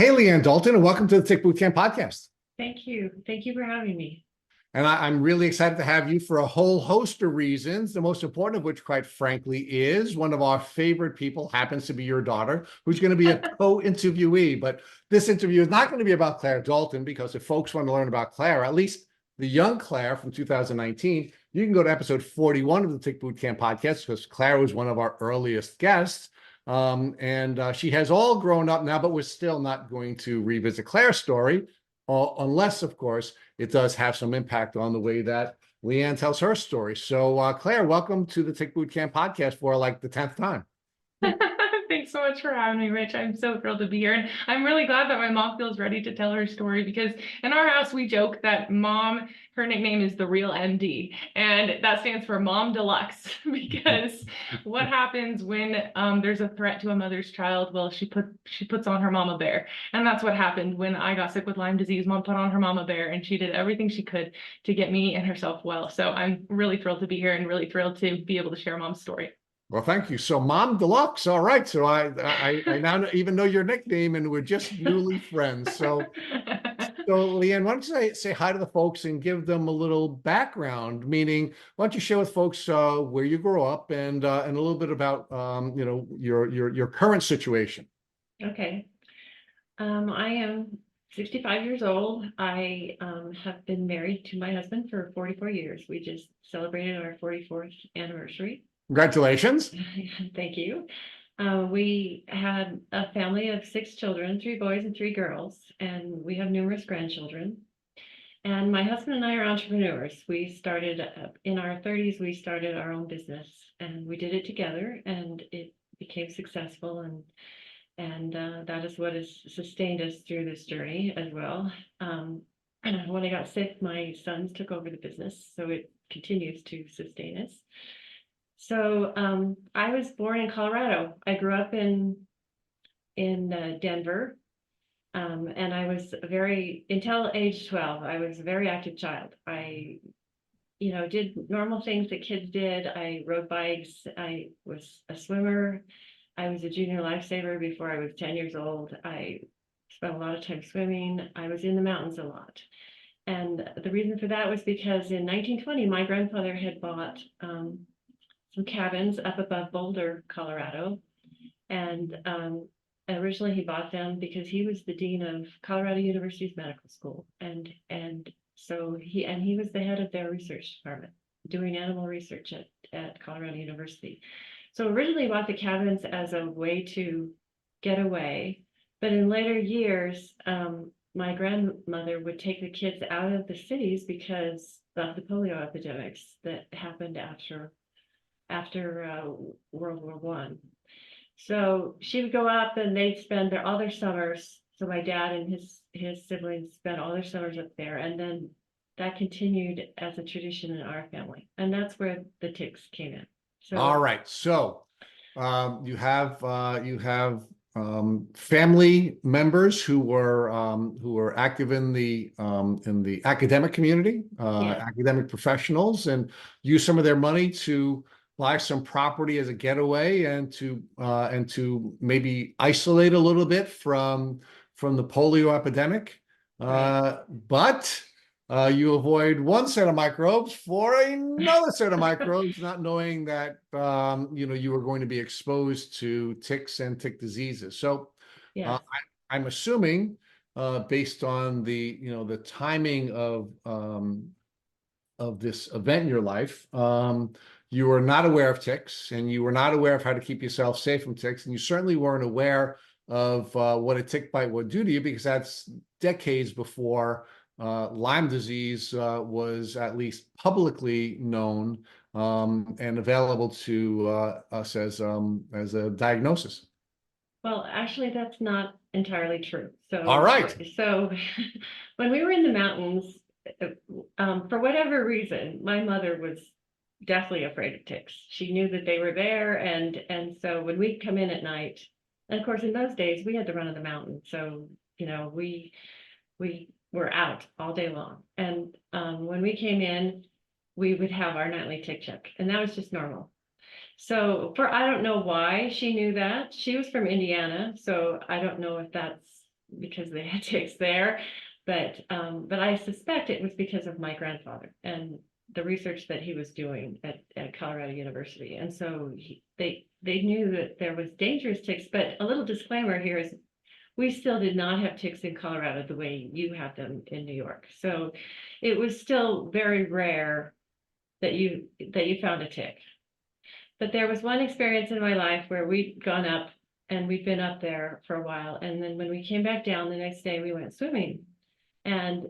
Hey, Leanne Dalton, and welcome to the Tick Bootcamp podcast. Thank you. Thank you for having me. And I'm really excited to have you for a whole host of reasons, the most important of which, quite frankly, is one of our favorite people happens to be your daughter, who's going to be a co-interviewee. But this interview is not going to be about Claire Dalton, because if folks want to learn about Claire, at least the young Claire from 2019, you can go to episode 41 of the Tick Bootcamp podcast, because Claire was one of our earliest guests. She has all grown up now, but we're still not going to revisit Claire's story, unless, of course, it does have some impact on the way that Leanne tells her story. So, Claire, welcome to the Tick Bootcamp podcast for like the 10th time. Thanks so much for having me, Rich. I'm so thrilled to be here. And I'm really glad that my mom feels ready to tell her story, because in our house, we joke that mom, her nickname is the real MD, and that stands for Mom Deluxe, because what happens when there's a threat to a mother's child? Well, she puts on her mama bear. And that's what happened when I got sick with Lyme disease. Mom put on her mama bear, and she did everything she could to get me and herself well. So I'm really thrilled to be here and really thrilled to be able to share mom's story. Well, thank you. So, Mom Deluxe. All right. So I now even know your nickname, and we're just newly friends. So Leanne, why don't you say hi to the folks and give them a little background? Meaning, why don't you share with folks where you grew up and a little bit about your current situation. Okay. I am 65 years old. I have been married to my husband for 44 years. We just celebrated our 44th anniversary. Congratulations. Thank you. We had a family of 6 children, 3 boys and 3 girls, and we have numerous grandchildren. And my husband and I are entrepreneurs. We started in our 30s, we started our own business, and we did it together, and it became successful. And that is what has sustained us through this journey as well. When I got sick, my sons took over the business, so it continues to sustain us. So I was born in Colorado. I grew up in Denver, and I was until age 12, I was a very active child. I, did normal things that kids did. I rode bikes. I was a swimmer. I was a junior lifesaver before I was 10 years old. I spent a lot of time swimming. I was in the mountains a lot. And the reason for that was because in 1920, my grandfather had bought some cabins up above Boulder, Colorado. And originally he bought them because he was the dean of Colorado University's medical school. And so he was the head of their research department, doing animal research at Colorado University. So originally bought the cabins as a way to get away. But in later years, my grandmother would take the kids out of the cities because of the polio epidemics that happened after World War One. So she would go up and they'd spend all their summers. So my dad and his siblings spent all their summers up there. And then that continued as a tradition in our family. And that's where the ticks came in. So All right. So you have family members who were active in the academic community, yes, academic professionals, and use some of their money to buy some property as a getaway and to maybe isolate a little bit from the polio epidemic. right. But you avoid one set of microbes for another set of microbes, not knowing that you were going to be exposed to ticks and tick diseases. So Yes. I'm assuming, based on the timing of this event in your life, you were not aware of ticks, and you were not aware of how to keep yourself safe from ticks, and you certainly weren't aware of what a tick bite would do to you, because that's decades before Lyme disease was at least publicly known and available to us as a diagnosis. Well, actually, that's not entirely true. All right. So when we were in the mountains, for whatever reason, my mother was deathly afraid of ticks. She knew that they were there, and so when we'd come in at night, and of course in those days we had to run on the mountain, so we were out all day long. And when we came in, we would have our nightly tick check, and that was just normal. So I don't know why she knew that. She was from Indiana, so I don't know if that's because they had ticks there. But I suspect it was because of my grandfather and the research that he was doing at Colorado University. And so they knew that there was dangerous ticks, but a little disclaimer here is we still did not have ticks in Colorado the way you have them in New York. So it was still very rare that you found a tick. But there was one experience in my life where we'd gone up and we'd been up there for a while. And then when we came back down the next day, we went swimming. And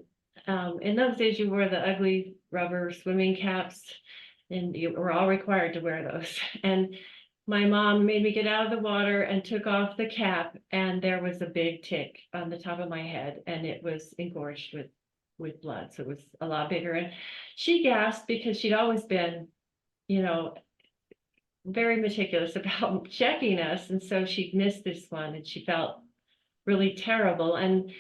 in those days, you wore the ugly rubber swimming caps, and you were all required to wear those. And my mom made me get out of the water and took off the cap, and there was a big tick on the top of my head, and it was engorged with blood. So it was a lot bigger. And she gasped because she'd always been, you know, very meticulous about checking us. And so she'd missed this one and she felt really terrible. And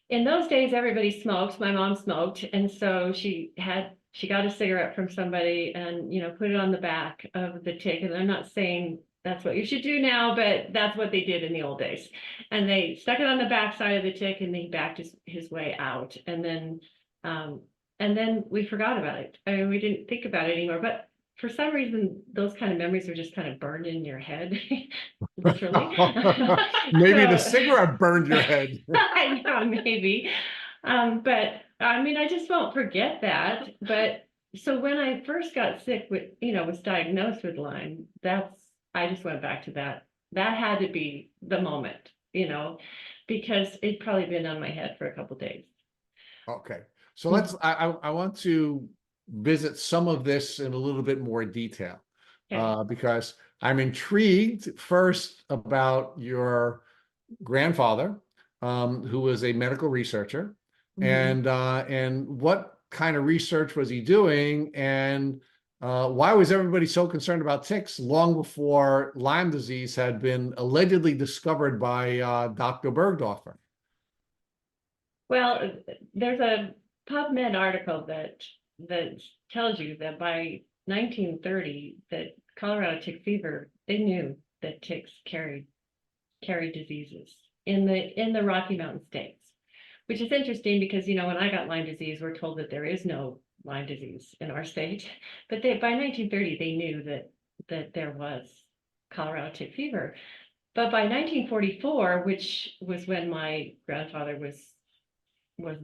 in those days, everybody smoked. My mom smoked. And so she got a cigarette from somebody and, you know, put it on the back of the tick. And I'm not saying that's what you should do now, but that's what they did in the old days. And they stuck it on the back side of the tick and he backed his way out. And then we forgot about it. I mean, we didn't think about it anymore. But for some reason, those kind of memories are just kind of burned in your head, literally. Maybe the cigarette burned your head. I know, maybe. But I mean, I just won't forget that. But so when I first got sick with, was diagnosed with Lyme, I just went back to that. That had to be the moment, because it'd probably been on my head for a couple of days. Okay. So I want to visit some of this in a little bit more detail, because I'm intrigued first about your grandfather, who was a medical researcher, and what kind of research was he doing, and why was everybody so concerned about ticks long before Lyme disease had been allegedly discovered by Dr. Bergdorfer? Well, there's a PubMed article that tells you that by 1930, that Colorado tick fever, they knew that ticks carried diseases in the Rocky Mountain states, which is interesting because, when I got Lyme disease, we're told that there is no Lyme disease in our state, but by 1930, they knew that there was Colorado tick fever. But by 1944, which was when my grandfather was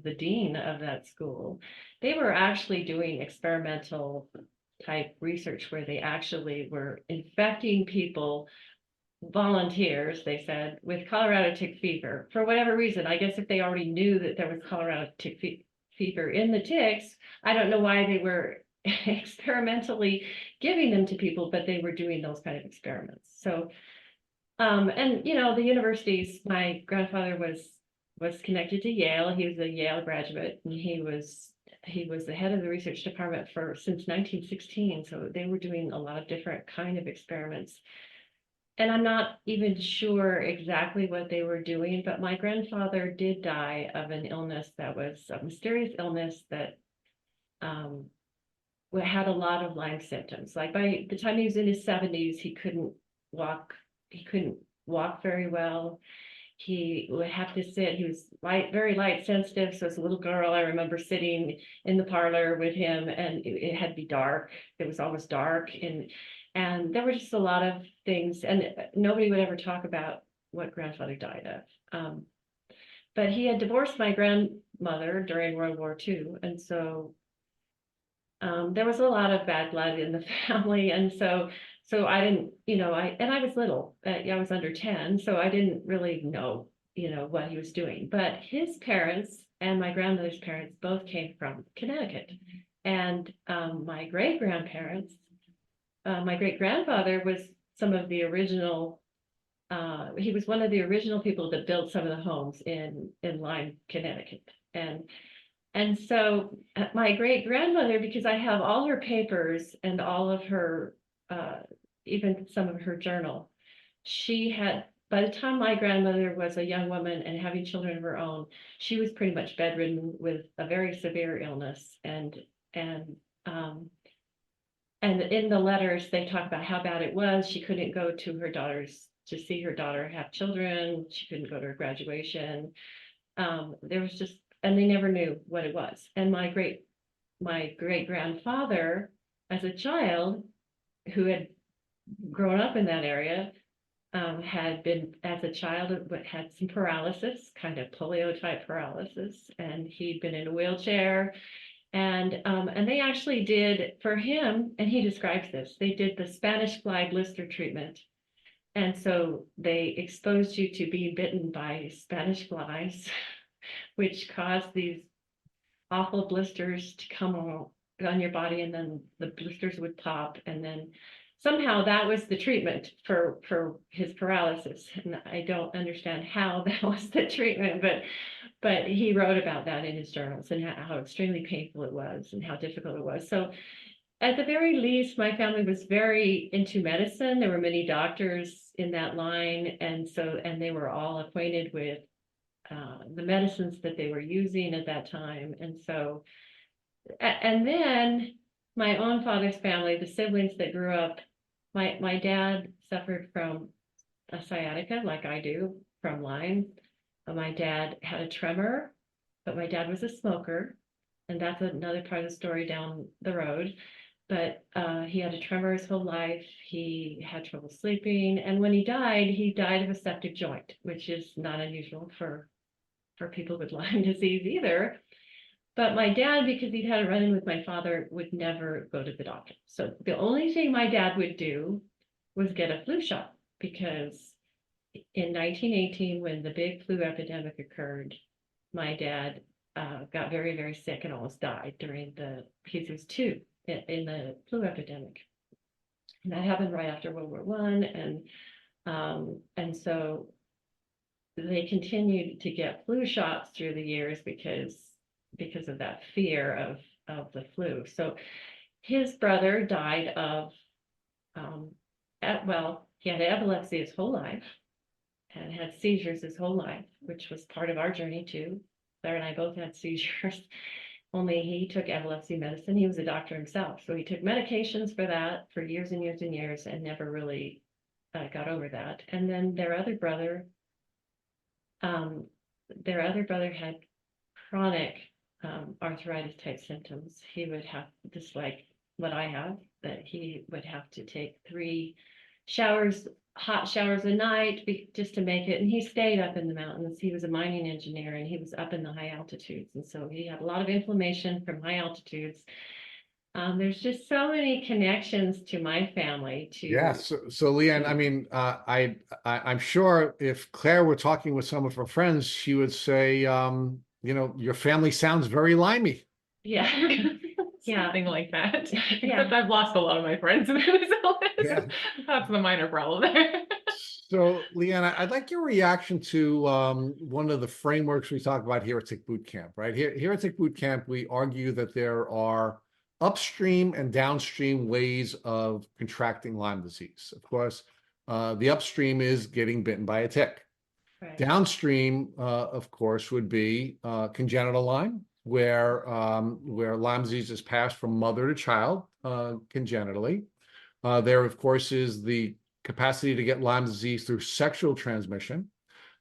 the dean of that school, they were actually doing experimental type research where they actually were infecting people, volunteers, they said, with Colorado tick fever. For whatever reason, I guess if they already knew that there was Colorado tick fever in the ticks, I don't know why they were experimentally giving them to people, but they were doing those kind of experiments. So, and the universities, my grandfather was connected to Yale. He was a Yale graduate, and he was the head of the research department since 1916. So they were doing a lot of different kind of experiments. And I'm not even sure exactly what they were doing, but my grandfather did die of an illness that was a mysterious illness that had a lot of Lyme symptoms. Like by the time he was in his 70s, he couldn't walk. He couldn't walk very well. He would have to sit. He was very light sensitive. So as a little girl, I remember sitting in the parlor with him, and it had to be dark. It was always dark, and there were just a lot of things, and nobody would ever talk about what grandfather died of. But he had divorced my grandmother during World War II, and so there was a lot of bad blood in the family, and so I didn't, I was little, I was under 10, so I didn't really know, what he was doing. But his parents and my grandmother's parents both came from Connecticut, and my great-grandparents, my great-grandfather was some of the original, he was one of the original people that built some of the homes in Lyme, Connecticut. And so my great-grandmother, because I have all her papers and all of her, even some of her journal, she had, by the time my grandmother was a young woman and having children of her own, she was pretty much bedridden with a very severe illness. And in the letters, they talk about how bad it was. She couldn't go to see her daughter have children. She couldn't go to her graduation. There was just, and they never knew what it was. And my great grandfather, as a child who had grown up in that area, had been, as a child, but had some paralysis, kind of polio type paralysis, and he'd been in a wheelchair. And they actually did for him, and he describes this, they did the Spanish fly blister treatment. And so they exposed you to being bitten by Spanish flies, which caused these awful blisters to come on your body, and then the blisters would pop, and then somehow that was the treatment for his paralysis. And I don't understand how that was the treatment, but he wrote about that in his journals, and how extremely painful it was and how difficult it was. So at the very least, my family was very into medicine. There were many doctors in that line, and they were all acquainted with the medicines that they were using at that time. And so, and then my own father's family, the siblings that grew up, my dad suffered from a sciatica, like I do, from Lyme. My dad had a tremor, but my dad was a smoker, and that's another part of the story down the road. But he had a tremor his whole life. He had trouble sleeping, and when he died of a septic joint, which is not unusual for people with Lyme disease either. But my dad, because he'd had a run-in with my father, would never go to the doctor. So the only thing my dad would do was get a flu shot, because in 1918, when the big flu epidemic occurred, my dad got very, very sick and almost died he was 2 in the flu epidemic. And that happened right after World War I. And so they continued to get flu shots through the years because of that fear of the flu. So his brother died of, he had epilepsy his whole life and had seizures his whole life, which was part of our journey too. Claire and I both had seizures, only he took epilepsy medicine. He was a doctor himself, so he took medications for that for years and years and years, and never really got over that. And then their other brother had chronic arthritis type symptoms. He would have, just like what I have, that he would have to take 3 hot showers a night just to make it. And he stayed up in the mountains. He was a mining engineer, and he was up in the high altitudes. And so he had a lot of inflammation from high altitudes. There's just so many connections to my family to. Yeah. So Leanne, I mean, I'm sure if Claire were talking with some of her friends, she would say, your family sounds very limey. Yeah. Yeah. Something like that. Yeah. Except I've lost a lot of my friends in this illness. Yeah. That's the minor problem there. So Leanne, I'd like your reaction to one of the frameworks we talk about here at Tick Boot Camp, right? Here at Tick Boot Camp, we argue that there are upstream and downstream ways of contracting Lyme disease. Of course, the upstream is getting bitten by a tick. Right. Downstream, of course, would be congenital Lyme, where Lyme disease is passed from mother to child congenitally. There, of course, is the capacity to get Lyme disease through sexual transmission.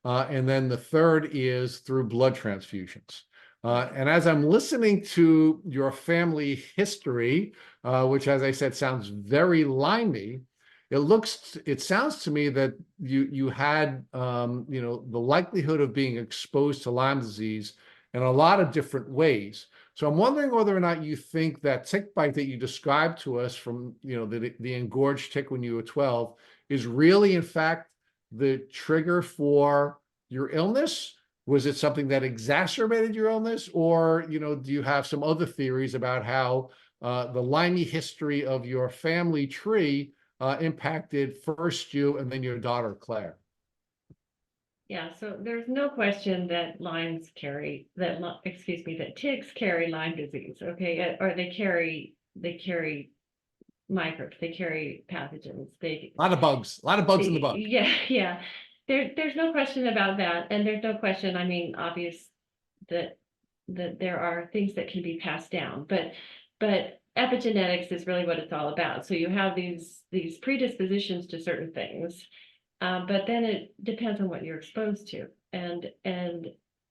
And then the third is through blood transfusions. And as I'm listening to your family history, which, as I said, sounds very limey, it sounds to me that you had, the likelihood of being exposed to Lyme disease in a lot of different ways. So I'm wondering whether or not you think that tick bite that you described to us from, the engorged tick when you were 12 is really, in fact, the trigger for your illness. Was it something that exacerbated your illness, or, do you have some other theories about how the limey history of your family tree impacted first you and then your daughter, Claire? Yeah, so there's no question that ticks carry Lyme disease, okay? Or they carry microbes, they carry pathogens. A lot of bugs in the bug. Yeah. There's no question about that. And there's no question, I mean, obvious that there are things that can be passed down, but epigenetics is really what it's all about. So you have these predispositions to certain things, but then it depends on what you're exposed to. And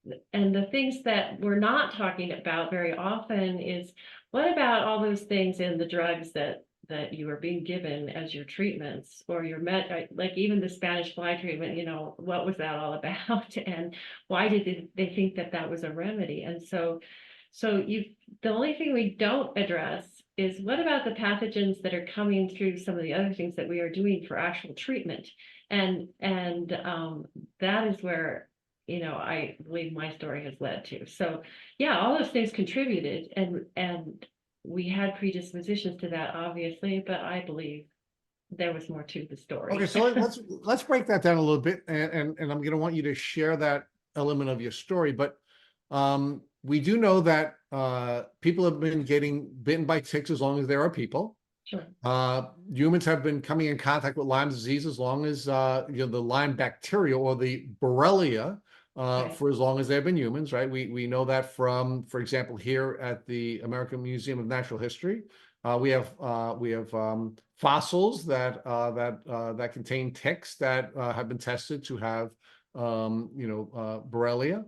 the things that we're not talking about very often is, what about all those things in the drugs that you are being given as your treatments, or your like even the Spanish fly treatment, what was that all about? And why did they think that that was a remedy? And so the only thing we don't address is, what about the pathogens that are coming through some of the other things that we are doing for actual treatment? And that is where, I believe my story has led to. So yeah, all those things contributed, and we had predispositions to that, obviously, but I believe there was more to the story. Okay, so let's break that down a little bit, and I'm going to want you to share that element of your story. But we do know that people have been getting bitten by ticks as long as there are people. Sure. Humans have been coming in contact with Lyme disease as long as the Lyme bacteria or the Borrelia Right. for as long as there have been humans, right? We know that from, for example, here at the American Museum of Natural History, we have fossils that contain ticks that have been tested to have Borrelia,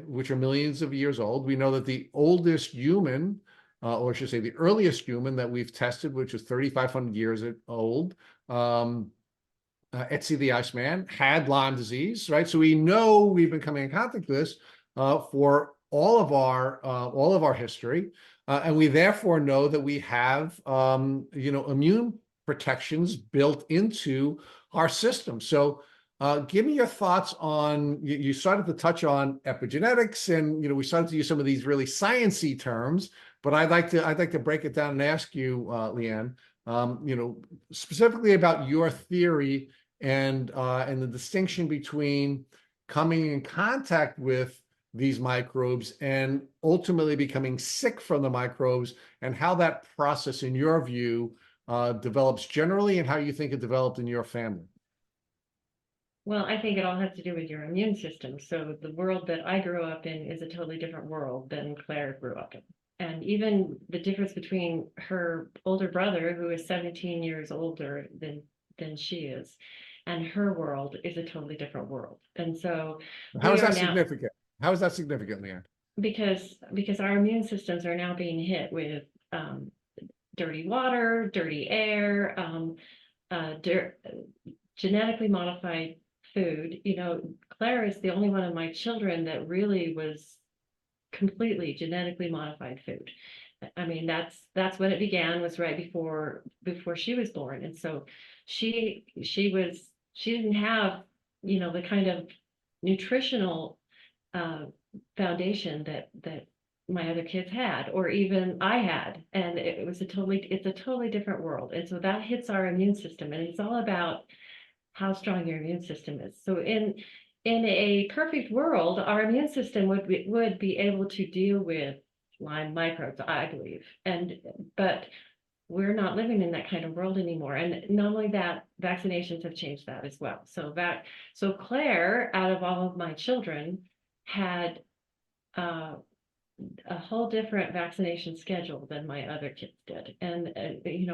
which are millions of years old. We know that the oldest human, or I should say the earliest human that we've tested, which is 3,500 years old, Etsy the Iceman, had Lyme disease, right? So we know we've been coming in contact with this for all of our history, and we therefore know that we have immune protections built into our system. So give me your thoughts on, you started to touch on epigenetics, and we started to use some of these really sciencey terms, but I'd like to break it down and ask you, Leanne, specifically about your theory and the distinction between coming in contact with these microbes and ultimately becoming sick from the microbes, and how that process, in your view, develops generally, and how you think it developed in your family. Well, I think it all has to do with your immune system. So the world that I grew up in is a totally different world than Claire grew up in. And even the difference between her older brother, who is 17 years older than she is, and her world is a totally different world. And so How is that significant? How is that significant, Leanne? Because our immune systems are now being hit with dirty water, dirty air, genetically modified food. Claire is the only one of my children that really was completely genetically modified food. I mean, that's when it began, was right before she was born. And so she didn't have, the kind of nutritional foundation that my other kids had, or even I had. And it's a totally different world. And so that hits our immune system, and it's all about how strong your immune system is. So in a perfect world, our immune system would be able to deal with Lyme microbes, I believe. But we're not living in that kind of world anymore. And not only that, vaccinations have changed that as well. So Claire, out of all of my children, had a whole different vaccination schedule than my other kids did. And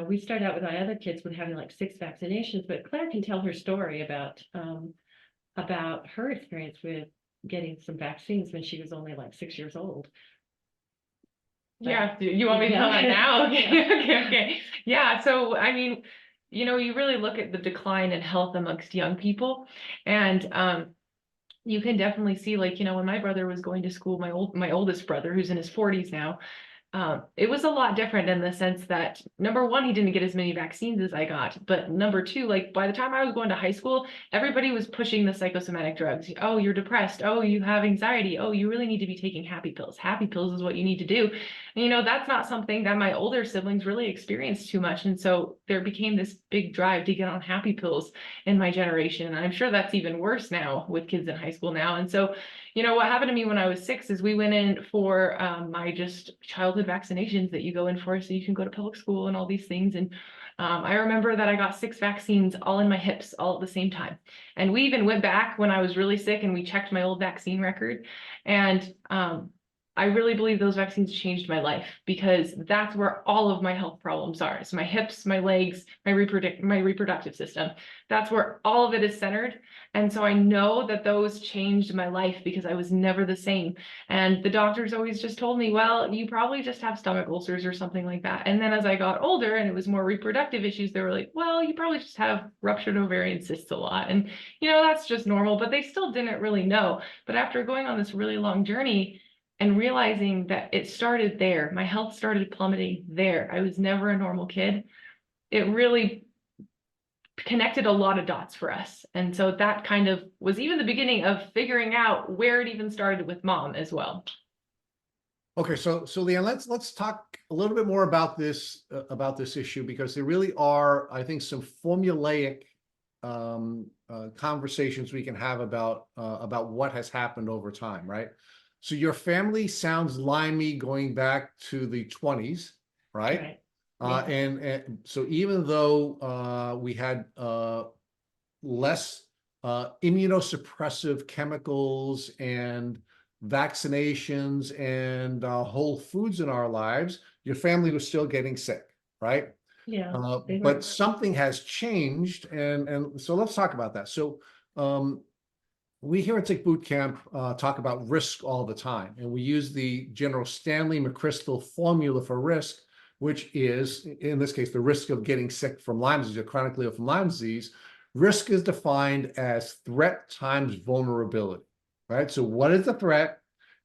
we started out with my other kids with having like 6 vaccinations, but Claire can tell her story about her experience with getting some vaccines when she was only like 6 years old. Yeah, you want me to tell that now? Okay. Yeah, so I mean, you really look at the decline in health amongst young people, and you can definitely see, like, when my brother was going to school, my oldest brother, who's in his 40s now, it was a lot different in the sense that, number one, he didn't get as many vaccines as I got. But number two, like, by the time I was going to high school, everybody was pushing the psychosomatic drugs. Oh, you're depressed. Oh, you have anxiety. Oh, you really need to be taking happy pills. Happy pills is what you need to do. And, that's not something that my older siblings really experienced too much. And so there became this big drive to get on happy pills in my generation. And I'm sure that's even worse now with kids in high school now. And so, what happened to me when I was 6 is we went in for my just childhood vaccinations that you go in for so you can go to public school and all these things. And I remember that I got 6 vaccines all in my hips all at the same time. And we even went back when I was really sick and we checked my old vaccine record. And I really believe those vaccines changed my life, because that's where all of my health problems are. So my hips, my legs, my reproductive system, that's where all of it is centered. And so I know that those changed my life, because I was never the same. And the doctors always just told me, well, you probably just have stomach ulcers or something like that. And then as I got older and it was more reproductive issues, they were like, well, you probably just have ruptured ovarian cysts a lot. And, that's just normal, but they still didn't really know. But after going on this really long journey, and realizing that it started there, my health started plummeting there. I was never a normal kid. It really connected a lot of dots for us. And so that kind of was even the beginning of figuring out where it even started with mom as well. Okay, so Leanne, let's talk a little bit more about this issue, because there really are, I think, some formulaic conversations we can have about what has happened over time, right? So your family sounds limey going back to the 20s, right? Right. And so even though we had less immunosuppressive chemicals and vaccinations and whole foods in our lives, your family was still getting sick, right? Yeah. They were. But something has changed, and so let's talk about that. So we here at Tick Boot Camp talk about risk all the time, and we use the General Stanley McChrystal formula for risk, which is, in this case, the risk of getting sick from Lyme disease or chronically ill from Lyme disease. Risk is defined as threat times vulnerability, right? So what is the threat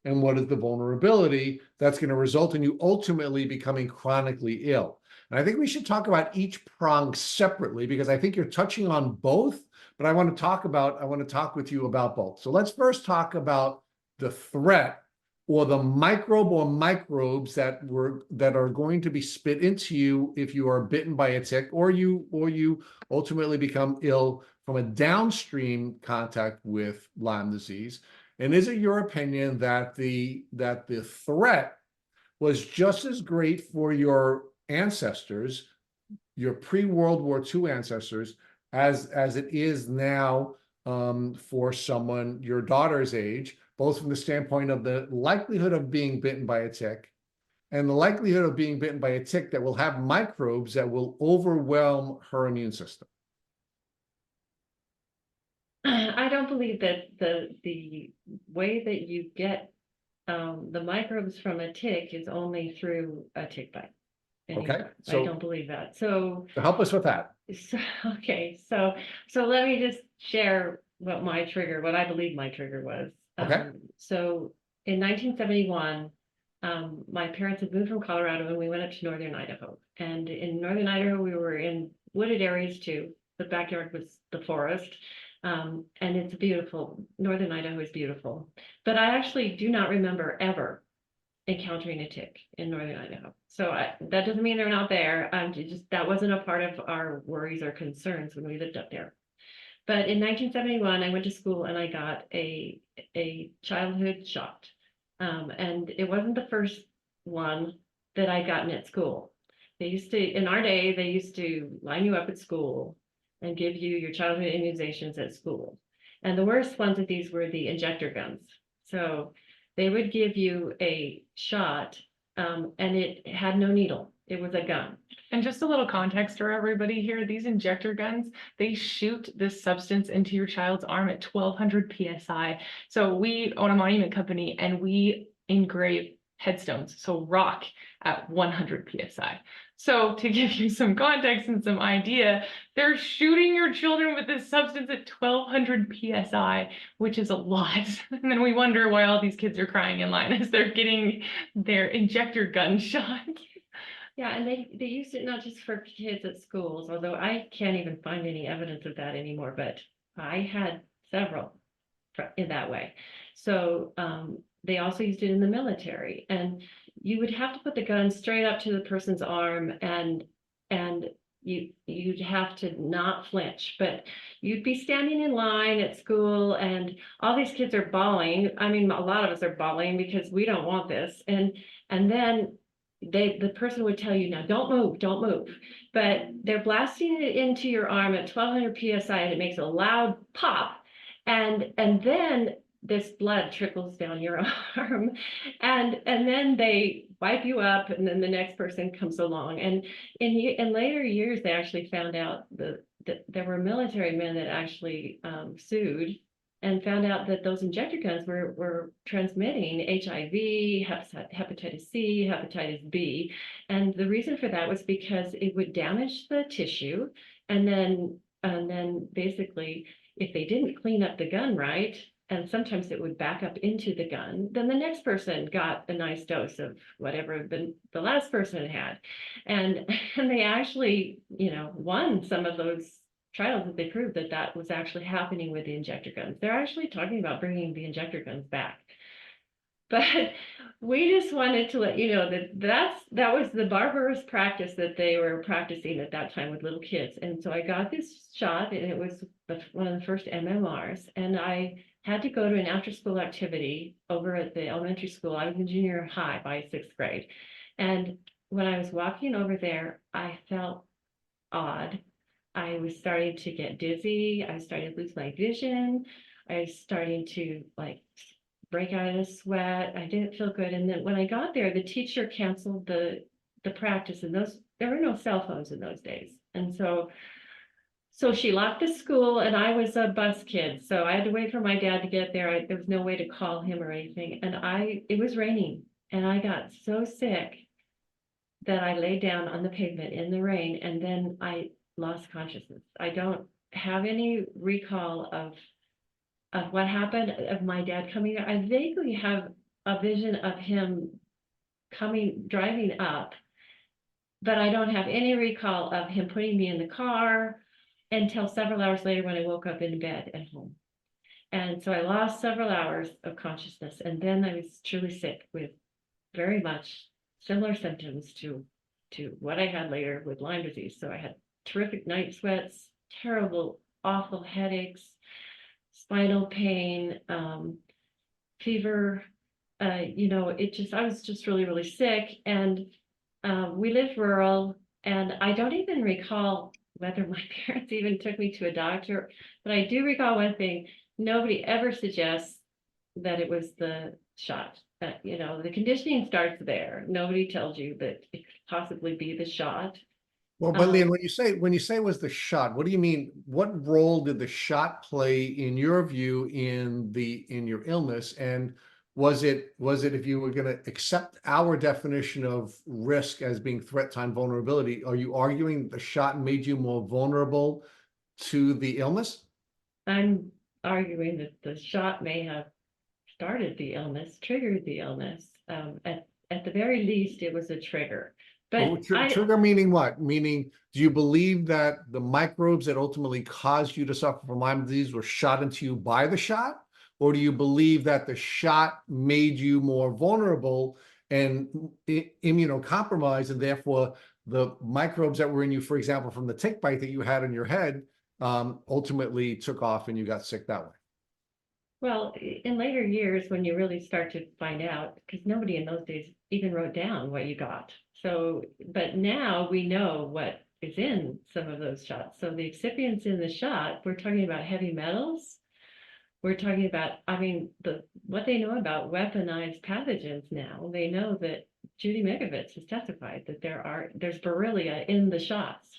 and what is the vulnerability that's going to result in you ultimately becoming chronically ill? And I think we should talk about each prong separately, because I think you're touching on both, but I want to talk with you about both. So let's first talk about the threat, or the microbe or microbes that are going to be spit into you if you are bitten by a tick, or you ultimately become ill from a downstream contact with Lyme disease. And is it your opinion that the threat was just as great for your ancestors, your pre-World War II ancestors, as it is now for someone your daughter's age, both from the standpoint of the likelihood of being bitten by a tick and the likelihood of being bitten by a tick that will have microbes that will overwhelm her immune system? I don't believe that the way that you get the microbes from a tick is only through a tick bite. Okay, Anymore. I so don't believe that. So help us with that. okay, so let me just share what I believe my trigger was. Okay. So in 1971, my parents had moved from Colorado and we went up to northern Idaho. And in northern Idaho, we were in wooded areas too. The backyard was the forest. And it's beautiful. Northern Idaho is beautiful. But I actually do not remember ever encountering a tick in northern Idaho. So that doesn't mean they're not there. That wasn't a part of our worries or concerns when we lived up there. But in 1971, I went to school and I got a childhood shot. And it wasn't the first one that I'd gotten at school. In our day, they used to line you up at school and give you your childhood immunizations at school. And the worst ones of these were the injector guns. So they would give you a shot, and it had no needle. It was a gun. And just a little context for everybody here, these injector guns, they shoot this substance into your child's arm at 1200 PSI. So we own a monument company and we engrave headstones, so rock at 100 PSI. So to give you some context and some idea, they're shooting your children with this substance at 1200 PSI, which is a lot. And then we wonder why all these kids are crying in line as they're getting their injector gun shot. Yeah, and they used it not just for kids at schools, although I can't even find any evidence of that anymore, but I had several in that way. So they also used it in the military, and you would have to put the gun straight up to the person's arm, and you'd have to not flinch, but you'd be standing in line at school and all these kids are bawling. I mean, a lot of us are bawling because we don't want this. And then the person would tell you, now don't move, but they're blasting it into your arm at 1200 PSI and it makes a loud pop. And then this blood trickles down your arm, and then they wipe you up, and then the next person comes along. And in later years, they actually found out that there were military men that actually sued and found out that those injector guns were transmitting HIV, hepatitis C, hepatitis B. And the reason for that was because it would damage the tissue, and then basically, if they didn't clean up the gun right, and sometimes it would back up into the gun, then the next person got a nice dose of whatever the last person had. And they actually, won some of those trials that they proved that that was actually happening with the injector guns. They're actually talking about bringing the injector guns back. But we just wanted to let you know that was the barbarous practice that they were practicing at that time with little kids. And so I got this shot, and it was one of the first MMRs, and I had to go to an after-school activity over at the elementary school. I was in junior high by 6th grade. And when I was walking over there, I felt odd. I was starting to get dizzy. I was starting to lose my vision. I was starting to break out in a sweat. I didn't feel good. And then when I got there, the teacher canceled the practice, and there were no cell phones in those days. And so she locked the school, and I was a bus kid. So I had to wait for my dad to get there. There was no way to call him or anything. And it was raining, and I got so sick that I laid down on the pavement in the rain, and then I lost consciousness. I don't have any recall of what happened, of my dad coming there. I vaguely have a vision of him driving up, but I don't have any recall of him putting me in the car until several hours later when I woke up in bed at home. And so I lost several hours of consciousness, and then I was truly sick with very much similar symptoms to what I had later with Lyme disease. So I had terrific night sweats, terrible, awful headaches, spinal pain, fever. I was just really, really sick. And we lived rural, and I don't even recall whether my parents even took me to a doctor, but I do recall one thing: nobody ever suggests that it was the shot. The conditioning starts there. Nobody tells you that it could possibly be the shot. Well, but Leanne, when you say it was the shot, what do you mean? What role did the shot play in your view in your illness? And was it if you were going to accept our definition of risk as being threat, time, vulnerability, are you arguing the shot made you more vulnerable to the illness? I'm arguing that the shot may have started the illness, triggered the illness. At the very least, it was a trigger. But trigger meaning what? Meaning, do you believe that the microbes that ultimately caused you to suffer from Lyme disease were shot into you by the shot? Or do you believe that the shot made you more vulnerable and immunocompromised, and therefore the microbes that were in you, for example, from the tick bite that you had in your head, ultimately took off and you got sick that way? Well, in later years, when you really start to find out, because nobody in those days even wrote down what you got. So, but now we know what is in some of those shots. So the excipients in the shot, we're talking about heavy metals. We're talking about, what they know about weaponized pathogens now. They know that Judy Megovitz has testified that there's Borrelia in the shots.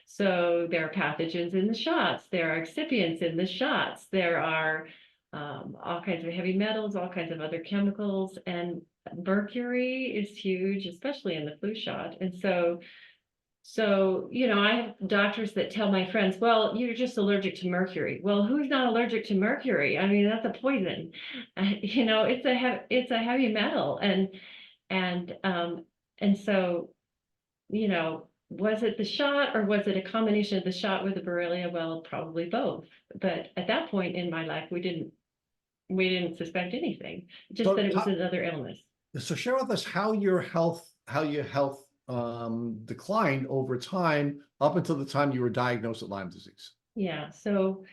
So there are pathogens in the shots. There are excipients in the shots. There are all kinds of heavy metals, all kinds of other chemicals, and mercury is huge, especially in the flu shot. And so I have doctors that tell my friends, well, you're just allergic to mercury. Well, who's not allergic to mercury? That's a poison. It's a heavy metal. And so, was it the shot, or was it a combination of the shot with the Borrelia? Well, probably both. But at that point in my life, we didn't suspect anything, just that it was another illness. So share with us how your health declined over time up until the time you were diagnosed with Lyme disease. Yeah. So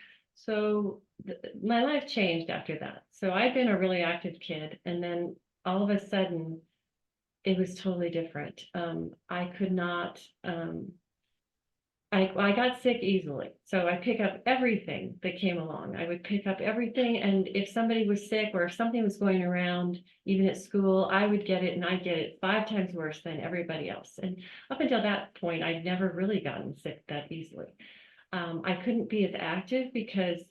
my life changed after that. So I'd been a really active kid, and then all of a sudden it was totally different. I could not I got sick easily, so I pick up everything that came along. I would pick up everything, and if somebody was sick or if something was going around, even at school, I would get it, and I'd get it 5 times worse than everybody else. And up until that point, I'd never really gotten sick that easily. I couldn't be as active because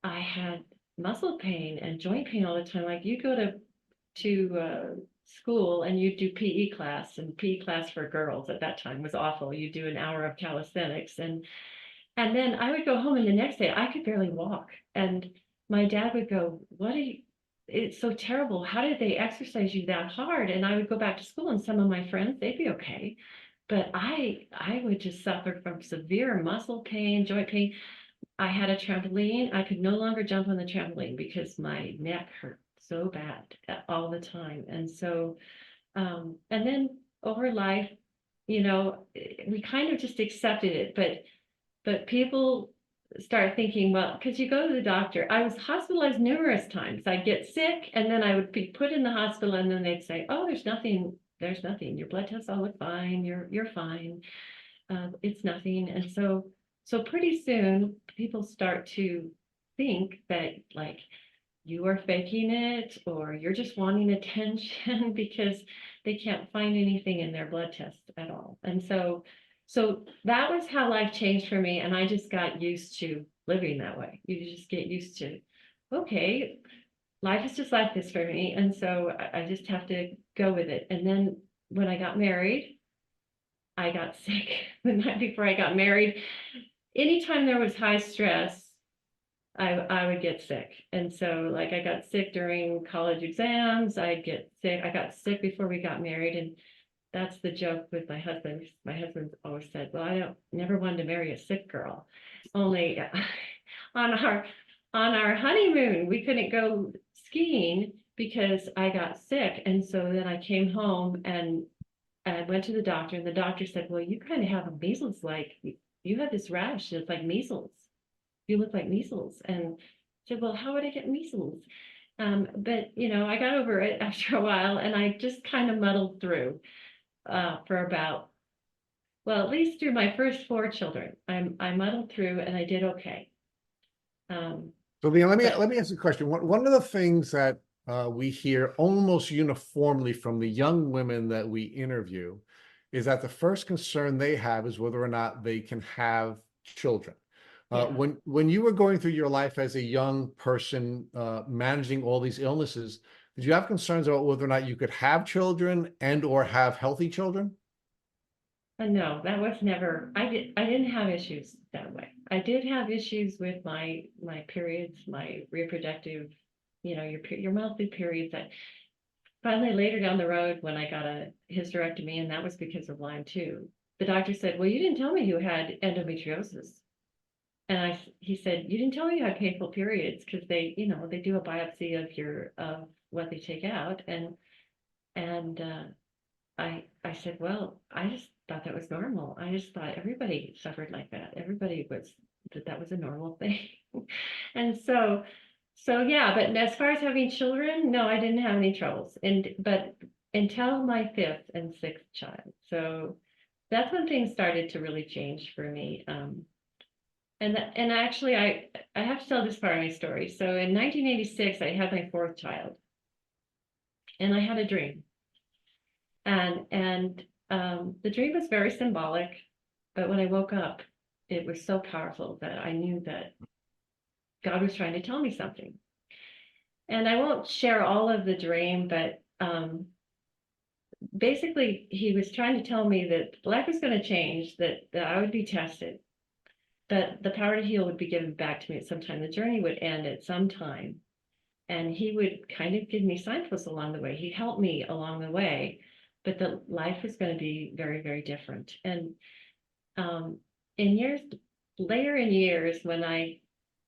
I had muscle pain and joint pain all the time. Like you go to school and you do PE class, and PE class for girls at that time was awful. You do an hour of calisthenics, and then I would go home, and the next day I could barely walk. And my dad would go, "What are you? It's so terrible. How did they exercise you that hard?" And I would go back to school, and some of my friends, they'd be okay. But I would just suffer from severe muscle pain, joint pain. I had a trampoline. I could no longer jump on the trampoline because my neck hurt so bad all the time. And so, and then over life, we kind of just accepted it, but people start thinking, well, because you go to the doctor. I was hospitalized numerous times. I'd get sick and then I would be put in the hospital, and then they'd say, oh, there's nothing. Your blood tests all look fine. You're fine. It's nothing. And so pretty soon people start to think that like you are faking it or you're just wanting attention because they can't find anything in their blood tests at all. And so that was how life changed for me. And I just got used to living that way. You just get used to, okay, life is just like this for me. And so I just have to go with it. And then when I got married, I got sick the night before I got married. Anytime there was high stress, I would get sick. And so like I got sick during college exams, I'd get sick. I got sick before we got married. And that's the joke with my husband. My husband always said, well, I don't never wanted to marry a sick girl. Only on our honeymoon, we couldn't go skiing because I got sick. And so then I came home and I went to the doctor, and the doctor said, well, you kind of have a measles, like you had this rash. It's like measles. You look like measles. And I said, well, how would I get measles? But I got over it after a while, and I just kind of muddled through for about, well, at least through my first 4 children. I muddled through and I did okay. So Leanne, But let me ask you a question. One of the things that we hear almost uniformly from the young women that we interview is that the first concern they have is whether or not they can have children. yeah. When you were going through your life as a young person, managing all these illnesses, did you have concerns about whether or not you could have children and or have healthy children? No, that was never, I didn't have issues that way. I did have issues with my periods, my reproductive, your monthly periods. That finally later down the road when I got a hysterectomy, and that was because of Lyme too. The doctor said, well, you didn't tell me you had endometriosis. And he said, you didn't tell me you had painful periods, because they do a biopsy of what they take out. And I said, well, I just thought that was normal. I just thought everybody suffered like that. Everybody that was a normal thing. And so yeah, but as far as having children, no, I didn't have any troubles. But until my 5th and 6th child. So that's when things started to really change for me. And actually I have to tell this part of my story. So in 1986, I had my 4th child, and I had a dream. And the dream was very symbolic, but when I woke up, it was so powerful that I knew that God was trying to tell me something. And I won't share all of the dream, but basically he was trying to tell me that life was going to change, that I would be tested, that the power to heal would be given back to me at some time. The journey would end at some time, and he would kind of give me signposts along the way. He'd help me along the way, but the life was going to be very, very different. And later in years,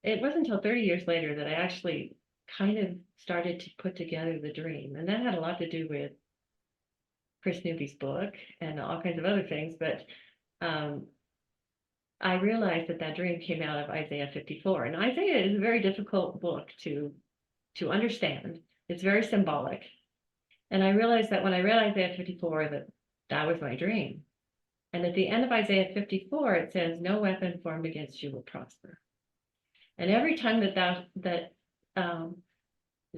it wasn't until 30 years later that I actually kind of started to put together the dream. And that had a lot to do with Chris Newby's book and all kinds of other things. But I realized that dream came out of Isaiah 54. And Isaiah is a very difficult book to understand. It's very symbolic. And I realized that when I read Isaiah 54, that was my dream. And at the end of Isaiah 54, it says, no weapon formed against you will prosper. And every time that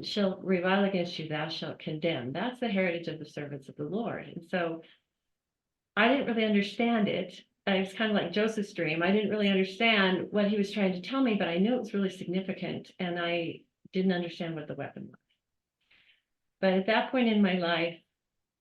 shall revile against you, thou shalt condemn. That's the heritage of the servants of the Lord. And so I didn't really understand it. It's kind of like Joseph's dream. I didn't really understand what he was trying to tell me, but I knew it was really significant, and I didn't understand what the weapon was. But at that point in my life,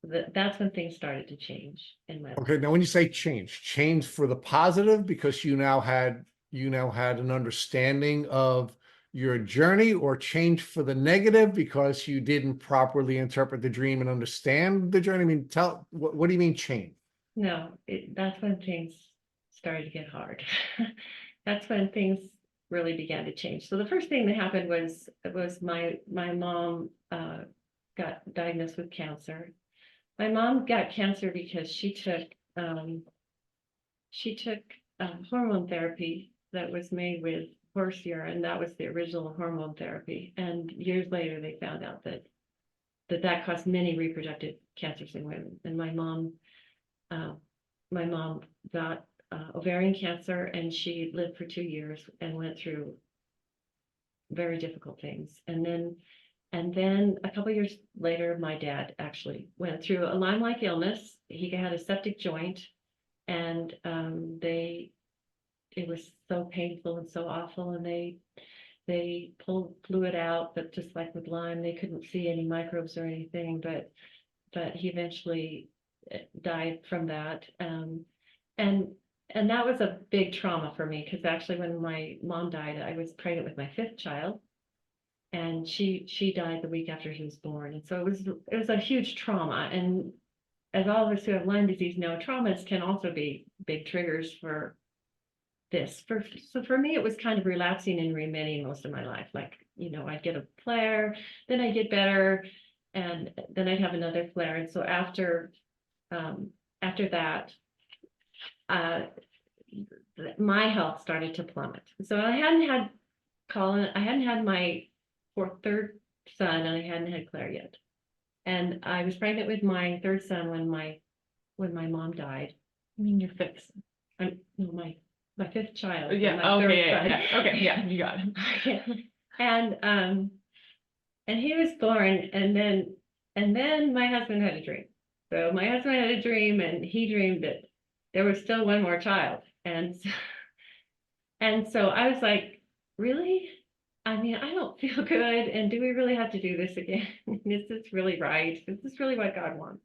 that's when things started to change in my life. Okay, now when you say change for the positive, because you now had an understanding of your journey, or change for the negative because you didn't properly interpret the dream and understand the journey? I mean, what do you mean change? No, that's when things started to get hard. That's when things really began to change. So the first thing that happened was my mom got diagnosed with cancer. My mom got cancer because she took hormone therapy that was made with horse urine. That was the original hormone therapy. And years later, they found out that caused many reproductive cancers in women. And my mom got ovarian cancer, and she lived for 2 years and went through very difficult things. And then a couple years later, my dad actually went through a Lyme-like illness. He had a septic joint, and it was so painful and so awful. And they pulled fluid out, but just like with Lyme, they couldn't see any microbes or anything. But he eventually died from that. And that was a big trauma for me, because actually when my mom died, I was pregnant with my 5th child, and she died the week after she was born. And so it was a huge trauma. And as all of us who have Lyme disease know, traumas can also be big triggers for this. So for me, it was kind of relapsing and remitting most of my life. Like, I'd get a flare, then I'd get better, and then I'd have another flare. And so after that, my health started to plummet. So I hadn't had Colin, I hadn't had my third son, and I hadn't had Claire yet. And I was pregnant with my 3rd son when my mom died. I mean, your 5th. No, my 5th child. Yeah. My third Okay. son. Yeah. Okay. Yeah. You got it. And he was born, and then my husband had a dream. So my husband had a dream, and he dreamed that there was still one more child. And so I was like, really? I mean, I don't feel good. And do we really have to do this again? Is this really right? Is this really what God wants?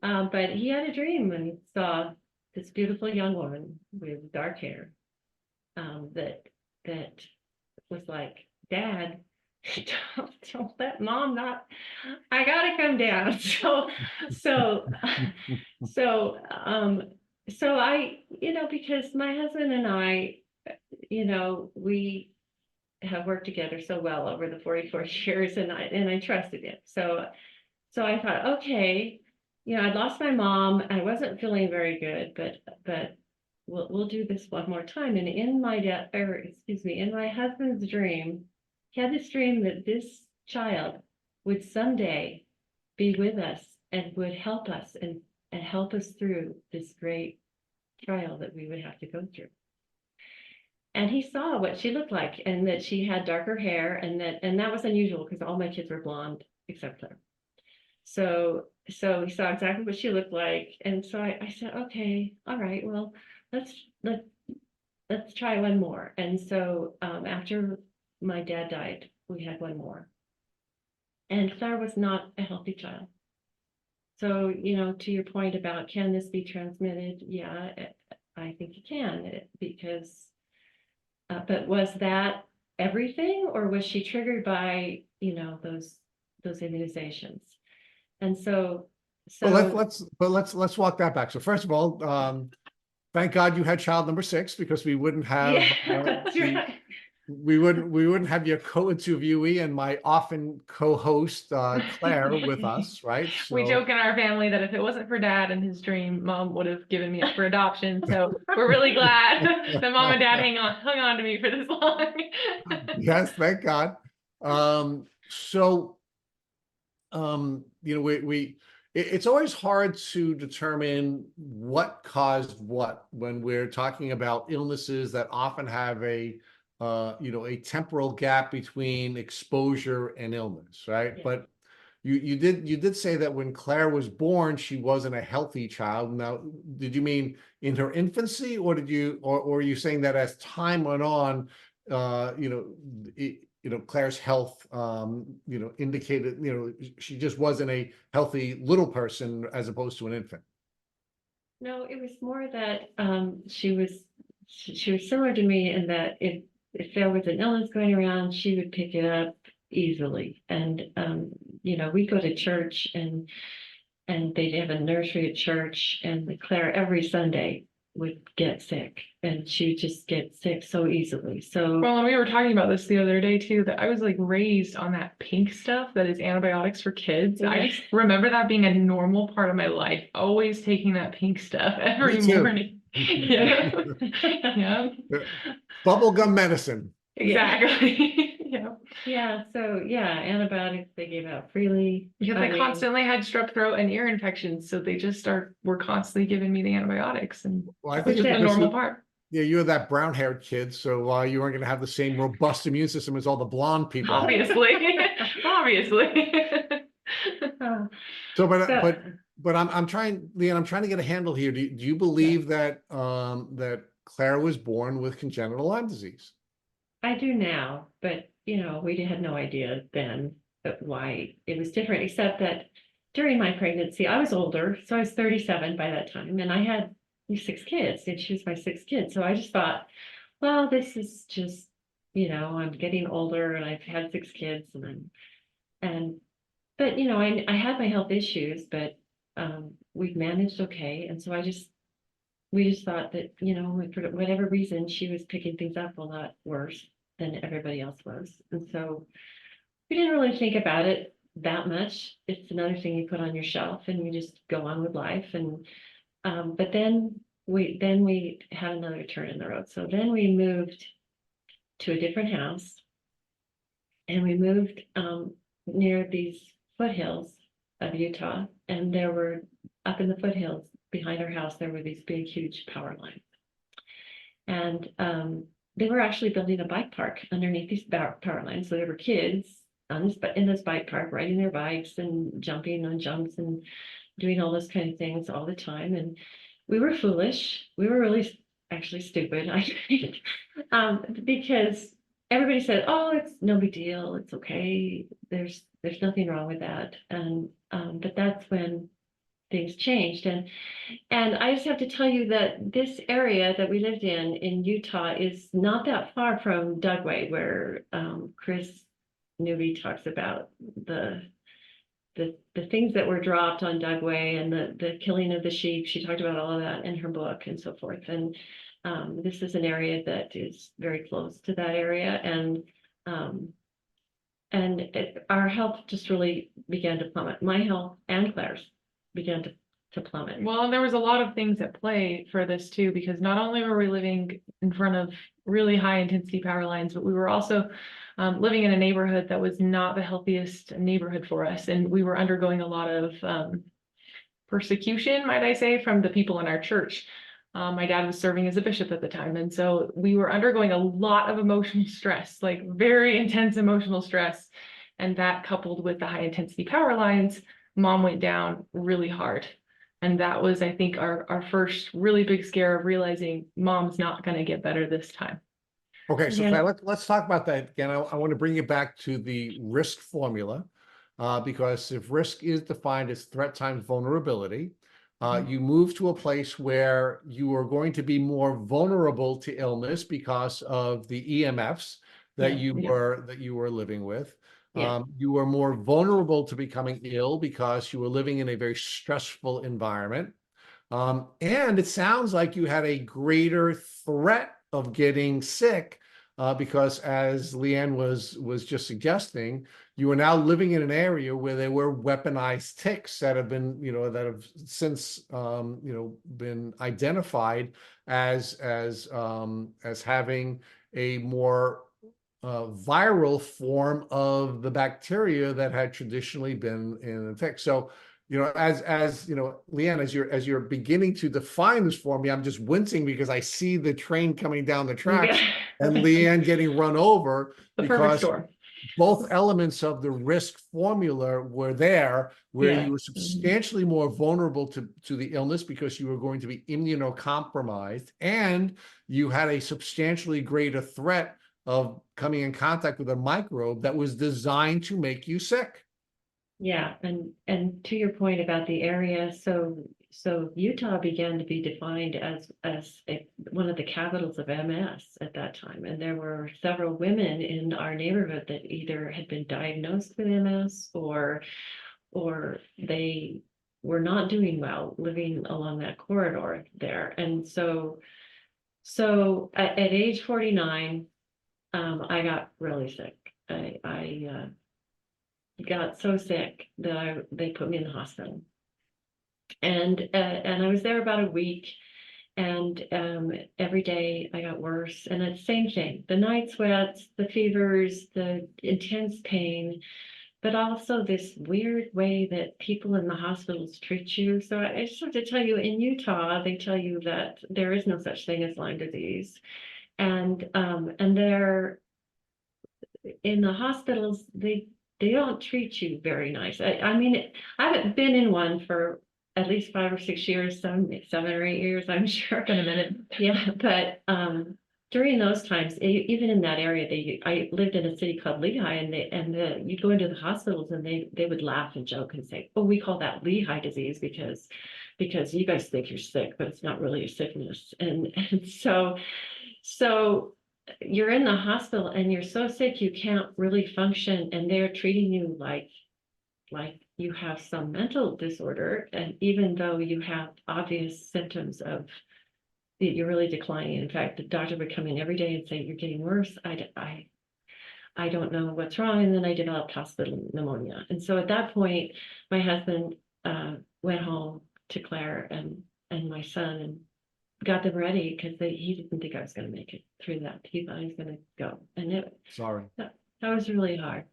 But he had a dream and saw this beautiful young woman with dark hair that was like, Dad, don't let Mom not. I gotta come down. So I, because my husband and I, we have worked together so well over the 44 years, and I trusted him. So I thought, okay, I'd lost my mom. I wasn't feeling very good, but we'll do this one more time. And in my husband's dream, he had this dream that this child would someday be with us and would help us and help us through this great trial that we would have to go through. And he saw what she looked like, and that she had darker hair, and that was unusual because all my kids were blonde except Claire. So he saw exactly what she looked like. And so I said, okay, all right, well, let's try one more. And so after my dad died, we had one more. And Claire was not a healthy child. So, to your point about, can this be transmitted? Yeah, I think it can, because, but was that everything, or was she triggered by, those immunizations? And so let's walk that back. So first of all, thank God you had child number 6, because we wouldn't have that's right. we wouldn't have your co-interviewee and my often co-host Claire with us, right? So We joke in our family that if it wasn't for Dad and his dream, Mom would have given me up for adoption. So we're really glad that Mom and Dad hung on to me for this long. yes, thank God. We it's always hard to determine what caused what when we're talking about illnesses that often have a a temporal gap between exposure and illness, right? Yeah. But you did say that when Claire was born, she wasn't a healthy child. Now, did you mean in her infancy, or or are you saying that as time went on, uh, you know, Claire's health, indicated, she just wasn't a healthy little person as opposed to an infant? No, it was more that she was similar to me in that if there was an illness going around, she would pick it up easily. And we go to church and they'd have a nursery at church, and Claire every Sunday would get sick, and she would just get sick so easily. So Well, and we were talking about this the other day too, that I was like raised on that pink stuff that is antibiotics for kids. I Yes. remember that being a normal part of my life, always taking that pink stuff every Me too. morning. Yeah. Yeah, Bubblegum medicine. exactly. Yeah. yeah, so yeah, antibiotics they gave out freely. Because I I mean, constantly had strep throat and ear infections, so they just were constantly giving me the antibiotics, and Well, I that was think just it's the because normal part. yeah, you're that brown-haired kid, so you weren't going to have the same robust immune system as all the blonde people have. Obviously, obviously. uh, So, but so I'm trying, Leanne, I'm trying to get a handle here. Do you believe that that Claire was born with congenital Lyme disease? I do now, but we had no idea then why it was different, except that during my pregnancy, I was older, so I was 37 by that time, and I had these 6 kids, and she was my 6th kid. So I just thought, well, this is just, I'm getting older and I've had 6 kids and but I had my health issues, but we've managed okay. And so we just thought that, for whatever reason, she was picking things up a lot worse than everybody else was. And so we didn't really think about it that much. It's another thing you put on your shelf and you just go on with life. And but then we had another turn in the road. So then we moved to a different house, and we moved near these foothills of Utah, and there were up in the foothills behind our house, there were these big, huge power lines. And they were actually building a bike park underneath these power lines. So there were kids in this bike park riding their bikes and jumping on jumps and doing all those kind of things all the time. And we were foolish. We were really actually stupid, I think, because everybody said, "Oh, it's no big deal. It's okay. There's nothing wrong with that." And but that's when things changed. And I just have to tell you that this area that we lived in Utah is not that far from Dugway, where Chris Newby talks about the things that were dropped on Dugway and the killing of the sheep. She talked about all of that in her book and so forth. And this is an area that is very close to that area, and our health just really began to plummet. My health and Claire's began to plummet. Well, and there was a lot of things at play for this too, because not only were we living in front of really high intensity power lines, but we were also living in a neighborhood that was not the healthiest neighborhood for us. And we were undergoing a lot of persecution, might I say, from the people in our church. My dad was serving as a bishop at the time. And so we were undergoing a lot of emotional stress, like very intense emotional stress. And that coupled with the high intensity power lines, mom went down really hard. And that was, I think, our first really big scare of realizing mom's not going to get better this time. Okay, so Yeah. Claire, let's talk about that again. I want to bring you back to the risk formula, because if risk is defined as threat times vulnerability, you move to a place where you are going to be more vulnerable to illness because of the EMFs that you were living with. Yeah. You were more vulnerable to becoming ill because you were living in a very stressful environment. And it sounds like you had a greater threat of getting sick, because as Leanne was just suggesting, you are now living in an area where there were weaponized ticks that have been, that have since, been identified as having a more viral form of the bacteria that had traditionally been in the tick. So, as you know, Leanne, as you're beginning to define this for me, I'm just wincing because I see the train coming down the tracks Yeah. and Leanne getting run over The perfect because storm. both elements of the risk formula were there, where Yeah. you were substantially more vulnerable to the illness because you were going to be immunocompromised, and you had a substantially greater threat of coming in contact with a microbe that was designed to make you sick. Yeah, and to your point about the area, so Utah began to be defined as one of the capitals of MS at that time, and there were several women in our neighborhood that either had been diagnosed with MS or they were not doing well living along that corridor there, and so at age 49, I got really sick. I got so sick that they put me in the hospital. And I was there about a week, and every day I got worse. And it's the same thing, the night sweats, the fevers, the intense pain, but also this weird way that people in the hospitals treat you. So I just have to tell you, in Utah, they tell you that there is no such thing as Lyme disease. And they're in the hospitals, they don't treat you very nice. I mean, I haven't been in one for at least 5 or 6 years, 7 or 8 years, I'm sure. In a minute. Yeah, but during those times, even in that area, I lived in a city called Lehigh, and you'd go into the hospitals and they would laugh and joke and say, "Oh, we call that Lehigh disease because you guys think you're sick, but it's not really a sickness." And so you're in the hospital and you're so sick you can't really function, and they're treating you like you have some mental disorder, and even though you have obvious symptoms of that you're really declining. In fact, the doctor would come in every day and say, "You're getting worse. I don't know what's wrong." And then I developed hospital pneumonia. And so at that point, my husband went home to Claire and my son and got them ready because he didn't think I was going to make it through that. He thought he was going to go. And Sorry. that was really hard.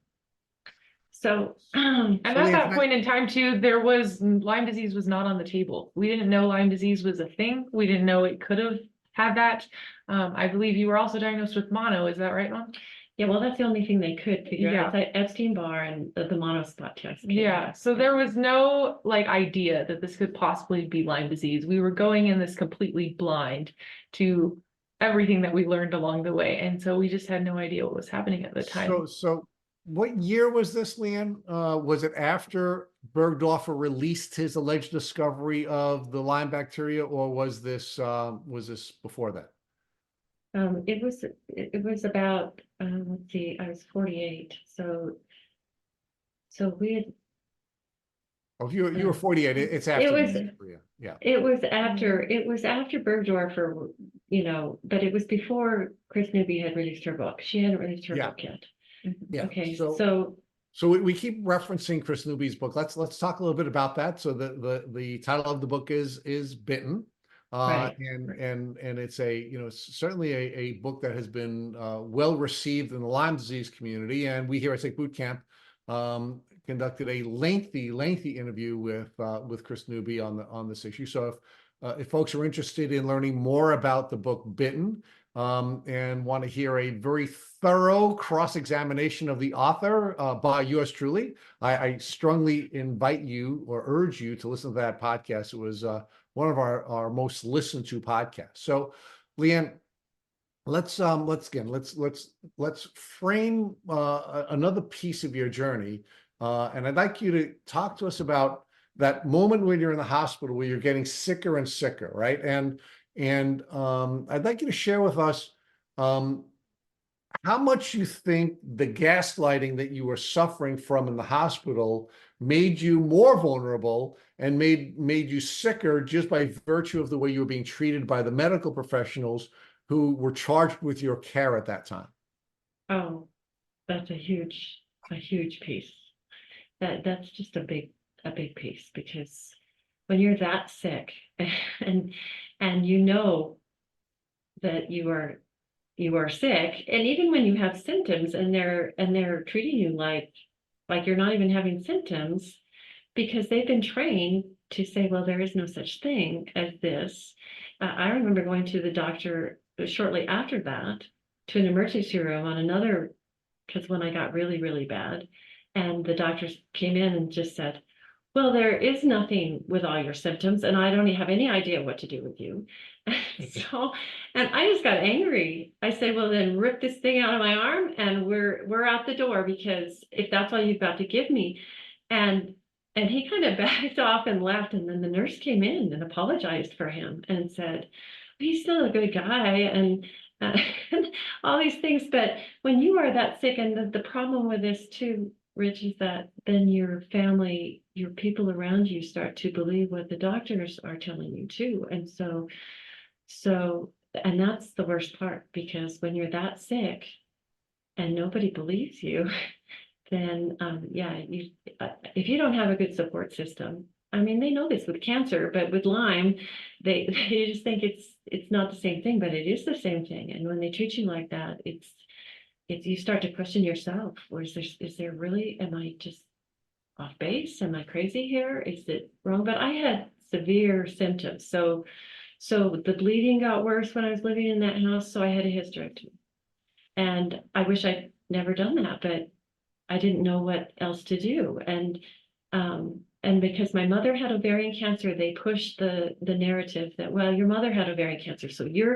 So, And So at Leanne, that can I- point in time too, Lyme disease was not on the table. We didn't know Lyme disease was a thing. We didn't know it could have had that. I believe you were also diagnosed with mono. Is that right, Mom? yeah, well, that's the only thing they could figure Yeah. out. It's Epstein-Barr and the monospot test. Yeah. So there was no idea that this could possibly be Lyme disease. We were going in this completely blind to everything that we learned along the way. And so we just had no idea what was happening at the time. So what year was this, Leanne? Was it after Bergdorfer released his alleged discovery of the Lyme bacteria, or was this before that? It was about let's see, I was 48, so we had. Oh, if you were 48, it's after. It was- yeah. It was after Bergdorfer, but it was before Chris Newby had released her book. She hadn't released her Yeah. book yet. Yeah. Okay, So we keep referencing Chris Newby's book. Let's talk a little bit about that. So the title of the book is Bitten. Right. And it's it's certainly a book that has been well received in the Lyme disease community. And we here at Sick Boot Camp conducted a lengthy interview with Chris Newby on this issue. So if folks are interested in learning more about the book Bitten, and want to hear a very thorough cross-examination of the author by yours truly, I strongly invite you or urge you to listen to that podcast. It was one of our most listened to podcasts. So, Leanne, let's frame another piece of your journey, and I'd like you to talk to us about that moment when you're in the hospital where you're getting sicker and sicker, right? And I'd like you to share with us how much you think the gaslighting that you were suffering from in the hospital made you more vulnerable and made you sicker just by virtue of the way you were being treated by the medical professionals who were charged with your care at that time. Oh, that's a huge piece. That's just a big piece, because when you're that sick and that you are sick, and even when you have symptoms and they're treating you like you're not even having symptoms, because they've been trained to say, well, there is no such thing as this. I remember going to the doctor shortly after that to an emergency room on another, because when I got really, really bad, and the doctors came in and just said, well, there is nothing with all your symptoms, and I don't have any idea what to do with you. So, and I just got angry. I said, well, then rip this thing out of my arm and we're out the door, because if that's all you've got to give me. And he kind of backed off and left. And then the nurse came in and apologized for him and said, he's still a good guy, and and all these things. But when you are that sick, and the problem with this too, Rich, is that then your family, your people around you start to believe what the doctors are telling you too. And and that's the worst part, because when you're that sick and nobody believes you, then if you don't have a good support system, I mean, they know this with cancer, but with Lyme, they just think it's not the same thing, but it is the same thing. And when they treat you like that, it's you start to question yourself, or is there really, am I just off base? Am I crazy here? Is it wrong? But I had severe symptoms. So the bleeding got worse when I was living in that house. So I had a hysterectomy, and I wish I'd never done that, but I didn't know what else to do. And because my mother had ovarian cancer, they pushed the narrative that, well, your mother had ovarian cancer, so you're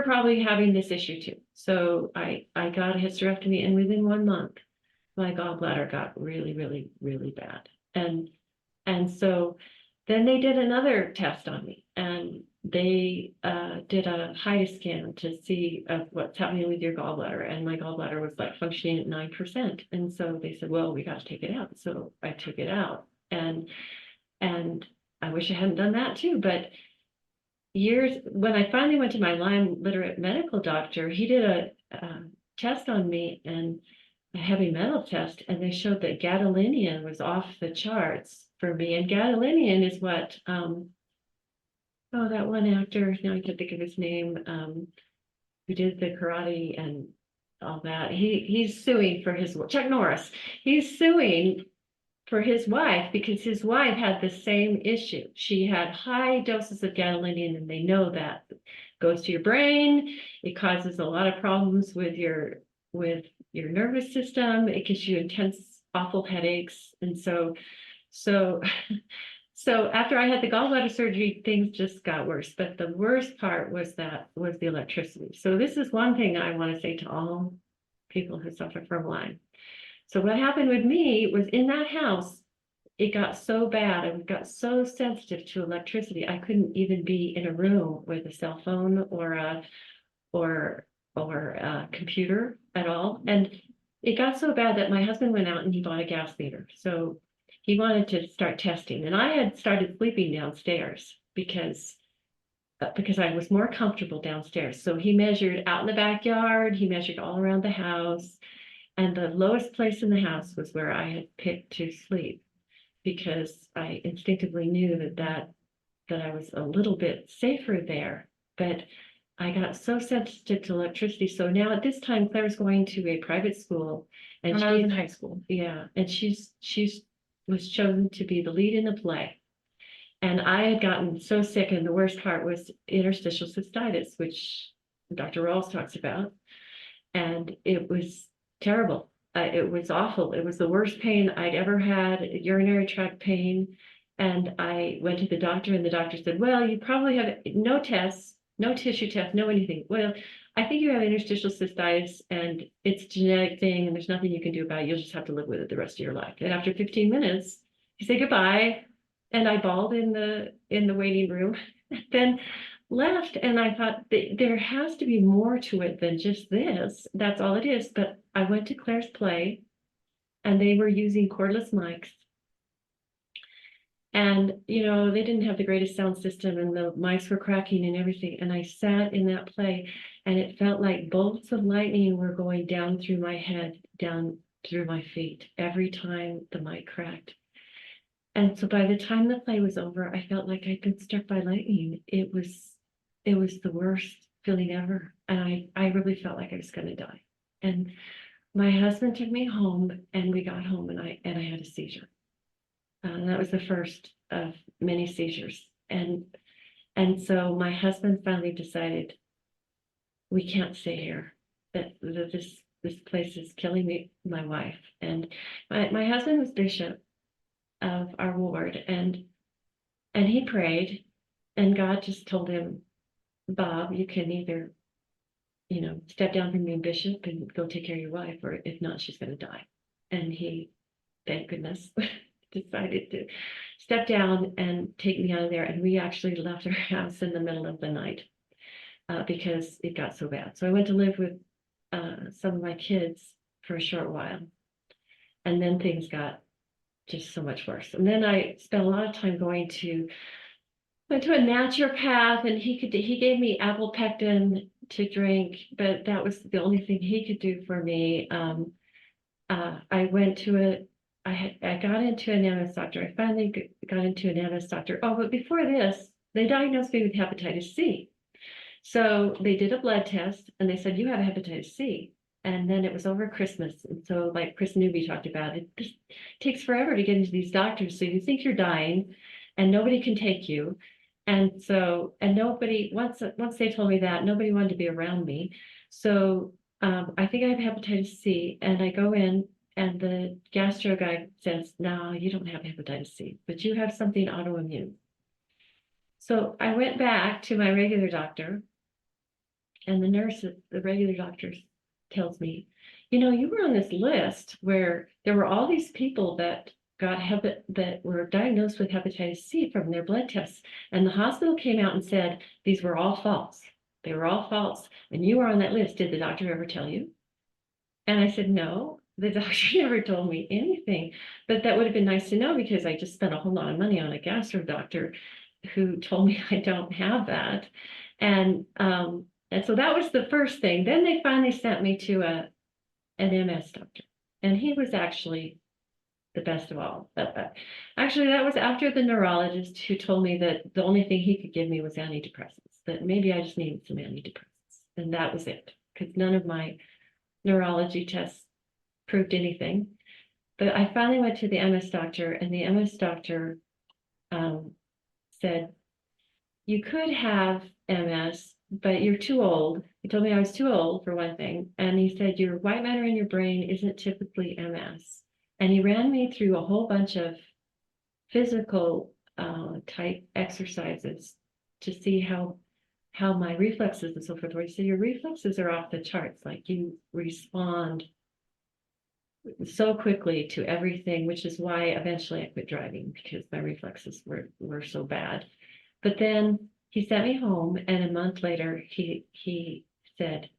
probably having this issue too. So I got a hysterectomy, and within 1 month, my gallbladder got really, really, really bad. And so then they did another test on me, and they did a HIDA scan to see what's happening with your gallbladder. And my gallbladder was like functioning at 9%. And so they said, well, we got to take it out. So I took it out. And I wish I hadn't done that too. But when I finally went to my Lyme literate medical doctor, he did a test on me, and a heavy metal test, and they showed that gadolinium was off the charts for me. And gadolinium is what, that one actor, now I can't think of his name, who did the karate and all that. He's suing for his, Chuck Norris. He's suing for his wife because his wife had the same issue. She had high doses of gadolinium, and they know that goes to your brain. It causes a lot of problems with your nervous system. It gives you intense, awful headaches. And so after I had the gallbladder surgery, things just got worse. But the worst part was the electricity. So this is one thing I want to say to all people who suffer from Lyme. So what happened with me was, in that house, it got so bad. I got so sensitive to electricity. I couldn't even be in a room with a cell phone or a computer at all. And it got so bad that my husband went out and he bought a gas meter. So he wanted to start testing. And I had started sleeping downstairs because I was more comfortable downstairs. So he measured out in the backyard, he measured all around the house. And the lowest place in the house was where I had picked to sleep, because I instinctively knew that I was a little bit safer there. But I got so sensitive to electricity. So now at this time, Claire's going to a private school, and When I was in high school. yeah, and she's was chosen to be the lead in the play. And I had gotten so sick, and the worst part was interstitial cystitis, which Dr. Rawls talks about. And it was terrible. It was awful. It was the worst pain I'd ever had, urinary tract pain. And I went to the doctor, and the doctor said, well, you probably have no tests, no tissue tests, no anything. Well, I think you have interstitial cystitis, and it's a genetic thing, and there's nothing you can do about it. You'll just have to live with it the rest of your life. And after 15 minutes, he said goodbye. And I bawled in the waiting room, then left. And I thought, there has to be more to it than just this. That's all it is. But I went to Claire's play, and they were using cordless mics. And, they didn't have the greatest sound system, and the mics were cracking and everything. And I sat in that play, and it felt like bolts of lightning were going down through my head, down through my feet, every time the mic cracked. And so by the time the play was over, I felt like I'd been struck by lightning. It was the worst feeling ever. And I really felt like I was going to die. And my husband took me home, and we got home, and I had a seizure. That was the first of many seizures. And so my husband finally decided, we can't stay here. That this place is killing me, my wife. And my husband was bishop of our ward, and he prayed, and God just told him, Bob, you can either, step down from being bishop and go take care of your wife, or if not, she's going to die. And he, thank goodness, decided to step down and take me out of there. And we actually left our house in the middle of the night because it got so bad. So I went to live with some of my kids for a short while. And then things got just so much worse. And then I spent a lot of time went to a naturopath, and he gave me apple pectin to drink, but that was the only thing he could do for me. I went to I got into an MS doctor. I finally got into an MS doctor. Oh, but before this, they diagnosed me with hepatitis C. So they did a blood test, and they said, you have hepatitis C. And then it was over Christmas. And so, like Chris Newby talked about, it just takes forever to get into these doctors. So you think you're dying and nobody can take you. And so, and nobody, once they told me that, nobody wanted to be around me. So I think I have hepatitis C, and I go in, and the gastro guy says, no, you don't have hepatitis C, but you have something autoimmune. So I went back to my regular doctor, and the nurse at the regular doctor tells me, you were on this list where there were all these people that that were diagnosed with hepatitis C from their blood tests. And the hospital came out and said, these were all false. They were all false. And you were on that list. Did the doctor ever tell you? And I said, no, the doctor never told me anything. But that would have been nice to know, because I just spent a whole lot of money on a gastro doctor who told me I don't have that. And so that was the first thing. Then they finally sent me to an MS doctor. And he was actually the best of all. Actually, that was after the neurologist who told me that the only thing he could give me was antidepressants, that maybe I just needed some antidepressants. And that was it, because none of my neurology tests proved anything. But I finally went to the MS doctor, and the MS doctor said, you could have MS, but you're too old. He told me I was too old, for one thing. And he said, your white matter in your brain isn't typically MS. And he ran me through a whole bunch of physical type exercises to see how my reflexes and so forth were. He said, your reflexes are off the charts. Like, you respond so quickly to everything, which is why eventually I quit driving, because my reflexes were so bad. But then he sent me home, and a month later he said,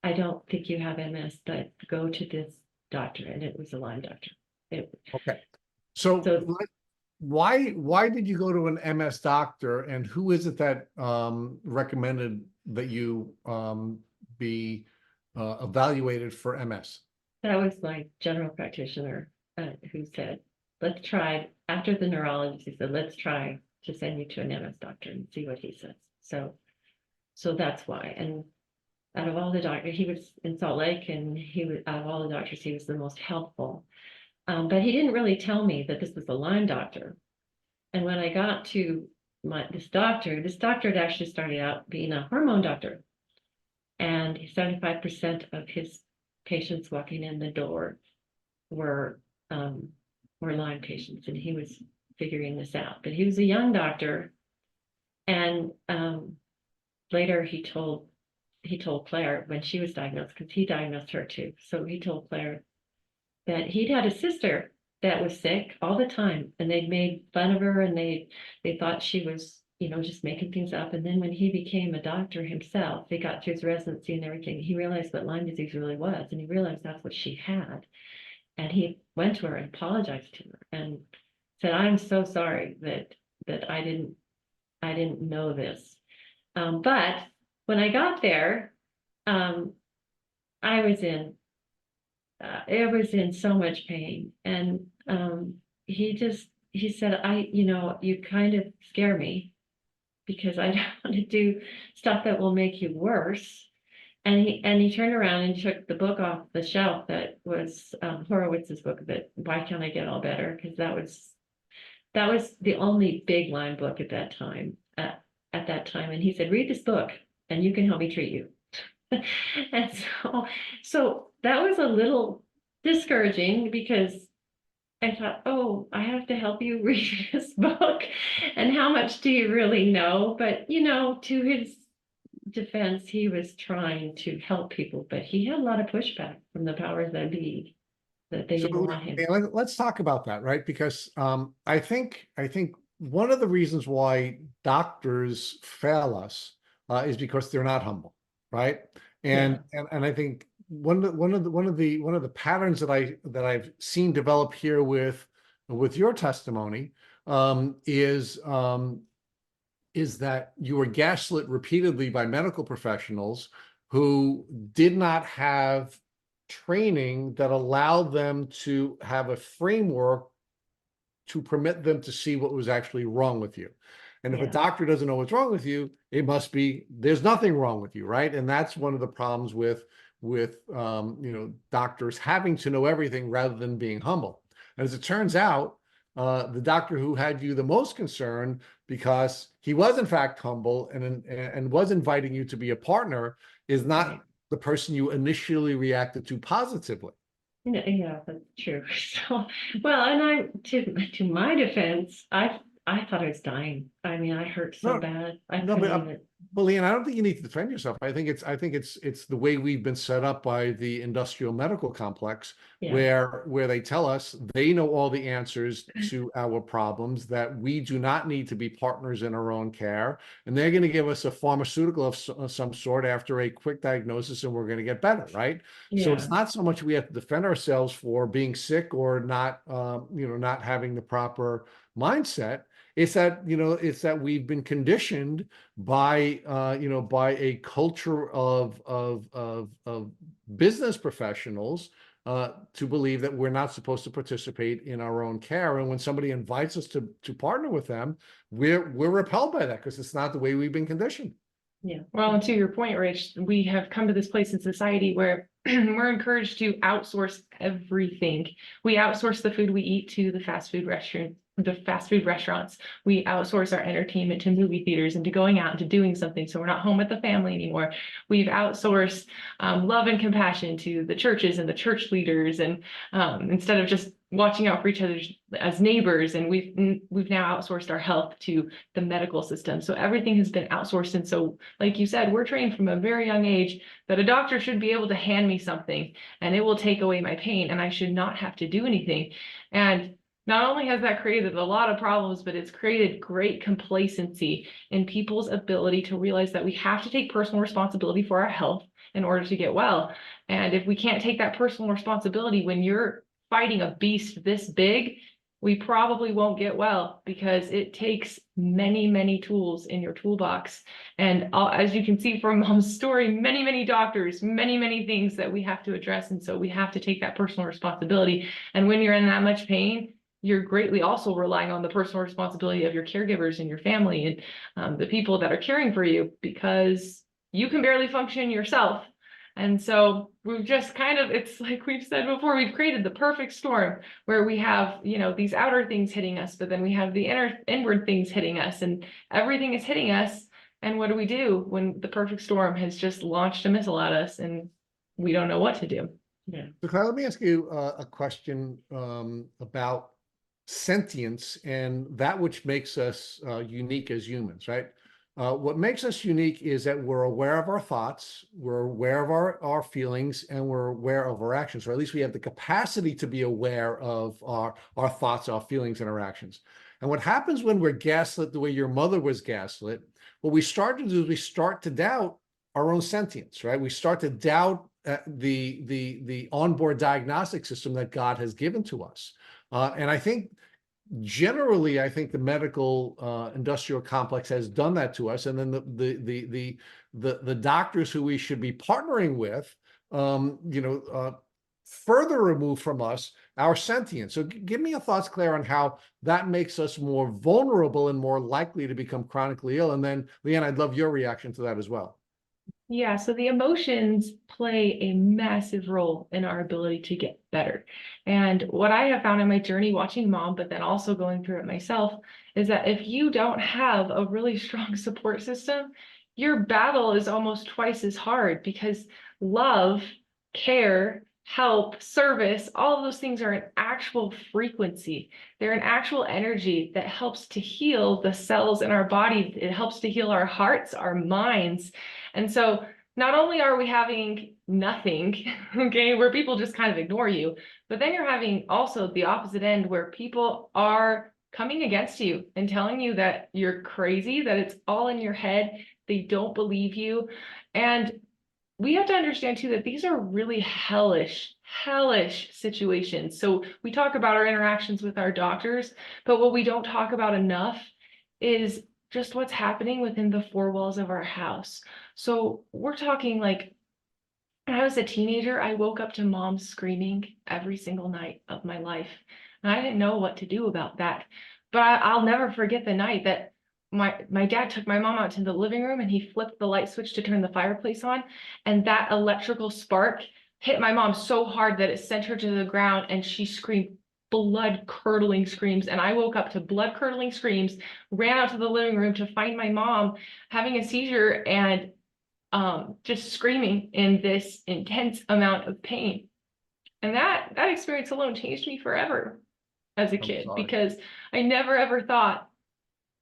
I don't think you have MS, but go to this doctor. And it was a Lyme doctor. Okay. So why did you go to an MS doctor, and who is it that recommended that you be evaluated for MS? That was my general practitioner who said, let's try, after the neurologist, he said, let's try to send you to an MS doctor and see what he says. So that's why. And out of all the doctors, he was in Salt Lake, and out of all the doctors, he was the most helpful. But he didn't really tell me that this was a Lyme doctor. And when I got to this doctor had actually started out being a hormone doctor. And 75% of his patients walking in the door were Lyme patients, and he was figuring this out. But he was a young doctor, and later he told Claire, when she was diagnosed, because he diagnosed her too. So he told Claire that he'd had a sister that was sick all the time, and they'd made fun of her, and they thought she was, just making things up. And then when he became a doctor himself, he got through his residency and everything, he realized what Lyme disease really was, and he realized that's what she had. And he went to her and apologized to her and said, I'm so sorry that I didn't know this. But when I got there, I was in so much pain. And he said, you kind of scare me, because I don't want to do stuff that will make you worse. And he turned around and took the book off the shelf that was Horowitz's book, that Why Can't I Get All Better? Because that was that was the only big Lyme book at that time, and he said, read this book and you can help me treat you. And so that was a little discouraging because I thought, oh, I have to help you read this book. And how much do you really know? But, to his defense, he was trying to help people, but he had a lot of pushback from the powers that be that they So didn't want him. let's talk about that, right? Because I think one of the reasons why doctors fail us is because they're not humble, right? And I think one of the patterns that I've seen develop here with your testimony is that you were gaslit repeatedly by medical professionals who did not have training that allowed them to have a framework to permit them to see what was actually wrong with you. And if a doctor doesn't know what's wrong with you, it must be there's nothing wrong with you, right? And that's one of the problems with doctors having to know everything rather than being humble. And as it turns out, the doctor who had you the most concern, because he was in fact humble and was inviting you to be a partner, is not the person you initially reacted to positively. Yeah, that's true. So, well, and to my defense, I thought I was dying. I mean, I hurt so bad. I couldn't even. Well, Leanne, I don't think you need to defend yourself. I think it's the way we've been set up by the industrial medical complex, where they tell us they know all the answers to our problems, that we do not need to be partners in our own care, and they're going to give us a pharmaceutical of some sort after a quick diagnosis, and we're going to get better, right? So it's not so much we have to defend ourselves for being sick or not, not having the proper mindset. It's that we've been conditioned by a culture of business professionals to believe that we're not supposed to participate in our own care. And when somebody invites us to partner with them, we're repelled by that because it's not the way we've been conditioned. Yeah. Well, and to your point, Rich, we have come to this place in society where we're encouraged to outsource everything. We outsource the food we eat to the fast food restaurants. We outsource our entertainment to movie theaters and to going out and to doing something. So we're not home with the family anymore. We've outsourced love and compassion to the churches and the church leaders, and instead of just watching out for each other as neighbors. And we've now outsourced our health to the medical system. So everything has been outsourced. And so, like you said, we're trained from a very young age that a doctor should be able to hand me something and it will take away my pain and I should not have to do anything. And not only has that created a lot of problems, but it's created great complacency in people's ability to realize that we have to take personal responsibility for our health in order to get well. And if we can't take that personal responsibility when you're fighting a beast this big, we probably won't get well, because it takes many, many tools in your toolbox. And as you can see from Mom's story, many, many doctors, many, many things that we have to address. And so we have to take that personal responsibility. And when you're in that much pain, you're greatly also relying on the personal responsibility of your caregivers and your family and the people that are caring for you, because you can barely function yourself. And so we've just it's like we've said before, we've created the perfect storm where we have, these outer things hitting us, but then we have the inward things hitting us, and everything is hitting us. And what do we do when the perfect storm has just launched a missile at us and we don't know what to do? Yeah. So Claire, let me ask you a question about sentience and that which makes us unique as humans, right? What makes us unique is that we're aware of our thoughts, we're aware of our feelings, and we're aware of our actions, or at least we have the capacity to be aware of our thoughts, our feelings, and our actions. And what happens when we're gaslit the way your mother was gaslit, what we start to do is we start to doubt our own sentience, right? We start to doubt the onboard diagnostic system that God has given to us. And I think generally, I think the medical industrial complex has done that to us. And then the doctors who we should be partnering with, further remove from us our sentience. So give me your thoughts, Claire, on how that makes us more vulnerable and more likely to become chronically ill. And then, Leanne, I'd love your reaction to that as well. Yeah, so the emotions play a massive role in our ability to get better. And what I have found in my journey watching mom, but then also going through it myself, is that if you don't have a really strong support system, your battle is almost twice as hard because love, care, help, service, all of those things are an actual frequency. They're an actual energy that helps to heal the cells in our body. It helps to heal our hearts, our minds. And so not only are we having nothing, okay, where people just kind of ignore you, but then you're having also the opposite end where people are coming against you and telling you that you're crazy, that it's all in your head. They don't believe you. And we have to understand too that these are really hellish situations. So we talk about our interactions with our doctors, but what we don't talk about enough is just what's happening within the four walls of our house. So we're talking like when I was a teenager, I woke up to mom screaming every single night of my life. And I didn't know what to do about that. But I'll never forget the night that my dad took my mom out to the living room and he flipped the light switch to turn the fireplace on. And that electrical spark hit my mom so hard that it sent her to the ground and she screamed blood curdling screams. And I woke up to blood curdling screams, ran out to the living room to find my mom having a seizure and just screaming in this intense amount of pain. And that experience alone changed me forever as a I'm kid sorry. because I never ever thought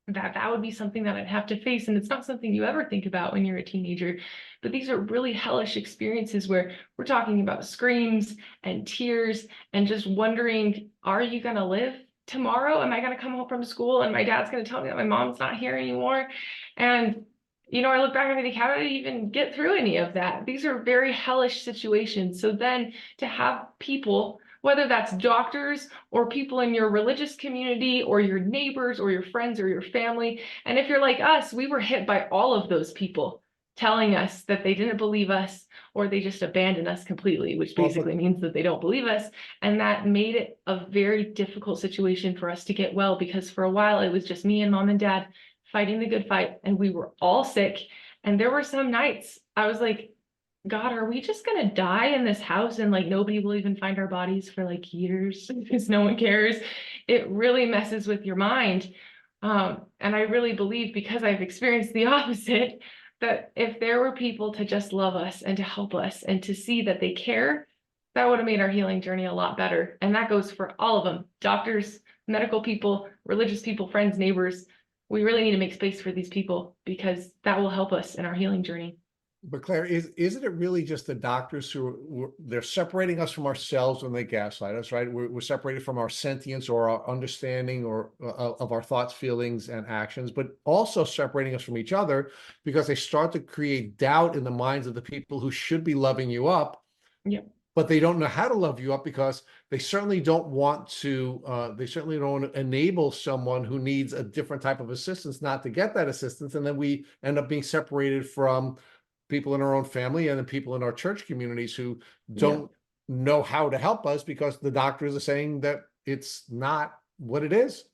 that that would be something that I'd have to face. And it's not something you ever think about when you're a teenager. But these are really hellish experiences where we're talking about screams and tears and just wondering, are you going to live tomorrow? Am I going to come home from school and my dad's going to tell me that my mom's not here anymore? And I look back and I think, how did I even get through any of that? These are very hellish situations. So then to have people, whether that's doctors or people in your religious community or your neighbors or your friends or your family. And if you're like us, we were hit by all of those people telling us that they didn't believe us or they just abandoned us completely, which Well, basically means that they don't believe us. And that made it a very difficult situation for us to get well because for a while it was just me and mom and dad fighting the good fight and we were all sick. And there were some nights I was like, God, are we just gonna die in this house and like nobody will even find our bodies for like years because no one cares? It really messes with your mind. And I really believe because I've experienced the opposite, that if there were people to just love us and to help us and to see that they care, that would have made our healing journey a lot better. And that goes for all of them, doctors, medical people, religious people, friends, neighbors. We really need to make space for these people because that will help us in our healing journey. But Claire, isn't it really just the doctors they're separating us from ourselves when they gaslight us, right? We're separated from our sentience or our understanding or of our thoughts, feelings, and actions, but also separating us from each other because they start to create doubt in the minds of the people who should be loving you up. Yeah. But they don't know how to love you up because they certainly don't want to, they certainly don't want to enable someone who needs a different type of assistance not to get that assistance. And then we end up being separated from people in our own family and the people in our church communities who don't know how to help us because the doctors are saying that it's not what it is.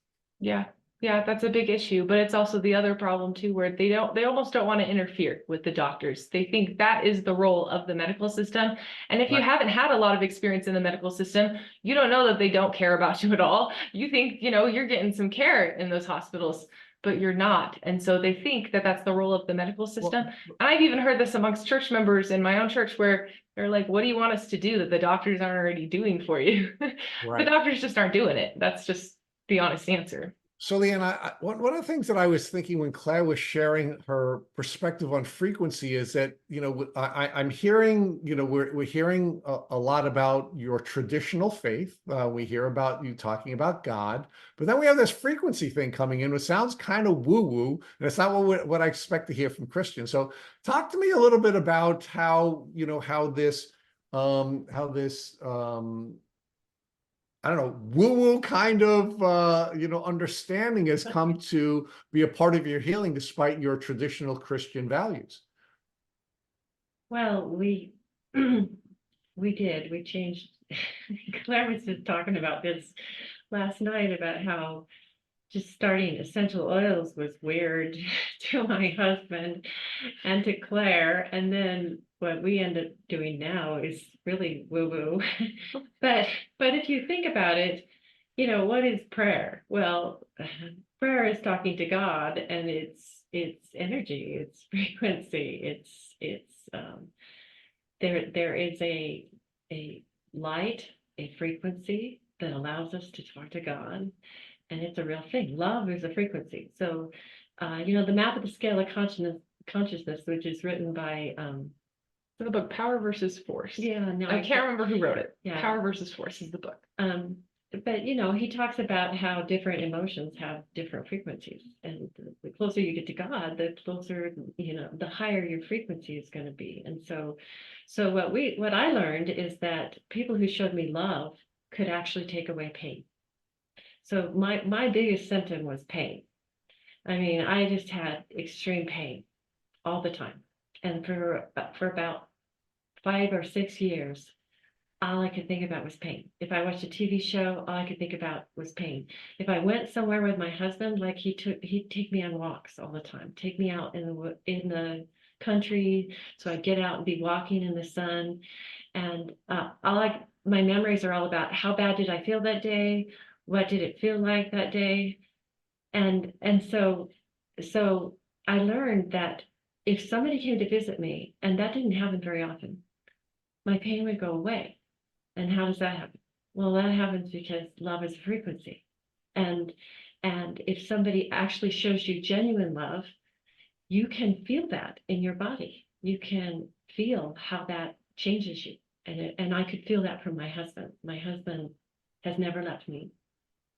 Yeah. Yeah, that's a big issue, but it's also the other problem too, where they almost don't want to interfere with the doctors. They think that is the role of the medical system. And if you Right. haven't had a lot of experience in the medical system, you don't know that they don't care about you at all. You think, you're getting some care in those hospitals, but you're not. And so they think that that's the role of the medical system. Well, And I've even heard this amongst church members in my own church where they're like, what do you want us to do that the doctors aren't already doing for you? The right. doctors just aren't doing it. That's just the honest answer. So, Leanne, one of the things that I was thinking when Claire was sharing her perspective on frequency is that, I'm hearing, we're hearing a lot about your traditional faith. We hear about you talking about God, but then we have this frequency thing coming in, which sounds kind of woo-woo, and it's not what I expect to hear from Christians. So talk to me a little bit about how this, I don't know, woo-woo kind of, understanding has come to be a part of your healing despite your traditional Christian values. Well, we we changed. Claire was just talking about this last night about how just starting essential oils was weird to my husband and to Claire. And then what we end up doing now is really woo-woo. But if you think about it, you know, what is prayer? Well, prayer is talking to God, and it's energy, it's frequency, there is a light, a frequency that allows us to talk to God, and it's a real thing. Love is a frequency. So, you know, the map of the scale of consciousness, which is written by The book Power versus Force. yeah, no, I can't remember who wrote it. Yeah. Power versus Force is the book. But you know, he talks about how different emotions have different frequencies, and the closer you get to God, the closer, you know, the higher your frequency is going to be. And so what I learned is that people who showed me love could actually take away pain. So my biggest symptom was pain. I mean, I just had extreme pain all the time, and for about 5 or 6 years, all I could think about was pain. If I watched a TV show, all I could think about was pain. If I went somewhere with my husband, like he'd take me on walks all the time, take me out in the country, so I'd get out and be walking in the sun. And my memories are all about how bad did I feel that day? What did it feel like that day? And so I learned that if somebody came to visit me, and that didn't happen very often, my pain would go away. And how does that happen? Well, that happens because love is a frequency. And if somebody actually shows you genuine love, you can feel that in your body. You can feel how that changes you. And I could feel that from my husband. My husband has never left me.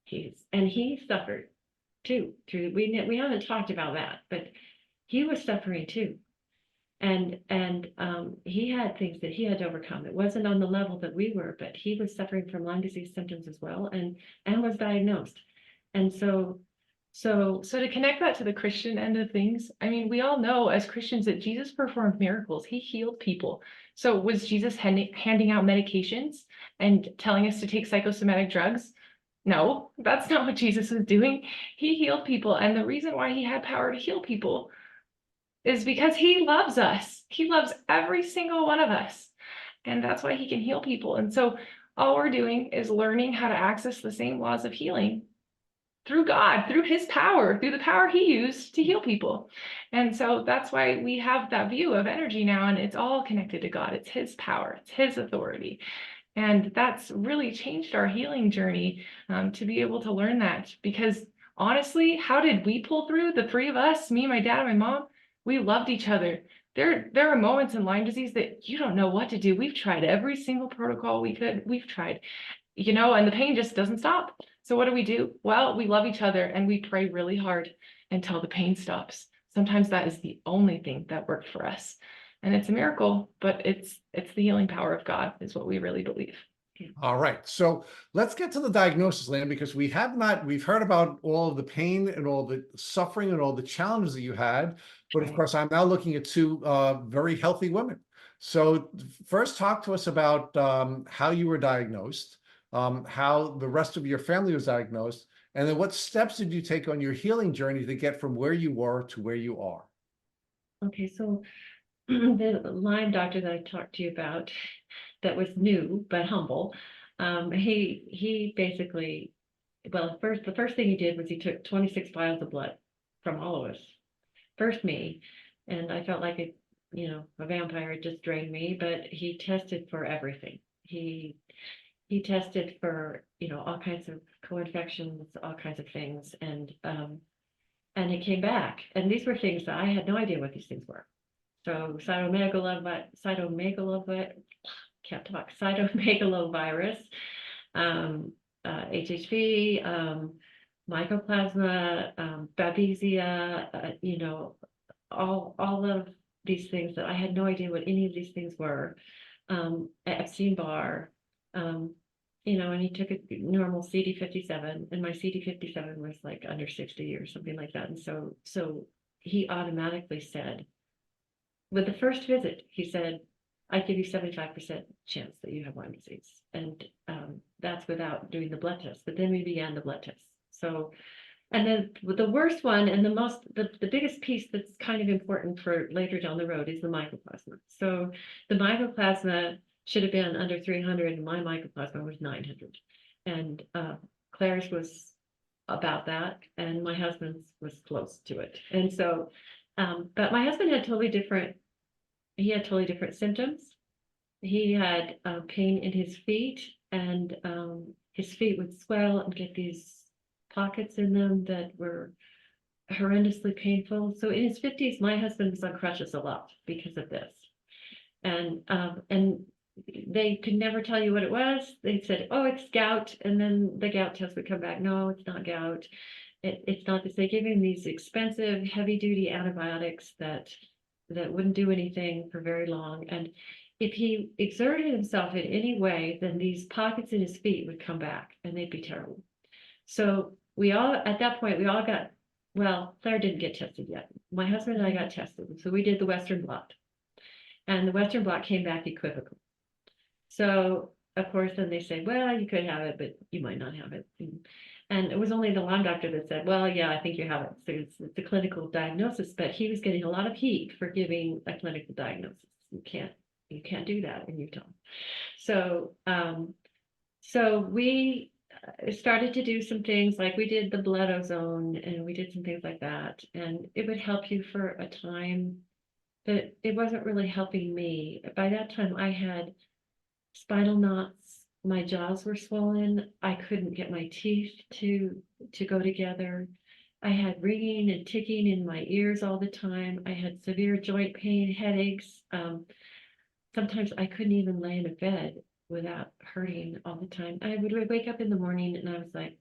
He suffered too. We haven't talked about that, but he was suffering too. And he had things that he had to overcome. It wasn't on the level that we were, but he was suffering from Lyme disease symptoms as well, and was diagnosed. And so to connect that to the Christian end of things, I mean, we all know as Christians that Jesus performed miracles. He healed people. So was Jesus handing out medications and telling us to take psychosomatic drugs? No, that's not what Jesus was doing. He healed people. And the reason why he had power to heal people is because he loves us. He loves every single one of us. And that's why he can heal people. And so all we're doing is learning how to access the same laws of healing through God, through his power, through the power he used to heal people. And so that's why we have that view of energy now, and it's all connected to God. It's his power, it's his authority. And that's really changed our healing journey, to be able to learn that. Because honestly, how did we pull through? The three of us, me, my dad, and my mom, we loved each other. There are moments in Lyme disease that you don't know what to do. We've tried every single protocol we could. We've tried, you know, and the pain just doesn't stop. So what do? Well, we love each other and we pray really hard until the pain stops. Sometimes that is the only thing that worked for us. And it's a miracle, but it's the healing power of God is what we really believe. All right. So let's get to the diagnosis, Leanne, because we've heard about all of the pain and all the suffering and all the challenges that you had. But of course, I'm now looking at two very healthy women. So first, talk to us about how you were diagnosed, how the rest of your family was diagnosed, and then what steps did you take on your healing journey to get from where you were to where you are? Okay, so the Lyme doctor that I talked to you about, that was new but humble, he basically, well, the first thing he did was he took 26 vials of blood from all of us. First me, and I felt like a vampire had just drained me, but he tested for everything. He tested for, all kinds of co-infections, all kinds of things, and it came back. And these were things that I had no idea what these things were. So cytomegalovirus, HHV, mycoplasma, babesia, all of these things that I had no idea what any of these things were. Epstein-Barr, and he took a normal CD57, and my CD57 was like under 60 or something like that. And so he automatically said, with the first visit, he said, I give you 75% chance that you have Lyme disease. And that's without doing the blood test. But then we began the blood test. So And then the worst one and the biggest piece that's kind of important for later down the road is the mycoplasma. So the mycoplasma should have been under 300 and my mycoplasma was 900. And Claire's was about that and my husband's was close to it. And so, but my husband had he had totally different symptoms. He had pain in his feet and his feet would swell and get these pockets in them that were horrendously painful. So in his 50s, my husband was on crutches a lot because of this. And they could never tell you what it was. They said, oh, it's gout. And then the gout test would come back. No, it's not gout. It's not this. They gave him these expensive, heavy duty antibiotics that wouldn't do anything for very long. And if he exerted himself in any way, then these pockets in his feet would come back and they'd be terrible. So at that point, we all got, well, Claire didn't get tested yet. My husband and I got tested. So we did the Western blot. And the Western blot came back equivocal. So, of course, then they say, well, you could have it, but you might not have it. And it was only the Lyme doctor that said, well, yeah, I think you have it. So it's the clinical diagnosis, but he was getting a lot of heat for giving a clinical diagnosis. You can't do that in Utah. So, so we started to do some things like we did the blood ozone and we did some things like that. And it would help you for a time, but it wasn't really helping me. By that time I had spinal knots, my jaws were swollen. I couldn't get my teeth to go together. I had ringing and ticking in my ears all the time. I had severe joint pain, headaches. Sometimes I couldn't even lay in a bed without hurting all the time. I would wake up in the morning and I was like,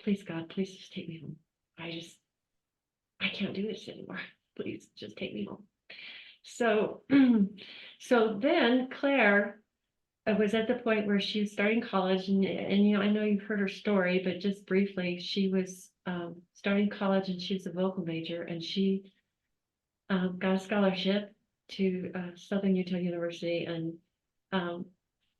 please God, please just take me home. I can't do this anymore. Please just take me home. So, so then Claire was at the point where she was starting college and you know, I know you've heard her story, but just briefly, she was starting college and she was a vocal major and she got a scholarship to Southern Utah University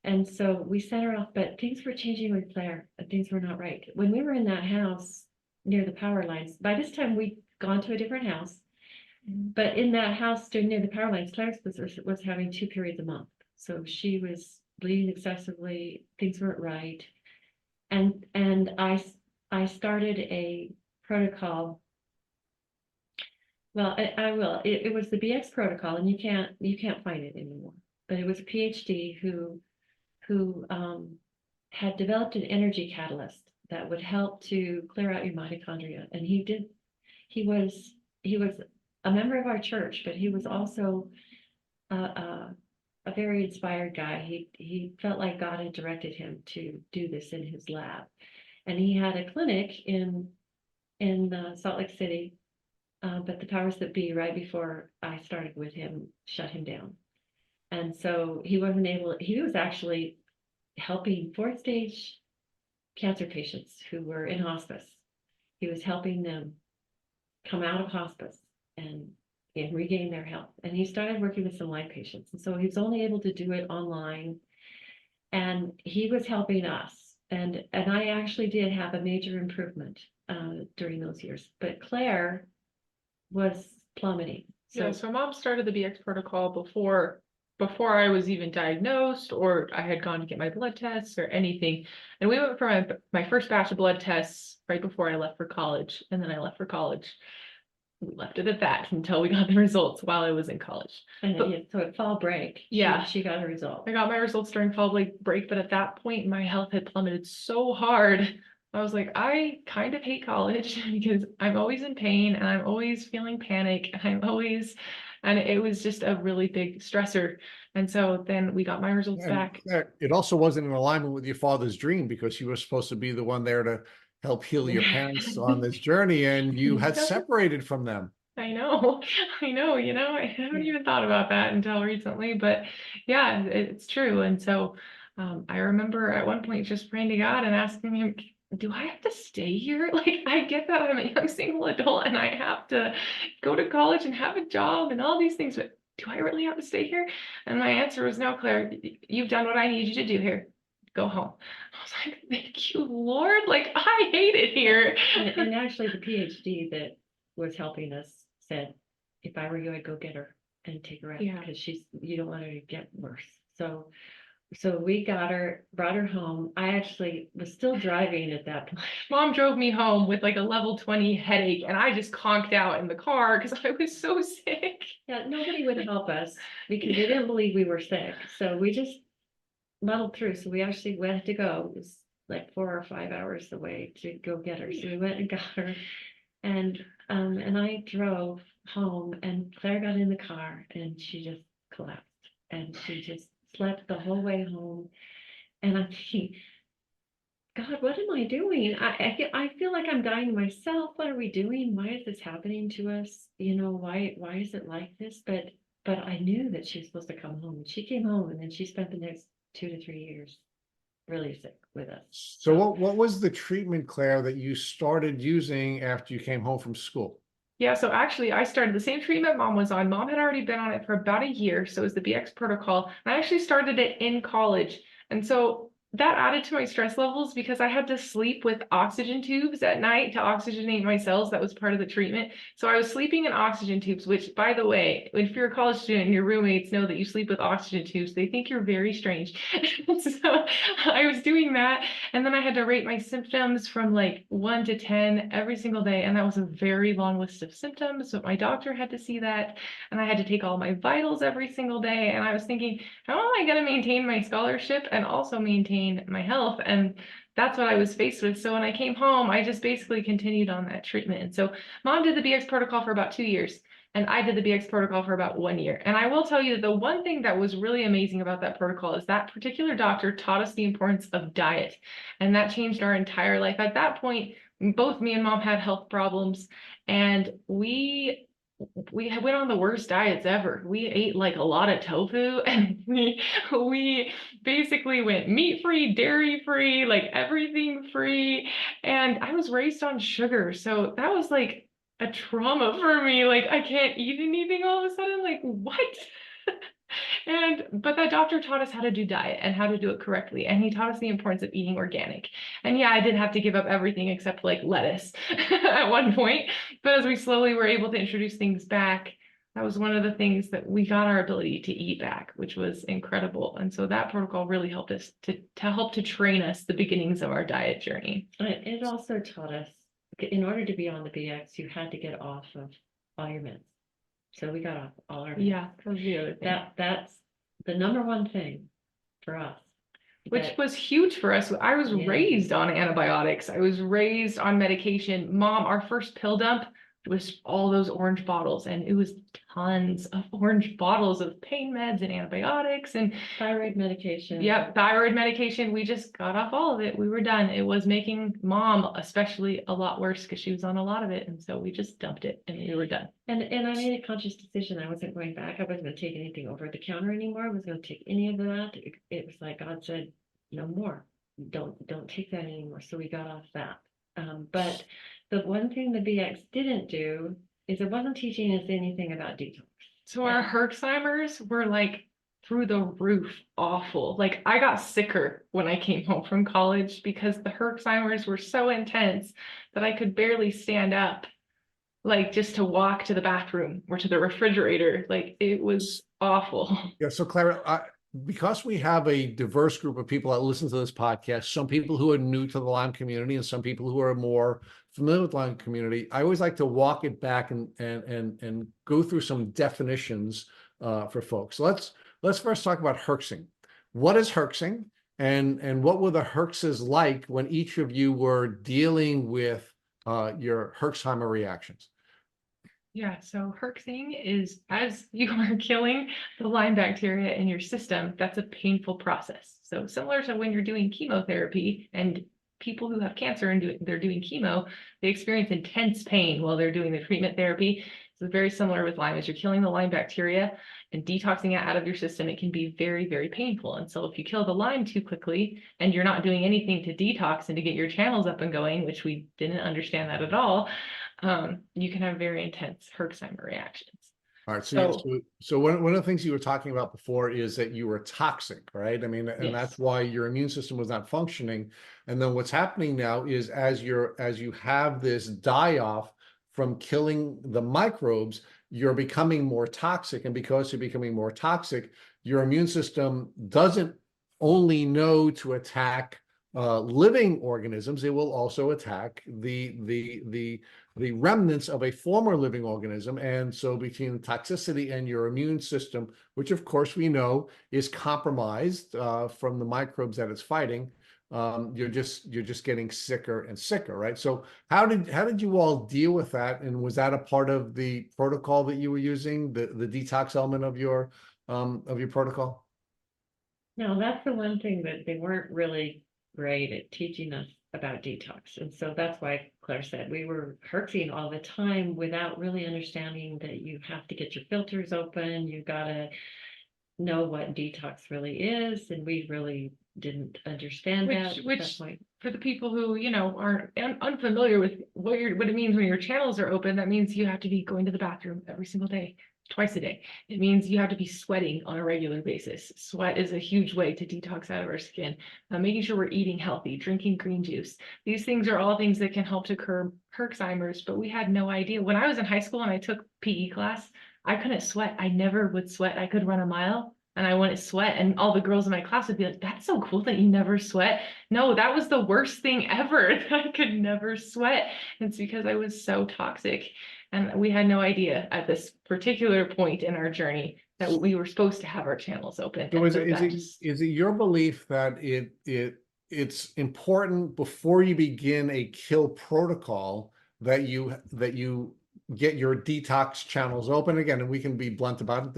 and so we sent her off, but things were changing with Claire and things were not right. When we were in that house near the power lines, by this time we'd gone to a different house, but in that house near the power lines, Claire was having 2 periods a month. So she was bleeding excessively, things weren't right. And I started a protocol. Well, I will. It was the BX protocol, and you can't find it anymore. But it was a PhD who had developed an energy catalyst that would help to clear out your mitochondria. And he was a member of our church, but he was also a very inspired guy. He felt like God had directed him to do this in his lab. And he had a clinic in Salt Lake City, but the powers that be right before I started with him shut him down. And so he was actually helping 4th stage cancer patients who were in hospice. He was helping them come out of hospice and regain their health. And he started working with some Lyme patients. And so he was only able to do it online. And he was helping us. And I actually did have a major improvement during those years. But Claire was plummeting. So mom started the BX protocol before I was even diagnosed or I had gone to get my blood tests or anything. And we went for my first batch of blood tests right before I left for college. And then I left for college. We left it at that until we got the results while I was in college. And so at fall break, she got her result. I got my results during fall break, but at that point, my health had plummeted so hard. I was like, I kind of hate college because I'm always in pain and I'm always feeling panic and it was just a really big stressor. And so then we got my results back. It also wasn't in alignment with your father's dream because you were supposed to be the one there to help heal your parents on this journey and you had separated from them. I know, you know, I haven't even thought about that until recently, but yeah, it's true. And so I remember at one point just praying to God and asking him, do I have to stay here? Like, I get that I'm a young single adult and I have to go to college and have a job and all these things, but do I really have to stay here? And my answer was no, Claire, you've done what I need you to do here. go home. I was like, thank you, Lord. Like, I hate it here. And actually the PhD that was helping us said, if I were you, I'd go get her and take her out Yeah. because you don't want her to get worse. So we got her, brought her home. I actually was still driving at that point. Mom drove me home with like a level 20 headache, and I just conked out in the car because I was so sick. Yeah, nobody would help us because they didn't believe we were sick. So we just muddled through. So we actually went to go. It was like 4 or 5 hours away to go get her. So we went and got her. And I drove home, and Claire got in the car and she just collapsed. And she just slept the whole way home. And I'm thinking, God, what am I doing? I feel like I'm dying myself. What are we doing? Why is this happening to us? You know, why is it like this? But I knew that she was supposed to come home. And she came home, and then she spent the next 2 to 3 years really sick with us. So what was the treatment, Claire, that you started using after you came home from school? Yeah, so actually I started the same treatment Mom was on. Mom had already been on it for about a year. So it was the BX protocol. And I actually started it in college. And so that added to my stress levels because I had to sleep with oxygen tubes at night to oxygenate my cells. That was part of the treatment. So I was sleeping in oxygen tubes, which, by the way, if you're a college student and your roommates know that you sleep with oxygen tubes, they think you're very strange. So I was doing that. And then I had to rate my symptoms from like 1 to 10 every single day. And that was a very long list of symptoms. So my doctor had to see that. And I had to take all my vitals every single day. And I was thinking, how am I going to maintain my scholarship and also maintain my health? And that's what I was faced with. So when I came home, I just basically continued on that treatment. And so Mom did the BX protocol for about 2 years. And I did the BX protocol for about 1 year. And I will tell you that the one thing that was really amazing about that protocol is that particular doctor taught us the importance of diet. And that changed our entire life. At that point, both me and Mom had health problems, and we went on the worst diets ever. We ate like a lot of tofu, and we basically went meat free, dairy free, like everything free. And I was raised on sugar. So that was like a trauma for me. Like, I can't eat anything all of a sudden. Like, what? But that doctor taught us how to do diet and how to do it correctly. And he taught us the importance of eating organic. And yeah, I did have to give up everything except like lettuce at one point. But as we slowly were able to introduce things back, that was one of the things that we got our ability to eat back, which was incredible. And so that protocol really helped us to help to train us the beginnings of our diet journey. It also taught us, in order to be on the BX, you had to get off of all your meds. So we got off all our meds. Yeah, that was the other thing. That's the number one thing for us. Which was huge for us. I was raised on antibiotics. I was raised on medication. Mom, our first pill dump was all those orange bottles, and it was tons of orange bottles of pain meds and antibiotics and thyroid medication. Yep, thyroid medication. We just got off all of it. We were done. It was making Mom especially a lot worse because she was on a lot of it. And so we just dumped it and we were done. And I made a conscious decision. I wasn't going back. I wasn't going to take anything over the counter anymore. I wasn't going to take any of that. It was like God said, no more. Don't take that anymore. So we got off that. But the one thing the BX didn't do is it wasn't teaching us anything about detox. So our Herxheimers were like through the roof awful. Like, I got sicker when I came home from college because the Herxheimers were so intense that I could barely stand up, like just to walk to the bathroom or to the refrigerator. Like, it was awful. Yeah. So Claire, because we have a diverse group of people that listen to this podcast, some people who are new to the Lyme community and some people who are more familiar with the Lyme community, I always like to walk it back and go through some definitions for folks. So let's first talk about herxing. What is herxing, and what were the herxes like when each of you were dealing with your Herxheimer reactions? Yeah, so herxing is as you are killing the Lyme bacteria in your system, that's a painful process. So similar to when you're doing chemotherapy, and people who have cancer and they're doing chemo, they experience intense pain while they're doing the treatment therapy. So it's very similar with Lyme. As you're killing the Lyme bacteria and detoxing it out of your system, it can be very, very painful. And so if you kill the Lyme too quickly and you're not doing anything to detox and to get your channels up and going, which we didn't understand that at all, you can have very intense Herxheimer reactions. All right. So So one of the things you were talking about before is that you were toxic, right? I mean, and that's yes. why your immune system was not functioning. And then what's happening now is as you have this die-off from killing the microbes, you're becoming more toxic. And because you're becoming more toxic, your immune system doesn't only know to attack living organisms, it will also attack the remnants of a former living organism. And so between the toxicity and your immune system, which of course we know is compromised from the microbes that it's fighting, you're just getting sicker and sicker, right? So how did you all deal with that? And was that a part of the protocol that you were using, the detox element of your protocol? No, that's the one thing that they weren't really great at teaching us about detox. And so that's why Claire said we were herxing all the time without really understanding that you have to get your filters open. You gotta know what detox really is. And we really didn't understand that at that Which point. for the people who, aren't unfamiliar with what it means when your channels are open, that means you have to be going to the bathroom every single day, twice a day. It means you have to be sweating on a regular basis. Sweat is a huge way to detox out of our skin. Making sure we're eating healthy, drinking green juice. These things are all things that can help to curb Herxheimer's, but we had no idea. When I was in high school and I took PE class, I couldn't sweat. I never would sweat. I could run a mile and I wouldn't sweat. And all the girls in my class would be like, that's so cool that you never sweat. No, that was the worst thing ever. I could never sweat. It's because I was so toxic. And we had no idea at this particular point in our journey that we were supposed to have our channels open. So And so that just, is it your belief that it's important before you begin a kill protocol that you get your detox channels open again? And we can be blunt about it.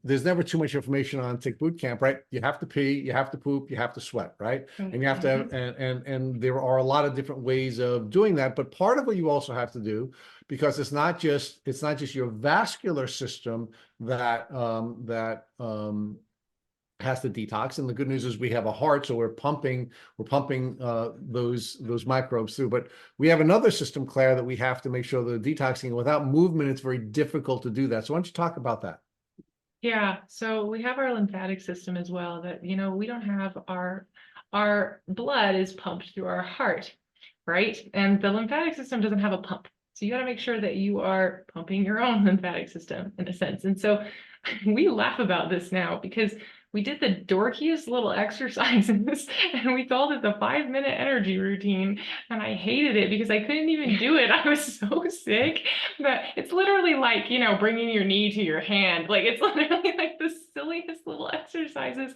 There's never too much information on Tick Boot Camp, right? You have to pee, you have to poop, you have to sweat, right? And you have to, and there are a lot of different ways of doing that. But part of what you also have to do, because it's not just your vascular system that has to detox. And the good news is we have a heart, so we're pumping those microbes through. But we have another system, Claire, that we have to make sure they're detoxing. Without movement, it's very difficult to do that. So why don't you talk about that? yeah. So we have our lymphatic system as well that, we don't have our blood is pumped through our heart, right? And the lymphatic system doesn't have a pump. So you got to make sure that you are pumping your own lymphatic system in a sense. And so we laugh about this now because we did the dorkiest little exercises and we called it the 5-minute energy routine. And I hated it because I couldn't even do it. I was so sick that it's literally like, bringing your knee to your hand. Like it's literally like the silliest little exercises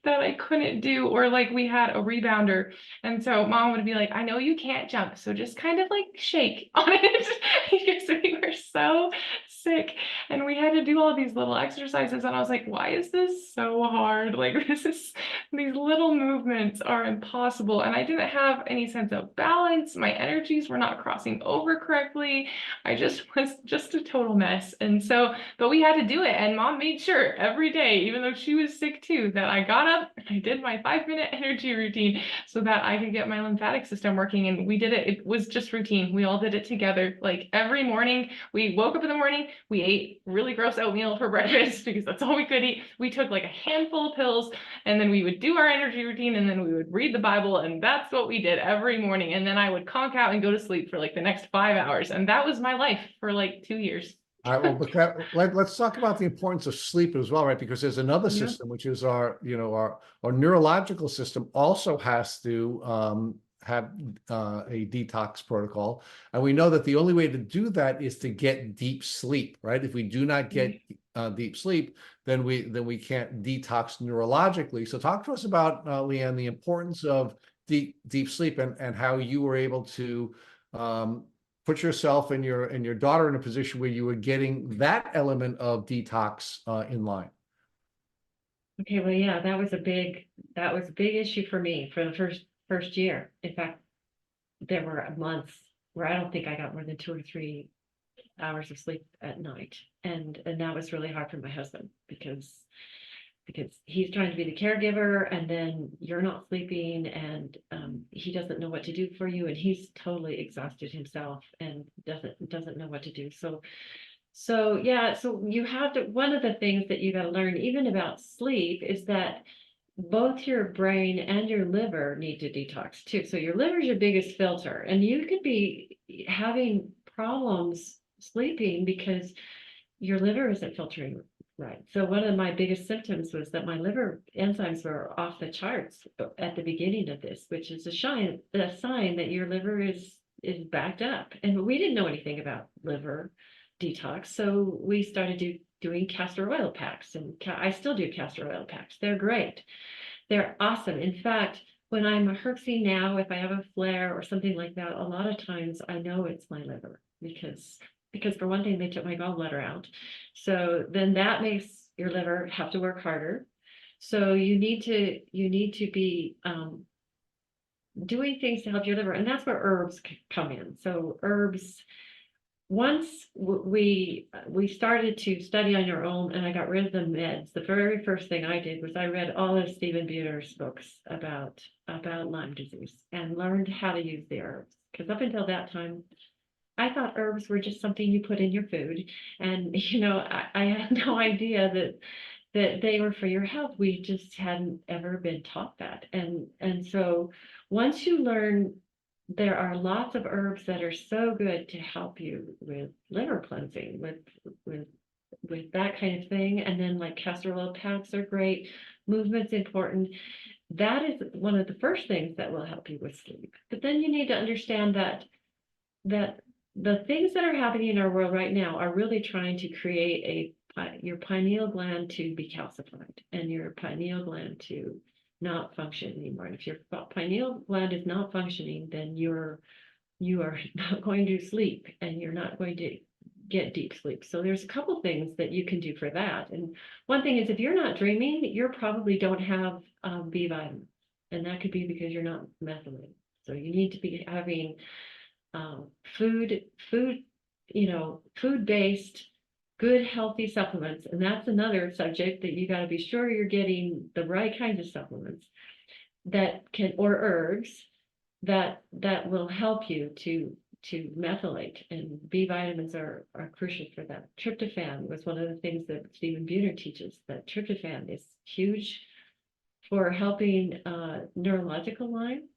that I couldn't do. Or like we had a rebounder. And so mom would be like, I know you can't jump. So just kind of like shake on it because we were so sick. And we had to do all these little exercises. And I was like, why is this so hard? Like these little movements are impossible. And I didn't have any sense of balance. My energies were not crossing over correctly. I just was just a total mess. And so, but we had to do it. And mom made sure every day, even though she was sick too, that I got up, I did my 5-minute energy routine so that I could get my lymphatic system working. And we did it. It was just routine. We all did it together. Like every morning, we woke up in the morning, we ate really gross oatmeal for breakfast because that's all we could eat. We took like a handful of pills and then we would do our energy routine and then we would read the Bible. And that's what we did every morning. And then I would conk out and go to sleep for like the next 5 hours. And that was my life for like 2 years. All right, well, but let's talk about the importance of sleep as well, right? Because there's another Yeah. system, which is our neurological system also has to have a detox protocol. And we know that the only way to do that is to get deep sleep, right? If we do not get deep sleep, then we can't detox neurologically. So talk to us about, Leanne, the importance of deep sleep and how you were able to put yourself and your daughter in a position where you were getting that element of detox in line. Okay, well, yeah, that was a big issue for me for the first year. In fact, there were months where I don't think I got more than 2 or 3 hours of sleep at night. And that was really hard for my husband because he's trying to be the caregiver and then you're not sleeping and he doesn't know what to do for you and he's totally exhausted himself and doesn't know what to do. So So yeah, so you have to, one of the things that you got to learn even about sleep is that both your brain and your liver need to detox too. So your liver is your biggest filter, and you could be having problems sleeping because your liver isn't filtering right. So one of my biggest symptoms was that my liver enzymes were off the charts at the beginning of this, which is a sign that your liver is backed up. And we didn't know anything about liver detox, so we started doing castor oil packs, and I still do castor oil packs. They're great. They're awesome. In fact, when I'm herxing now, if I have a flare or something like that, a lot of times I know it's my liver because for one thing, they took my gallbladder out. So then that makes your liver have to work harder. So you need to be doing things to help your liver, and that's where herbs come in. So herbs, once we started to study on your own and I got rid of the meds, the very first thing I did was I read all of Stephen Buhner's books about Lyme disease and learned how to use the herbs. Because up until that time, I thought herbs were just something you put in your food. And, I had no idea that they were for your health. We just hadn't ever been taught that. And so once you learn, there are lots of herbs that are so good to help you with liver cleansing, with that kind of thing. And then like castor oil packs are great. Movement's important. That is one of the first things that will help you with sleep. But then you need to understand that the things that are happening in our world right now are really trying to create your pineal gland to be calcified and your pineal gland to not function anymore. And if your pineal gland is not functioning, then you are not going to sleep and you're not going to get deep sleep. So there's a couple things that you can do for that. And one thing is if you're not dreaming, you probably don't have B vitamins. And that could be because you're not methylated. So you need to be having food-based, good, healthy supplements. And that's another subject that you got to be sure you're getting the right kinds of supplements or herbs that will help you to methylate. And B vitamins are crucial for that. Tryptophan was one of the things that Stephen Buhner teaches, that tryptophan is huge for helping neurological Lyme.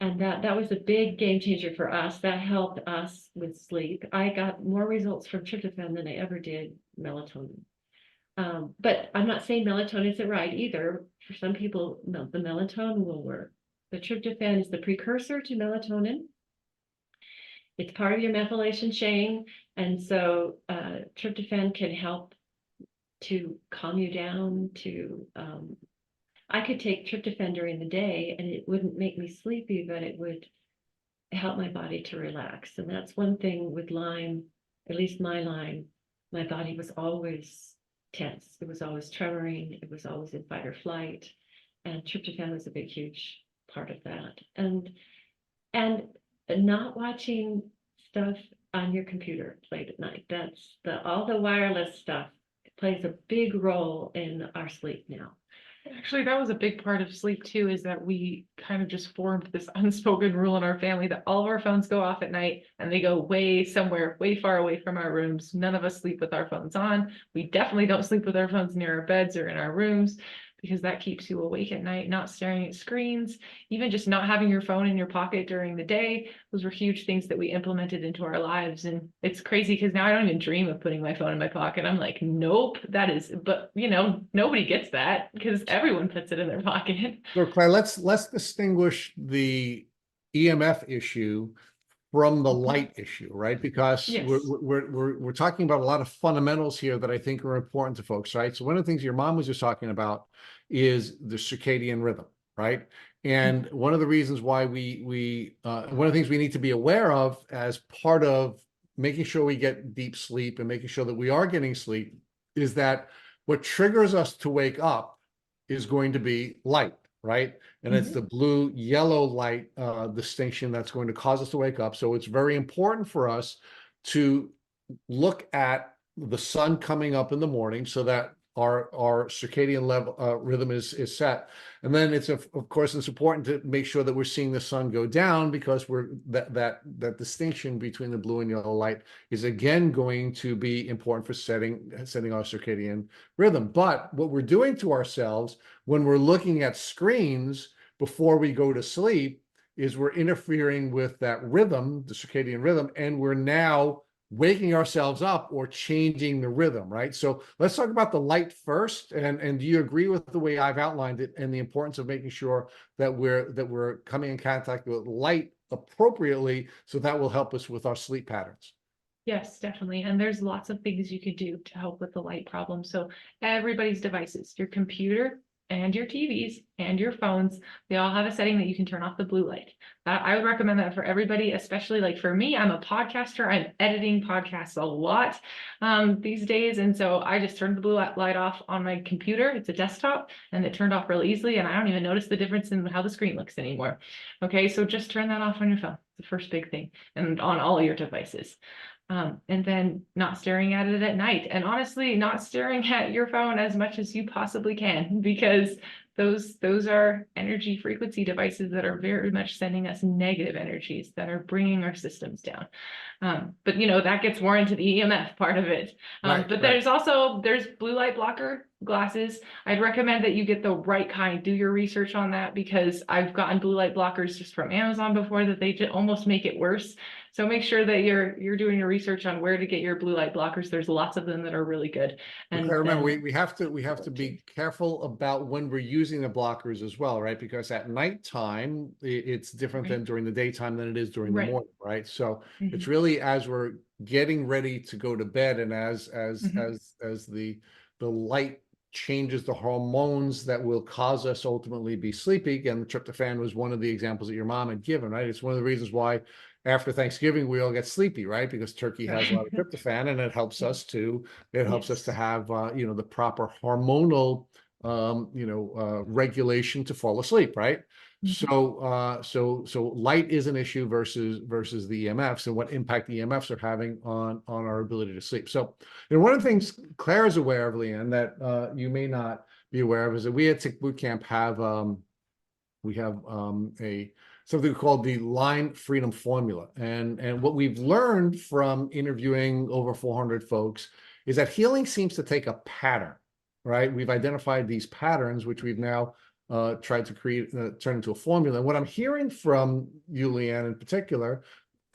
And that was a big game changer for us. That helped us with sleep. I got more results from tryptophan than I ever did melatonin. But I'm not saying melatonin isn't right either. For some people, no, the melatonin will work. The tryptophan is the precursor to melatonin. It's part of your methylation chain. And so tryptophan can help to calm you down, I could take tryptophan during the day and it wouldn't make me sleepy, but it would help my body to relax. And that's one thing with Lyme, at least my Lyme, my body was always tense. It was always tremoring. It was always in fight or flight. And tryptophan was a big, huge part of that. And not watching stuff on your computer late at night. That's all the wireless stuff plays a big role in our sleep now. Actually, that was a big part of sleep too, is that we kind of just formed this unspoken rule in our family that all of our phones go off at night and they go way far away from our rooms. None of us sleep with our phones on. We definitely don't sleep with our phones near our beds or in our rooms, because that keeps you awake at night, not staring at screens, even just not having your phone in your pocket during the day. Those were huge things that we implemented into our lives. And it's crazy because now I don't even dream of putting my phone in my pocket. I'm like, nope, but nobody gets that because everyone puts it in their pocket. So Claire, let's distinguish the EMF issue from the light issue, right? Because Yes. we're talking about a lot of fundamentals here that I think are important to folks, right? So one of the things your mom was just talking about is the circadian rhythm, right? And one of the reasons why one of the things we need to be aware of as part of making sure we get deep sleep and making sure that we are getting sleep is that what triggers us to wake up is going to be light, right? And it's the blue yellow light distinction that's going to cause us to wake up. So it's very important for us to look at the sun coming up in the morning so that our circadian level rhythm is set. And then it's of course it's important to make sure that we're seeing the sun go down, because that distinction between the blue and yellow light is again going to be important for setting our circadian rhythm. But what we're doing to ourselves when we're looking at screens before we go to sleep is we're interfering with that rhythm, the circadian rhythm, and we're now waking ourselves up or changing the rhythm, right? So let's talk about the light first. And do you agree with the way I've outlined it and the importance of making sure that we're coming in contact with light appropriately, so that will help us with our sleep patterns? Yes, definitely. And there's lots of things you could do to help with the light problem. So everybody's devices, your computer and your TVs and your phones, they all have a setting that you can turn off the blue light. I would recommend that for everybody, especially like for me, I'm a podcaster. I'm editing podcasts a lot these days. And so I just turned the blue light off on my computer. It's a desktop and it turned off really easily. And I don't even notice the difference in how the screen looks anymore. Okay, so just turn that off on your phone. It's the first big thing, and on all your devices. And then not staring at it at night, and honestly, not staring at your phone as much as you possibly can, because those are energy frequency devices that are very much sending us negative energies that are bringing our systems down. But that gets more into the EMF part of it. But there's blue light blocker glasses. I'd recommend that you get the right kind. Do your research on that, because I've gotten blue light blockers just from Amazon before that they almost make it worse. So make sure that you're doing your research on where to get your blue light blockers. There's lots of them that are really good. And okay, remember, we have to be careful about when we're using the blockers as well, right? Because at nighttime, it's different than during the daytime than it is during the morning, right? So it's really as we're getting ready to go to bed, and as the light changes the hormones that will cause us ultimately be sleepy. And tryptophan was one of the examples that your mom had given, right? It's one of the reasons why after Thanksgiving we all get sleepy, right? Because turkey has a lot of tryptophan, and it helps us to have the proper hormonal regulation to fall asleep, right? So light is an issue versus the EMFs, and what impact the EMFs are having on our ability to sleep. So, one of the things Claire is aware of, Leanne, that you may not be aware of, is that we at Tick Boot Camp have something called the Lyme Freedom Formula, and what we've learned from interviewing over 400 folks is that healing seems to take a pattern, right? We've identified these patterns, which we've now tried to turn into a formula. And what I'm hearing from you, Leanne, in particular,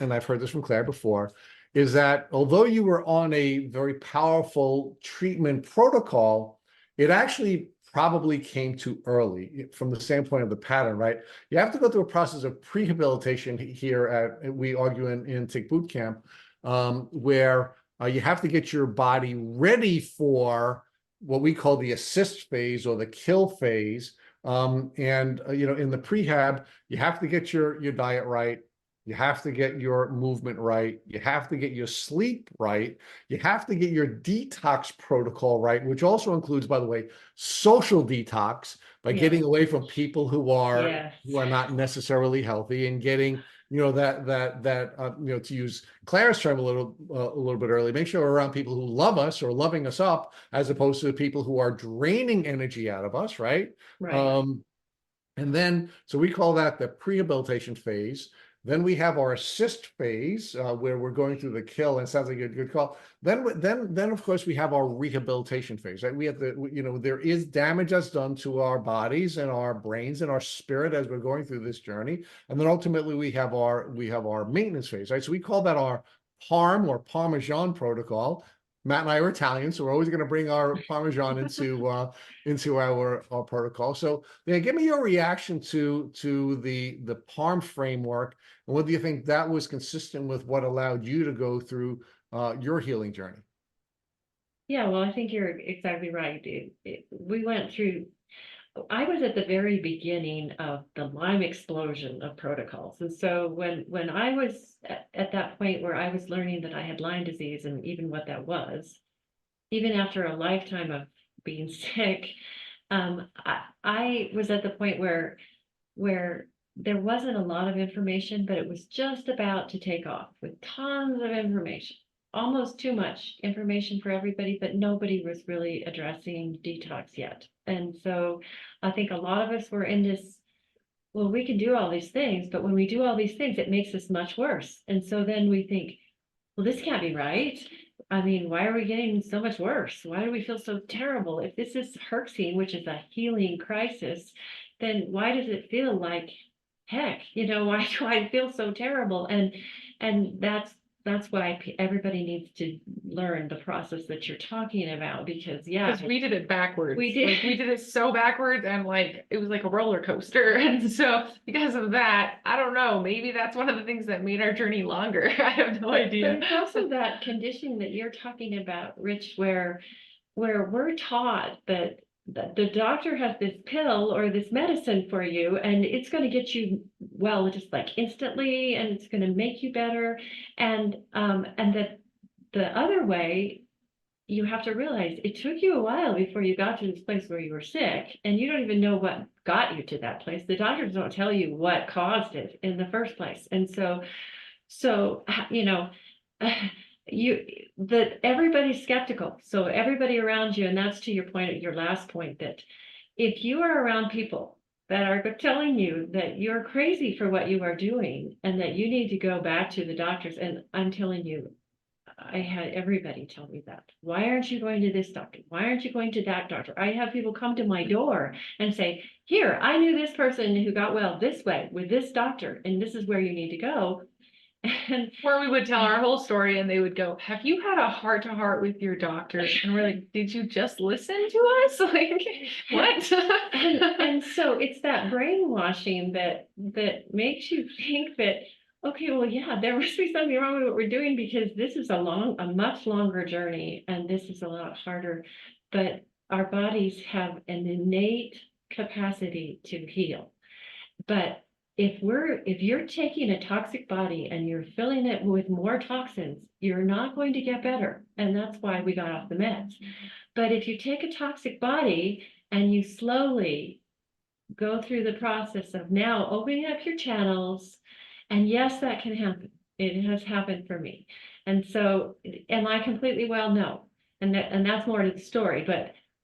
and I've heard this from Claire before, is that although you were on a very powerful treatment protocol, it actually probably came too early from the standpoint of the pattern, right? You have to go through a process of prehabilitation here we argue in Tick Boot Camp, where you have to get your body ready for what we call the assist phase or the kill phase. In the prehab, you have to get your diet right. You have to get your movement right. You have to get your sleep right. You have to get your detox protocol right, which also includes, by the way, social detox, by getting away from people who are not necessarily healthy, and getting to use Claire's term a little bit early, make sure we're around people who love us or loving us up, as opposed to people who are draining energy out of us, right? And then, so we call that the prehabilitation phase. Then we have our assist phase, where we're going through the kill, and it sounds like a good call. Then of course we have our rehabilitation phase, right? We have there is damage that's done to our bodies and our brains and our spirit as we're going through this journey. And then ultimately we have our maintenance phase, right? So we call that our Parm or Parmesan protocol. Matt and I are Italian, so we're always going to bring our Parmesan into our protocol. So give me your reaction to the Parm framework, and what do you think that was consistent with what allowed you to go through your healing journey? Yeah, well, I think you're exactly right. We went through, I was at the very beginning of the Lyme explosion of protocols. And so when I was at that point where I was learning that I had Lyme disease and even what that was, even after a lifetime of being sick, I was at the point where there wasn't a lot of information, but it was just about to take off with tons of information almost too much information for everybody, but nobody was really addressing detox yet. And so I think a lot of us were in this, well, we can do all these things, but when we do all these things, it makes us much worse. And so then we think, well, this can't be right. I mean, why are we getting so much worse? Why do we feel so terrible? If this is Herxine, which is a healing crisis, then why does it feel like heck? Why do I feel so terrible? And that's why everybody needs to learn the process that you're talking about, because Because we did it backwards. We did. Like, we did it so backwards, and like it was like a roller coaster. And so because of that, I don't know, maybe that's one of the things that made our journey longer. I have no idea. But it's also that conditioning that you're talking about, Rich, where we're taught that the doctor has this pill or this medicine for you, and it's going to get you well just like instantly, and it's going to make you better. And that the other way, you have to realize it took you a while before you got to this place where you were sick, and you don't even know what got you to that place. The doctors don't tell you what caused it in the first place. And so everybody's skeptical. So everybody around you, and that's to your point, your last point, that if you are around people that are telling you that you're crazy for what you are doing and that you need to go back to the doctors, and I'm telling you, I had everybody tell me that. Why aren't you going to this doctor? Why aren't you going to that doctor? I have people come to my door and say, here, I knew this person who got well this way with this doctor, and this is where you need to go. And Where we would tell our whole story, and they would go, have you had a heart-to-heart with your doctor? And we're like, did you just listen to us? Like, what? and so it's that brainwashing that makes you think that, okay, well, yeah, there must be something wrong with what we're doing, because this is a much longer journey, and this is a lot harder. But our bodies have an innate capacity to heal. But if you're taking a toxic body and you're filling it with more toxins, you're not going to get better. And that's why we got off the meds. But if you take a toxic body and you slowly go through the process of now opening up your channels, and yes, that can happen. It has happened for me. And so, am I completely well? No. And that's more to the story.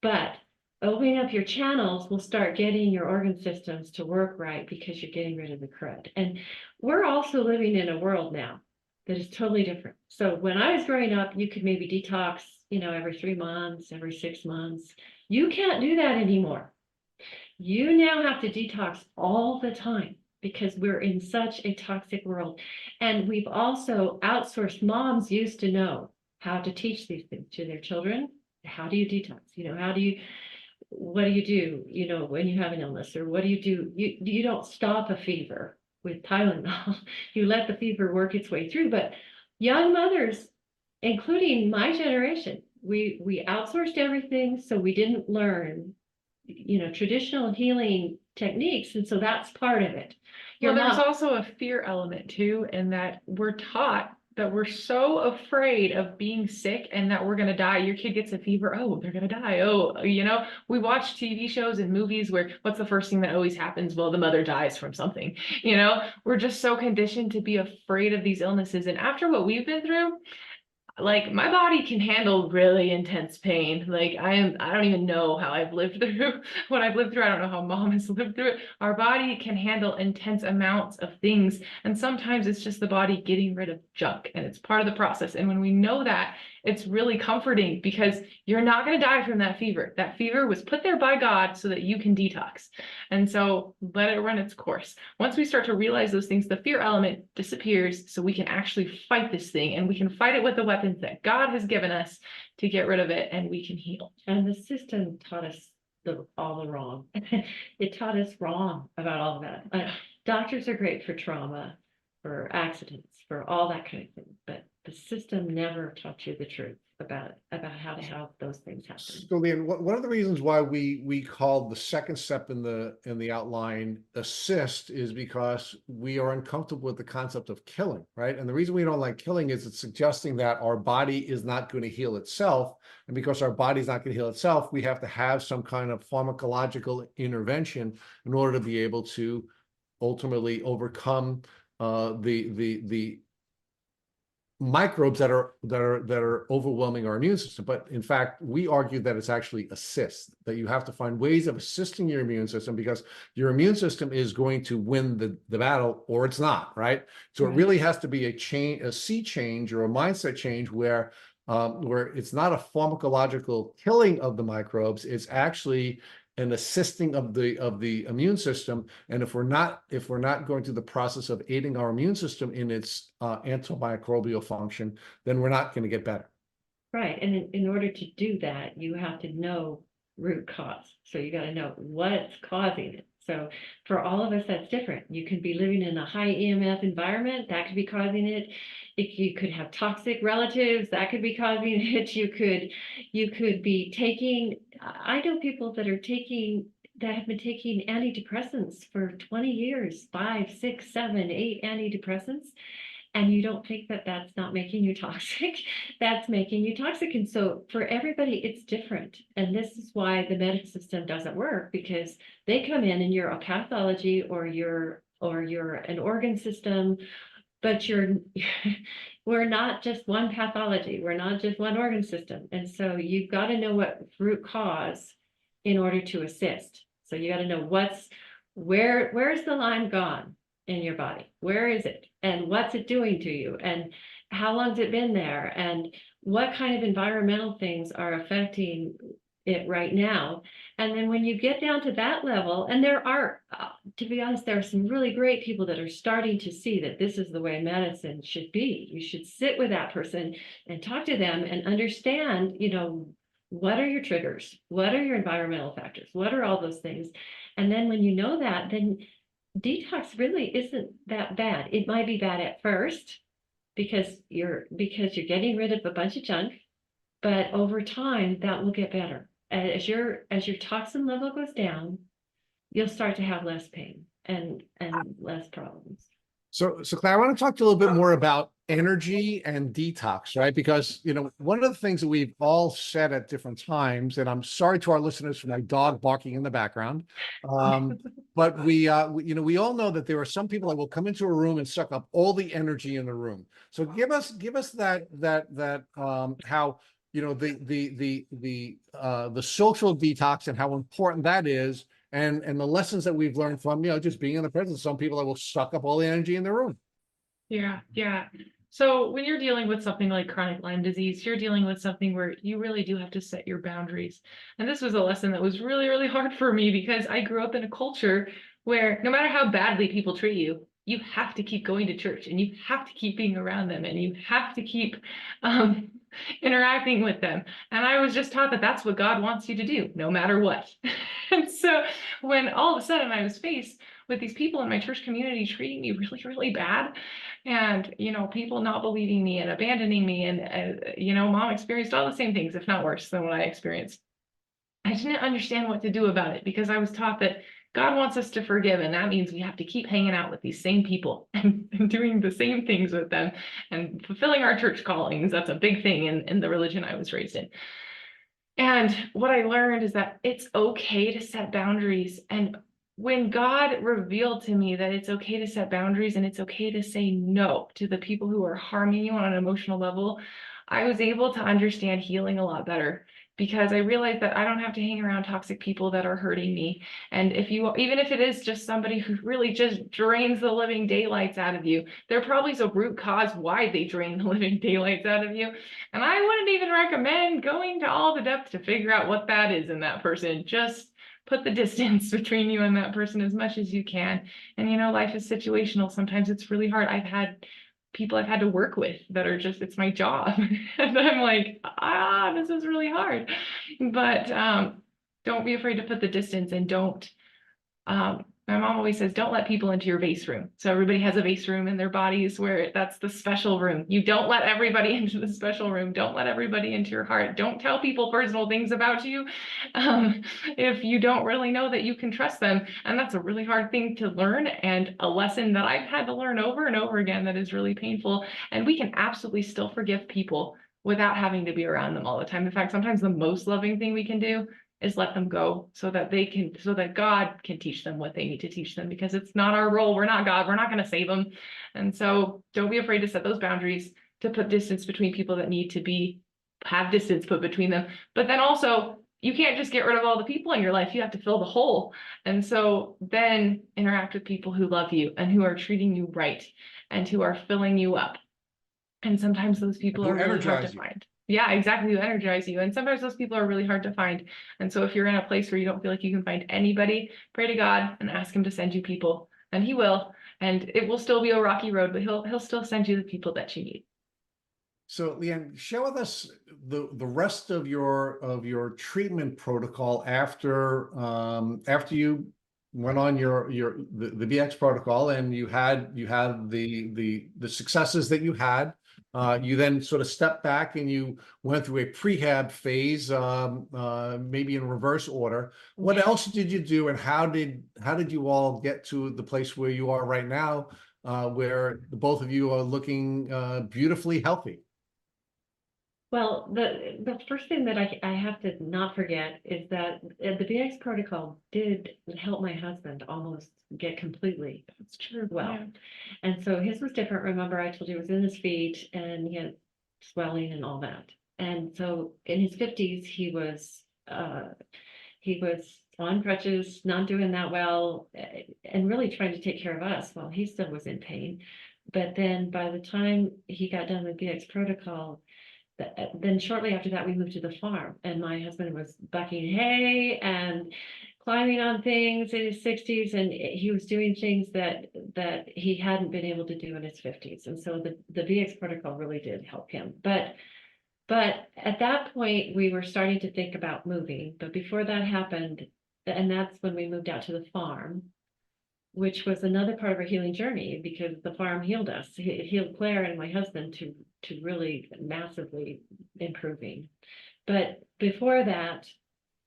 But opening up your channels will start getting your organ systems to work right, because you're getting rid of the crud. And we're also living in a world now that is totally different. So when I was growing up, you could maybe detox, every 3 months, every 6 months. You can't do that anymore. You now have to detox all the time, because we're in such a toxic world. And we've also outsourced. Moms used to know how to teach these things to their children. How do you detox? What do you do, when you have an illness, or what do you do? You don't stop a fever with Tylenol. You let the fever work its way through. But young mothers, including my generation, we outsourced everything, so we didn't learn, traditional healing techniques. And so that's part of it. Well, there's also a fear element too, in that we're taught that we're so afraid of being sick and that we're going to die. Your kid gets a fever. Oh, they're going to die. Oh, we watch TV shows and movies where what's the first thing that always happens? Well, the mother dies from something. We're just so conditioned to be afraid of these illnesses. And after what we've been through, like, my body can handle really intense pain. Like, I don't even know how I've lived through what I've lived through. I don't know how mom has lived through it. Our body can handle intense amounts of things. And sometimes it's just the body getting rid of junk, and it's part of the process. And when we know that, it's really comforting, because you're not going to die from that fever. That fever was put there by God so that you can detox. And so let it run its course. Once we start to realize those things, the fear element disappears, so we can actually fight this thing, and we can fight it with the weapons that God has given us to get rid of it, and we can heal. And the system taught us all the wrong. It taught us wrong about all of that. Doctors are great for trauma, for accidents, for all that kind of thing, but the system never taught you the truth about how to have those things happen. So, Leanne, one of the reasons why we called the second step in the outline assist is because we are uncomfortable with the concept of killing, right? And the reason we don't like killing is it's suggesting that our body is not going to heal itself. And because our body's not going to heal itself, we have to have some kind of pharmacological intervention in order to be able to ultimately overcome the microbes that are overwhelming our immune system. But in fact, we argue that it's actually assist, that you have to find ways of assisting your immune system, because your immune system is going to win the battle or it's not, right? So it really has to be a sea change or a mindset change where it's not a pharmacological killing of the microbes, it's actually an assisting of the immune system. And if we're not going through the process of aiding our immune system in its antimicrobial function, then we're not going to get better. Right. And in order to do that, you have to know root cause. So you got to know what's causing it. So for all of us, that's different. You could be living in a high EMF environment, that could be causing it. If you could have toxic relatives, that could be causing it. You could be taking, I know people that have been taking antidepressants for 20 years, 5, 6, 7, 8 antidepressants. And you don't think that that's not making you toxic, that's making you toxic. And so for everybody, it's different. And this is why the medical system doesn't work, because they come in and you're a pathology or you're an organ system, but we're not just one pathology. We're not just one organ system. And so you've got to know what root cause in order to assist. So you got to know where's the Lyme gone in your body? Where is it? And what's it doing to you? And how long's it been there? And what kind of environmental things are affecting it right now? And then when you get down to that level, and there are, to be honest, there are some really great people that are starting to see that this is the way medicine should be. You should sit with that person and talk to them and understand, what are your triggers? What are your environmental factors? What are all those things? And then when you know that, then detox really isn't that bad. It might be bad at first because you're getting rid of a bunch of junk, but over time that will get better. As your toxin level goes down, you'll start to have less pain and less problems. So Claire, I want to talk to you a little bit more about energy and detox, right? Because, one of the things that we've all said at different times, and I'm sorry to our listeners for my dog barking in the background, but we all know that there are some people that will come into a room and suck up all the energy in the room. So give us that how, the social detox and how important that is. And the lessons that we've learned from, just being in the presence of some people that will suck up all the energy in the room. Yeah. So when you're dealing with something like chronic Lyme disease, you're dealing with something where you really do have to set your boundaries. And this was a lesson that was really, really hard for me, because I grew up in a culture where no matter how badly people treat you, you have to keep going to church and you have to keep being around them and you have to keep interacting with them. And I was just taught that that's what God wants you to do, no matter what. And so when all of a sudden I was faced with these people in my church community treating me really, really bad, and, people not believing me and abandoning me, and, mom experienced all the same things, if not worse than what I experienced. I didn't understand what to do about it, because I was taught that God wants us to forgive, and that means we have to keep hanging out with these same people and doing the same things with them and fulfilling our church callings. That's a big thing in the religion I was raised in. And what I learned is that it's okay to set boundaries. And when God revealed to me that it's okay to set boundaries and it's okay to say no to the people who are harming you on an emotional level, I was able to understand healing a lot better, because I realized that I don't have to hang around toxic people that are hurting me. And even if it is just somebody who really just drains the living daylights out of you, there probably is a root cause why they drain the living daylights out of you. And I wouldn't even recommend going to all the depth to figure out what that is in that person. Just put the distance between you and that person as much as you can. And life is situational. Sometimes it's really hard. I've had people I've had to work with that are just, it's my job. And I'm like, this is really hard. But don't be afraid to put the distance, and don't, my mom always says, don't let people into your vase room. So everybody has a vase room in their bodies where that's the special room. You don't let everybody into the special room. Don't let everybody into your heart. Don't tell people personal things about you if you don't really know that you can trust them. And that's a really hard thing to learn, and a lesson that I've had to learn over and over again that is really painful. And we can absolutely still forgive people without having to be around them all the time. In fact, sometimes the most loving thing we can do is let them go, so that God can teach them what they need to teach them, because it's not our role. We're not God. We're not going to save them. And so don't be afraid to set those boundaries. to put distance between people that need to have distance put between them. But then also, you can't just get rid of all the people in your life. You have to fill the hole. And so then interact with people who love you and who are treating you right and who are filling you up. And sometimes those people Who are really hard energize to you. find. Yeah, exactly. Who energize you. And sometimes those people are really hard to find. And so if you're in a place where you don't feel like you can find anybody, pray to God and ask him to send you people. And he will. And it will still be a rocky road, but he'll still send you the people that you need. So, Leanne, share with us the rest of your treatment protocol after you went on the BX protocol, and you had the successes that you had. You then sort of stepped back and you went through a prehab phase, maybe in reverse order. What else did you do, and how did you all get to the place where you are right now, where the both of you are looking beautifully healthy? Well, the first thing that I have to not forget is that the BX protocol did help my husband almost get completely That's true. well. Yeah. And so his was different. Remember, I told you it was in his feet and he had swelling and all that. And so in his 50s, he was on crutches, not doing that well, and really trying to take care of us while he still was in pain. But then by the time he got done with BX protocol, then shortly after that, we moved to the farm, and my husband was bucking hay and climbing on things in his 60s, and he was doing things that he hadn't been able to do in his 50s. And so the VX protocol really did help him. But at that point, we were starting to think about moving. But before that happened, and that's when we moved out to the farm, which was another part of our healing journey, because the farm healed us. It healed Claire and my husband to really massively improving. But before that,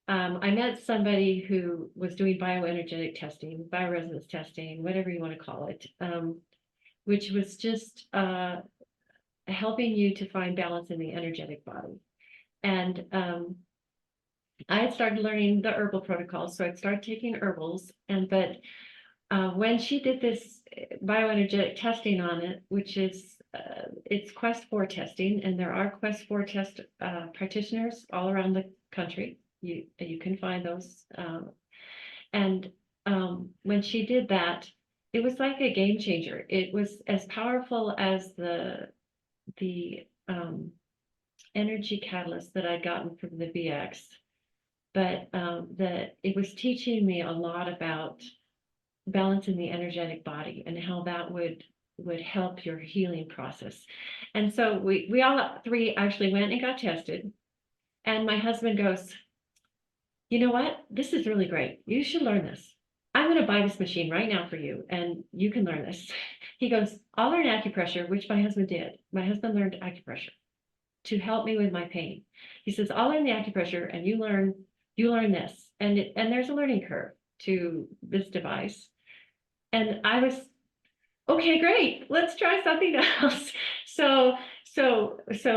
I met somebody who was doing bioenergetic testing, bioresonance testing, whatever you want to call it, which was just helping you to find balance in the energetic body. And I had started learning the herbal protocols, so I'd started taking herbals, but when she did this bioenergetic testing on it, which is it's Quest 4 testing, and there are Quest 4 test practitioners all around the country. You can find those. And when she did that, it was like a game changer. It was as powerful as the energy catalyst that I'd gotten from the VX, but that it was teaching me a lot about balancing the energetic body and how that would help your healing process. And so we all three actually went and got tested. And my husband goes, you know what? This is really great. You should learn this. I'm going to buy this machine right now for you, and you can learn this. He goes, I'll learn acupressure, which my husband did. My husband learned acupressure to help me with my pain. He says, I'll learn the acupressure and you learn this. And there's a learning curve to this device. And I was, okay, great, let's try something else. So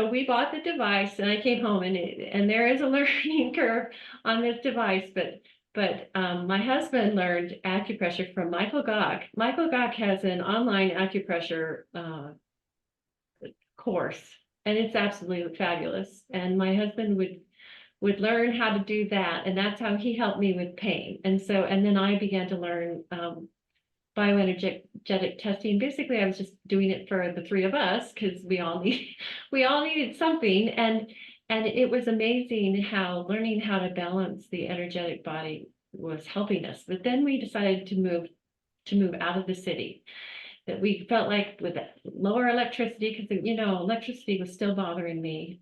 we bought the device, and I came home, and there is a learning curve on this device, but my husband learned acupressure from Michael Gogg. Michael Gogg has an online acupressure course, and it's absolutely fabulous. And my husband would learn how to do that, and that's how he helped me with pain. And then I began to learn bioenergetic testing. Basically, I was just doing it for the three of us because we all needed something, and it was amazing how learning how to balance the energetic body was helping us. But then we decided to move out of the city. That we felt like with lower electricity, because electricity was still bothering me.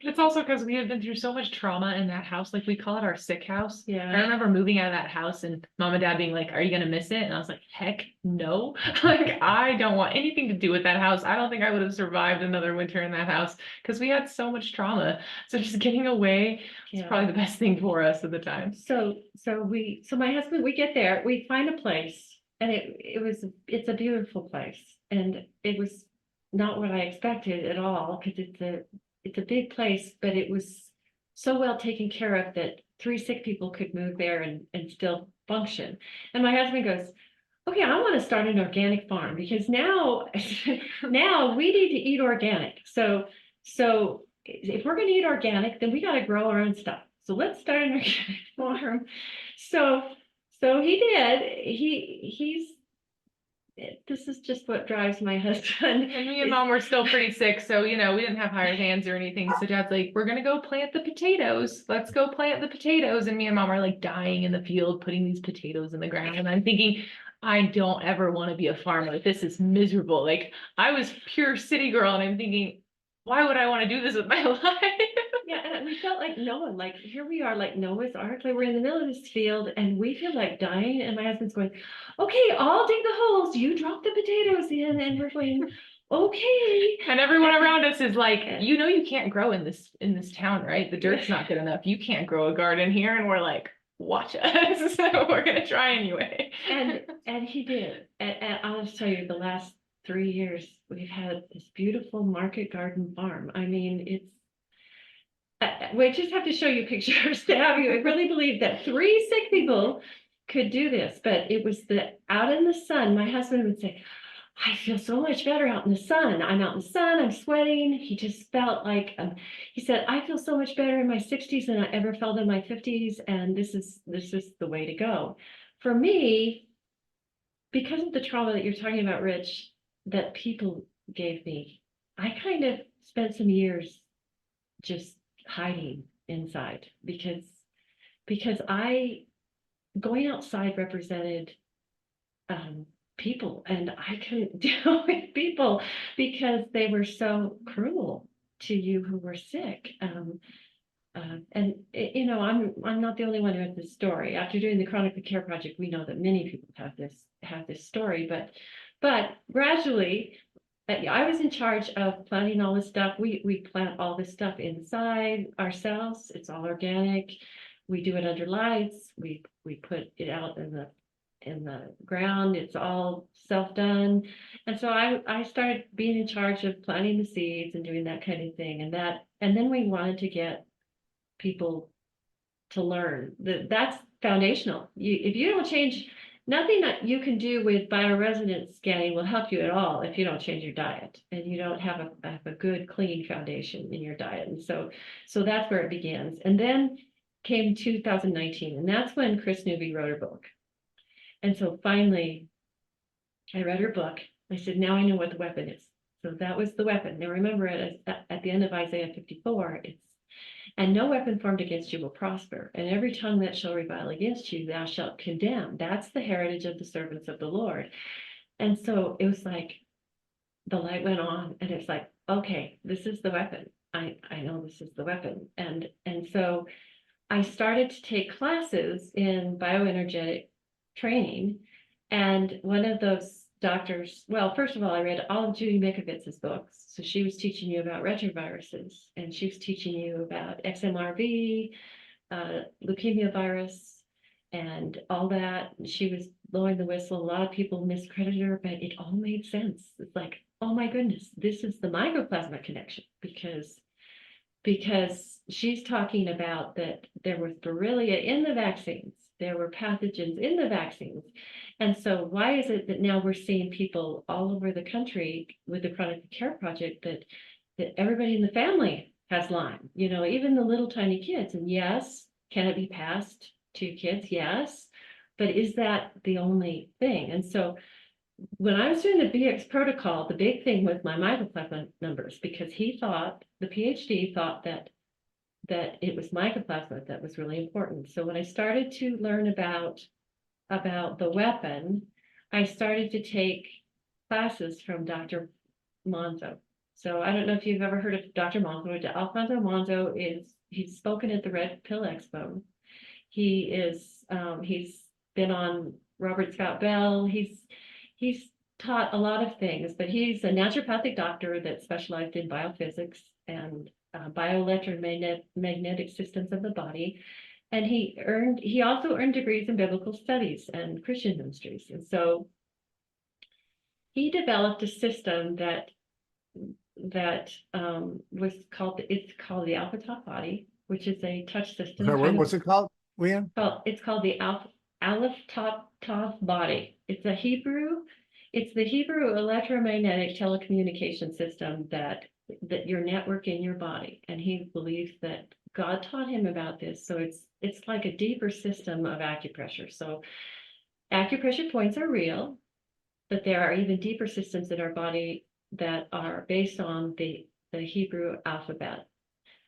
It's also because we had been through so much trauma in that house. Like, we call it our sick house. Yeah. I remember moving out of that house and mom and dad being like, are you going to miss it? And I was like, heck no. Like, I don't want anything to do with that house. I don't think I would have survived another winter in that house because we had so much trauma. So just getting away was probably the best thing for us at the time. So my husband, we get there, we find a place, and it's a beautiful place. And it was not what I expected at all, because it's a big place, but it was so well taken care of that 3 sick people could move there and still function. And my husband goes, okay, I want to start an organic farm because now, now we need to eat organic. So if we're going to eat organic, then we got to grow our own stuff. So let's start an organic farm. So, so he did. This is just what drives my husband. And me and mom were still pretty sick, so we didn't have hired hands or anything. So dad's like, we're gonna go plant the potatoes. Let's go plant the potatoes. And me and mom are like dying in the field, putting these potatoes in the ground. And I'm thinking, I don't ever want to be a farmer. This is miserable. Like I was pure city girl, and I'm thinking, why would I want to do this with my life? Yeah, and we felt like Noah, like here we are, like Noah's Ark, like we're in the middle of this field and we feel like dying. And my husband's going, okay, I'll dig the holes, you drop the potatoes in, and we're going, okay. And everyone around us is like, you can't grow in this town, right? The dirt's not good enough. You can't grow a garden here. And we're like, watch us. So we're gonna try anyway. And he did. And I'll just tell you, the last 3 years, we've had this beautiful market garden farm. I mean, it's we just have to show you pictures to have you really believe that 3 sick people could do this. But it was the out in the sun. My husband would say, I feel so much better out in the sun. I'm out in the sun, I'm sweating. He just felt like, he said, I feel so much better in my 60s than I ever felt in my 50s. And this is the way to go. For me, because of the trauma that you're talking about, Rich, that people gave me, I kind of spent some years just hiding inside because going outside represented people, and I couldn't deal with people because they were so cruel to you who were sick. And I'm not the only one who has this story. After doing the Chronic Care Project, we know that many people have this story, but gradually I was in charge of planting all this stuff. We plant all this stuff inside ourselves. It's all organic. We do it under lights. We put it out in the ground. It's all self-done. And so I started being in charge of planting the seeds and doing that kind of thing. And then we wanted to get people to learn that's foundational. If you don't change, nothing that you can do with bioresonance scanning will help you at all if you don't change your diet and you don't have a good clean foundation in your diet. And so that's where it begins. And then came 2019, and that's when Chris Newby wrote her book. And so finally I read her book. I said, now I know what the weapon is. So that was the weapon. Now remember it at the end of Isaiah 54, and no weapon formed against you will prosper, and every tongue that shall revile against you, thou shalt condemn. That's the heritage of the servants of the Lord. And so it was like the light went on, and it's like, okay, this is the weapon. I know this is the weapon. And so I started to take classes in bioenergetic training, and one of those doctors, well, first of all, I read all of Judy Mikovits's books. So she was teaching you about retroviruses, and she was teaching you about XMRV, leukemia virus, and all that. She was blowing the whistle. A lot of people miscredited her, but it all made sense. It's like, oh my goodness, this is the mycoplasma connection, because she's talking about that there was Borrelia in the vaccines. There were pathogens in the vaccines. And so why is it that now we're seeing people all over the country with the Chronic Care Project that everybody in the family has Lyme, even the little tiny kids? And yes, can it be passed to kids? Yes. But is that the only thing? And so when I was doing the BX protocol, the big thing was my mycoplasma numbers, because the PhD thought that it was mycoplasma that was really important. So when I started to learn about the weapon, I started to take classes from Dr. Monzo. So I don't know if you've ever heard of Dr. Monzo. Alfonso Monzo he's spoken at the Red Pill Expo. He's been on Robert Scott Bell. He's taught a lot of things, but he's a naturopathic doctor that specialized in biophysics and bioelectromagnetic systems of the body. And he also earned degrees in biblical studies and Christian ministries. And so he developed a system that it's called the Alpha Top Body, which is a touch system. What's it called, Leanne? Well, it's called the Aleph Tav body. It's the Hebrew electromagnetic telecommunication system that your network in your body. And he believes that God taught him about this. So it's like a deeper system of acupressure. So acupressure points are real, but there are even deeper systems in our body that are based on the Hebrew alphabet,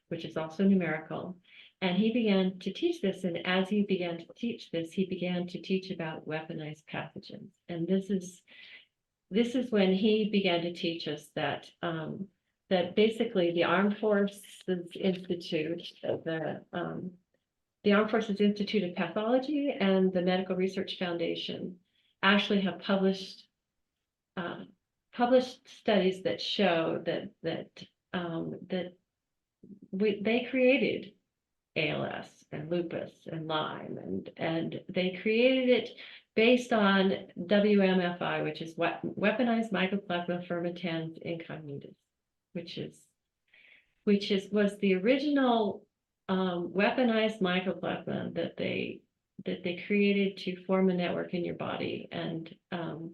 which is also numerical. And he began to teach this. And as he began to teach this, he began to teach about weaponized pathogens. And this is when he began to teach us that that basically the Armed Forces Institute, the Armed Forces Institute of Pathology and the Medical Research Foundation actually have published studies that show that they created ALS and lupus and Lyme, and they created it based on WMFI, which is weaponized mycoplasma fermentans incognitus, was the original weaponized mycoplasma that they created to form a network in your body and to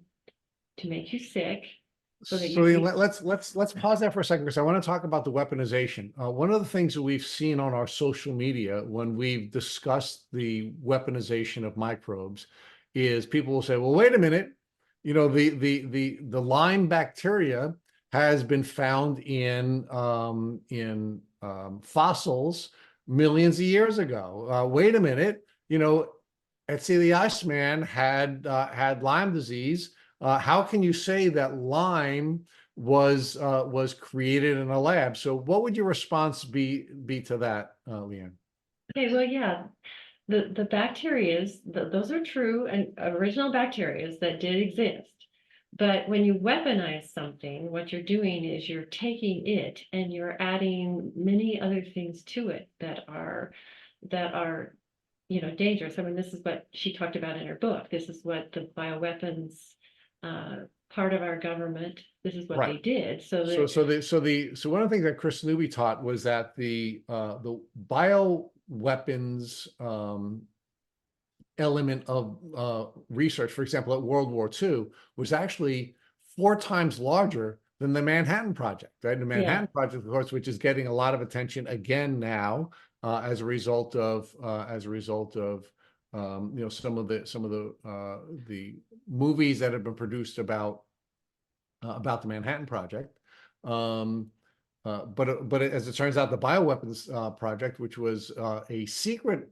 make you sick. So let's pause that for a second, because I want to talk about the weaponization. One of the things that we've seen on our social media when we've discussed the weaponization of microbes is people will say, well, wait a minute, the Lyme bacteria has been found in fossils millions of years ago. Wait a minute, let's say the Iceman had Lyme disease. How can you say that Lyme was created in a lab? So what would your response be to that, Leanne? Okay, well, yeah, the bacterias, those are true and original bacterias that did exist. But when you weaponize something, what you're doing is you're taking it and you're adding many other things to it that are dangerous. I mean, this is what she talked about in her book. This is what the bioweapons part of our government, this is what they did. So one of the things that Chris Newby taught was that the bioweapons element of research, for example, at World War II, was actually 4 times larger than the Manhattan Project, right? The Manhattan Project, of course, which is getting a lot of attention again now as a result of some of the movies that have been produced about the Manhattan Project. But as it turns out, the bioweapons project, which was a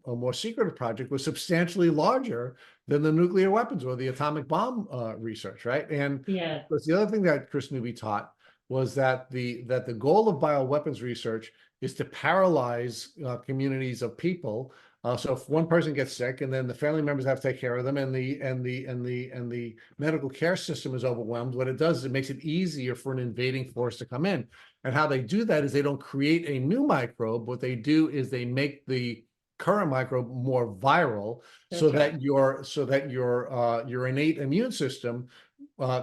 more secretive project, was substantially larger than the nuclear weapons or the atomic bomb research, right? And the other thing that Chris Newby taught was that the goal of bioweapons research is to paralyze communities of people. So if one person gets sick and then the family members have to take care of them and the medical care system is overwhelmed, what it does is it makes it easier for an invading force to come in. And how they do that is they don't create a new microbe. What they do is they make the current microbe more viral. That's so right. that your innate immune system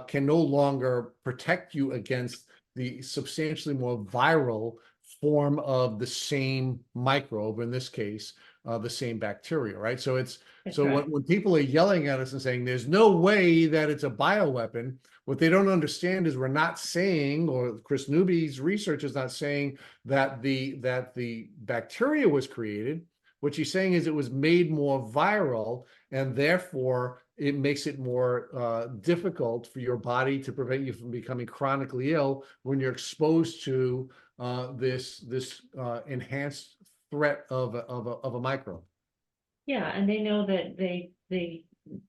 can no longer protect you against the substantially more viral form of the same microbe, in this case, the same bacteria, right? So when people are yelling at us and saying there's no way that it's a bioweapon, what they don't understand is we're not saying, or Chris Newby's research is not saying that the bacteria was created. What she's saying is it was made more viral, and therefore it makes it more difficult for your body to prevent you from becoming chronically ill when you're exposed to this enhanced threat of a microbe. Yeah, and they know that they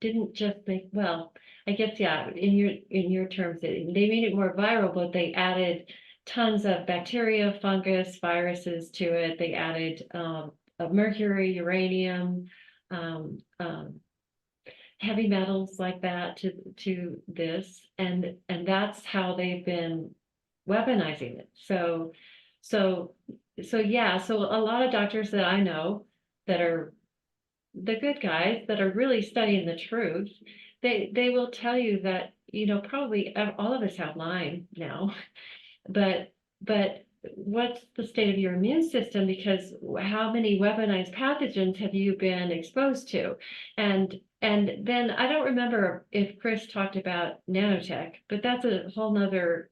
didn't just make, well, I guess, in your terms, they made it more viral, but they added tons of bacteria, fungus, viruses to it. They added mercury, uranium, heavy metals like that to this, and that's how they've been weaponizing it. So a lot of doctors that I know that are the good guys that are really studying the truth, they will tell you that, probably all of us have Lyme now, but what's the state of your immune system? Because how many weaponized pathogens have you been exposed to? And then I don't remember if Chris talked about nanotech, but that's a whole nother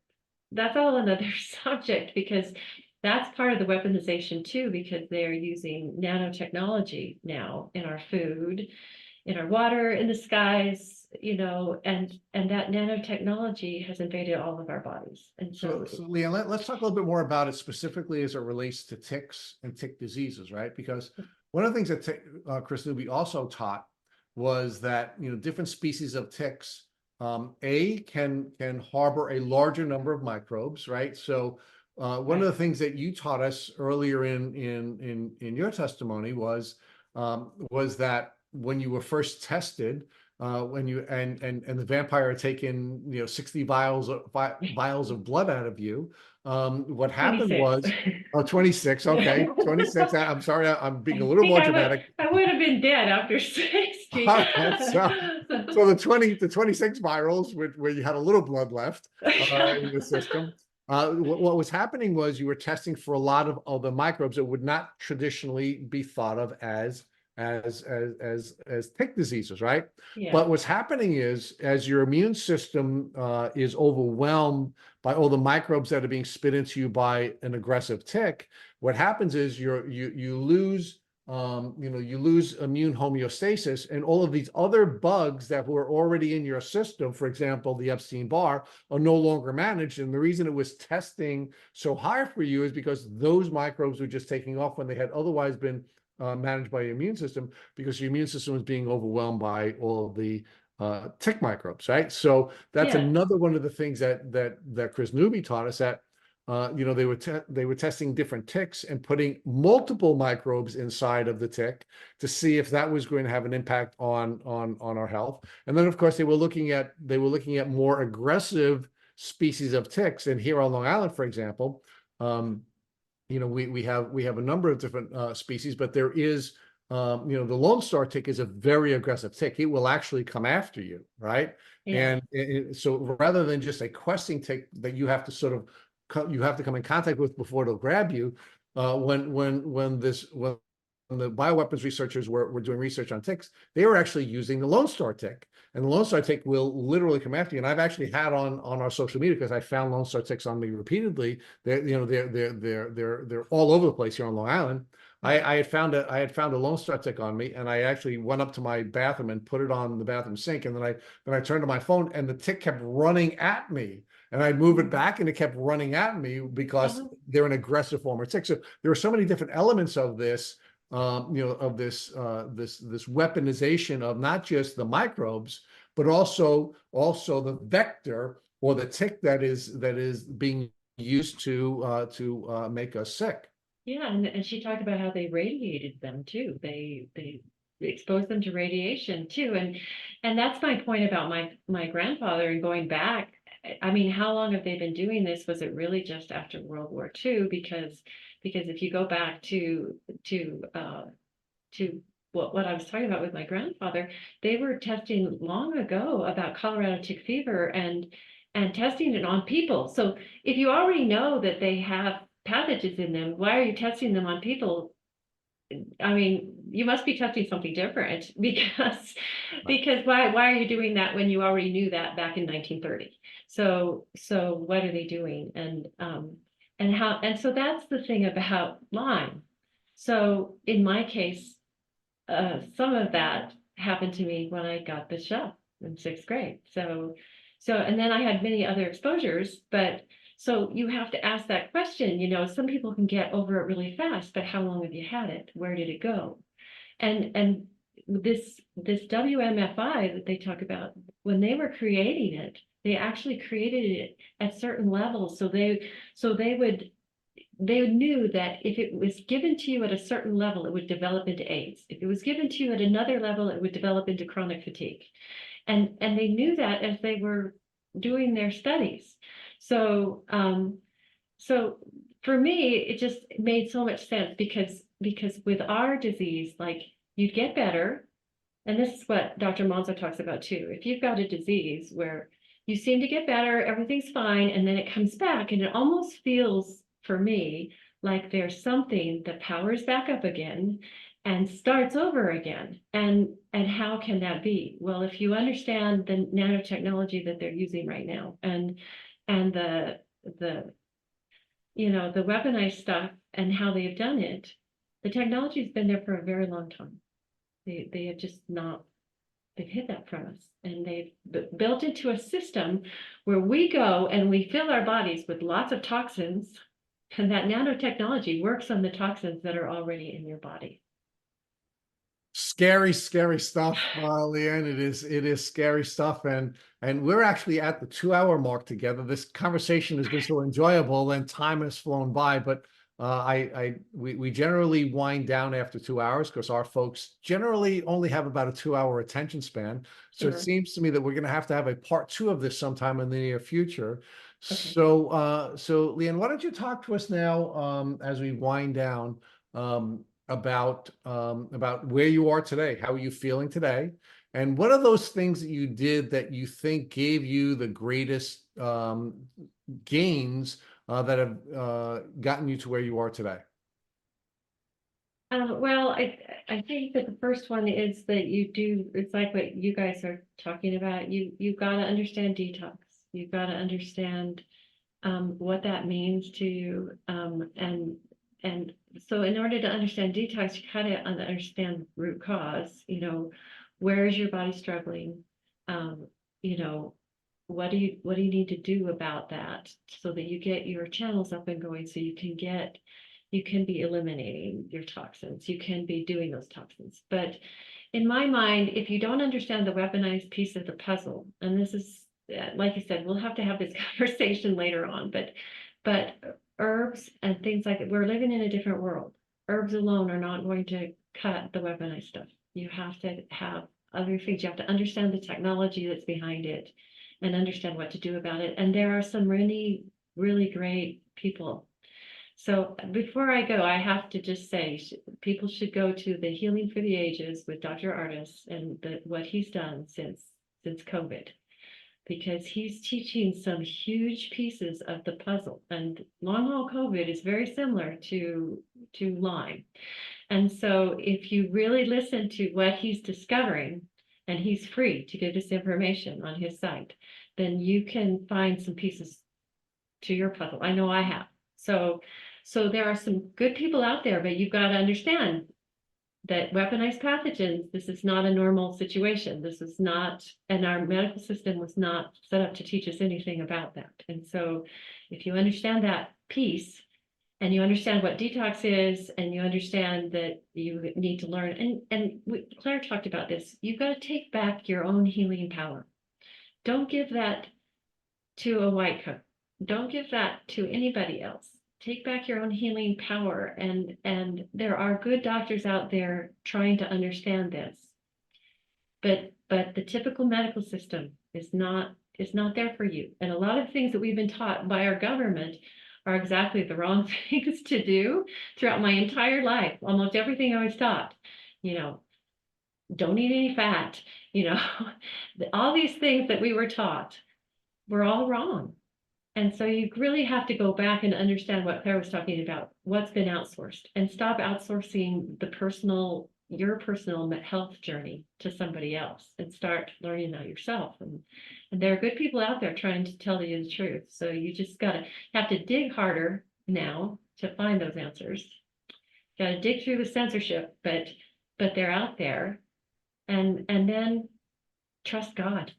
subject, because that's part of the weaponization too, because they're using nanotechnology now in our food, in our water, in the skies, and that nanotechnology has invaded all of our bodies. And So Leanne, let's talk a little bit more about it specifically as it relates to ticks and tick diseases, right? Because one of the things that Chris Newby also taught was that, different species of ticks, can harbor a larger number of microbes, right? So one of the things that you taught us earlier in your testimony was that when you were first tested, when you and the vampire had taken 60 vials of blood out of you, what happened 26. was 26, okay, 26. I'm sorry, I'm being a little more dramatic. I would have been dead after 60. All right, so the 26 virals where you had a little blood left in the system. What was happening was you were testing for a lot of the microbes that would not traditionally be thought of as tick diseases, right? Yeah. But what's happening is, as your immune system is overwhelmed by all the microbes that are being spit into you by an aggressive tick, what happens is you lose you lose immune homeostasis, and all of these other bugs that were already in your system, for example, the Epstein-Barr, are no longer managed. And the reason it was testing so high for you is because those microbes were just taking off when they had otherwise been managed by your immune system, because your immune system was being overwhelmed by all of the tick microbes, right? So that's another one of the things that Chris Newby taught us, that they were testing different ticks and putting multiple microbes inside of the tick to see if that was going to have an impact on our health. And then, of course, they were looking at more aggressive species of ticks. And here on Long Island, for example, we have a number of different species, but there is the Lone Star tick is a very aggressive tick. It will actually come after you, right? Yeah. And so rather than just a questing tick that you have to come in contact with before it'll grab you, when the bioweapons researchers were doing research on ticks, they were actually using the Lone Star tick. And the Lone Star tick will literally come after you. And I've actually had on our social media, because I found Lone Star ticks on me repeatedly. They're all over the place here on Long Island. I had found a Lone Star tick on me, and I actually went up to my bathroom and put it on the bathroom sink. And then I turned to my phone, and the tick kept running at me. And I'd move it back, and it kept running at me because they're an aggressive form of tick. So there are so many different elements of this. This weaponization of not just the microbes, but also the vector or the tick that is being used to make us sick. Yeah, and she talked about how they radiated them too. They exposed them to radiation too, and that's my point about my grandfather and going back. I mean, how long have they been doing this? Was it really just after World War II? Because if you go back to what I was talking about with my grandfather, they were testing long ago about Colorado tick fever and testing it on people. So if you already know that they have pathogens in them, why are you testing them on people? I mean, you must be testing something different, because why are you doing that when you already knew that back in 1930? So what are they doing? And so that's the thing about Lyme. So in my case, some of that happened to me when I got the shot in 6th grade. So and then I had many other exposures, but so you have to ask that question. Some people can get over it really fast, but how long have you had it? Where did it go? And this WMFI that they talk about, when they were creating it, they actually created it at certain levels. So they knew that if it was given to you at a certain level, it would develop into AIDS. If it was given to you at another level, it would develop into chronic fatigue. And they knew that as they were doing their studies. So for me, it just made so much sense, because with our disease, like, you'd get better. And this is what Dr. Monzo talks about too. If you've got a disease where you seem to get better, everything's fine, and then it comes back, and it almost feels for me like there's something that powers back up again and starts over again. And how can that be? Well, if you understand the nanotechnology that they're using right now, and the the weaponized stuff and how they've done it, the technology's been there for a very long time. They have just not, they've hid that from us, and they've built into a system where we go and we fill our bodies with lots of toxins, and that nanotechnology works on the toxins that are already in your body. Scary, scary stuff, Leanne. It is scary stuff, and we're actually at the 2-hour mark together. This conversation has been so enjoyable, and time has flown by. But we generally wind down after 2 hours because our folks generally only have about a 2-hour attention span. So Sure. it seems to me that we're going to have a part 2 of this sometime in the near future. Okay. So Leanne, why don't you talk to us now as we wind down? About where you are today. How are you feeling today? And what are those things that you did that you think gave you the greatest gains that have gotten you to where you are today? Well, I think that the first one is that it's like what you guys are talking about. You've got to understand detox. You've got to understand what that means to you. And so in order to understand detox, you kind of understand root cause, where is your body struggling? What do you need to do about that so that you get your channels up and going, so you can be eliminating your toxins. You can be doing those toxins. But in my mind, if you don't understand the weaponized piece of the puzzle, and this is, like you said, we'll have to have this conversation later on, but herbs and things like that, we're living in a different world. Herbs alone are not going to cut the weaponized stuff. You have to have other things. You have to understand the technology that's behind it and understand what to do about it. And there are some really, really great people. So before I go, I have to just say, people should go to the Healing for the Ages with Dr. Artis and what he's done since COVID, because he's teaching some huge pieces of the puzzle. And long haul COVID is very similar to Lyme. And so if you really listen to what he's discovering, and he's free to give this information on his site, then you can find some pieces to your puzzle. I know I have. So there are some good people out there, but you've got to understand that weaponized pathogens, this is not a normal situation. This is not, and our medical system was not set up to teach us anything about that. And so if you understand that piece, and you understand what detox is, and you understand that you need to learn, and Claire talked about this, you've got to take back your own healing power. Don't give that to a white coat. Don't give that to anybody else. Take back your own healing power, and there are good doctors out there trying to understand this. But the typical medical system is not there for you. And a lot of things that we've been taught by our government are exactly the wrong things to do throughout my entire life. Almost everything I was taught, don't eat any fat, all these things that we were taught were all wrong. And so you really have to go back and understand what Claire was talking about, what's been outsourced, and stop outsourcing your personal health journey to somebody else, and start learning that yourself. And there are good people out there trying to tell you the truth. So you just have to dig harder now to find those answers. Got to dig through the censorship, but they're out there. And then trust God.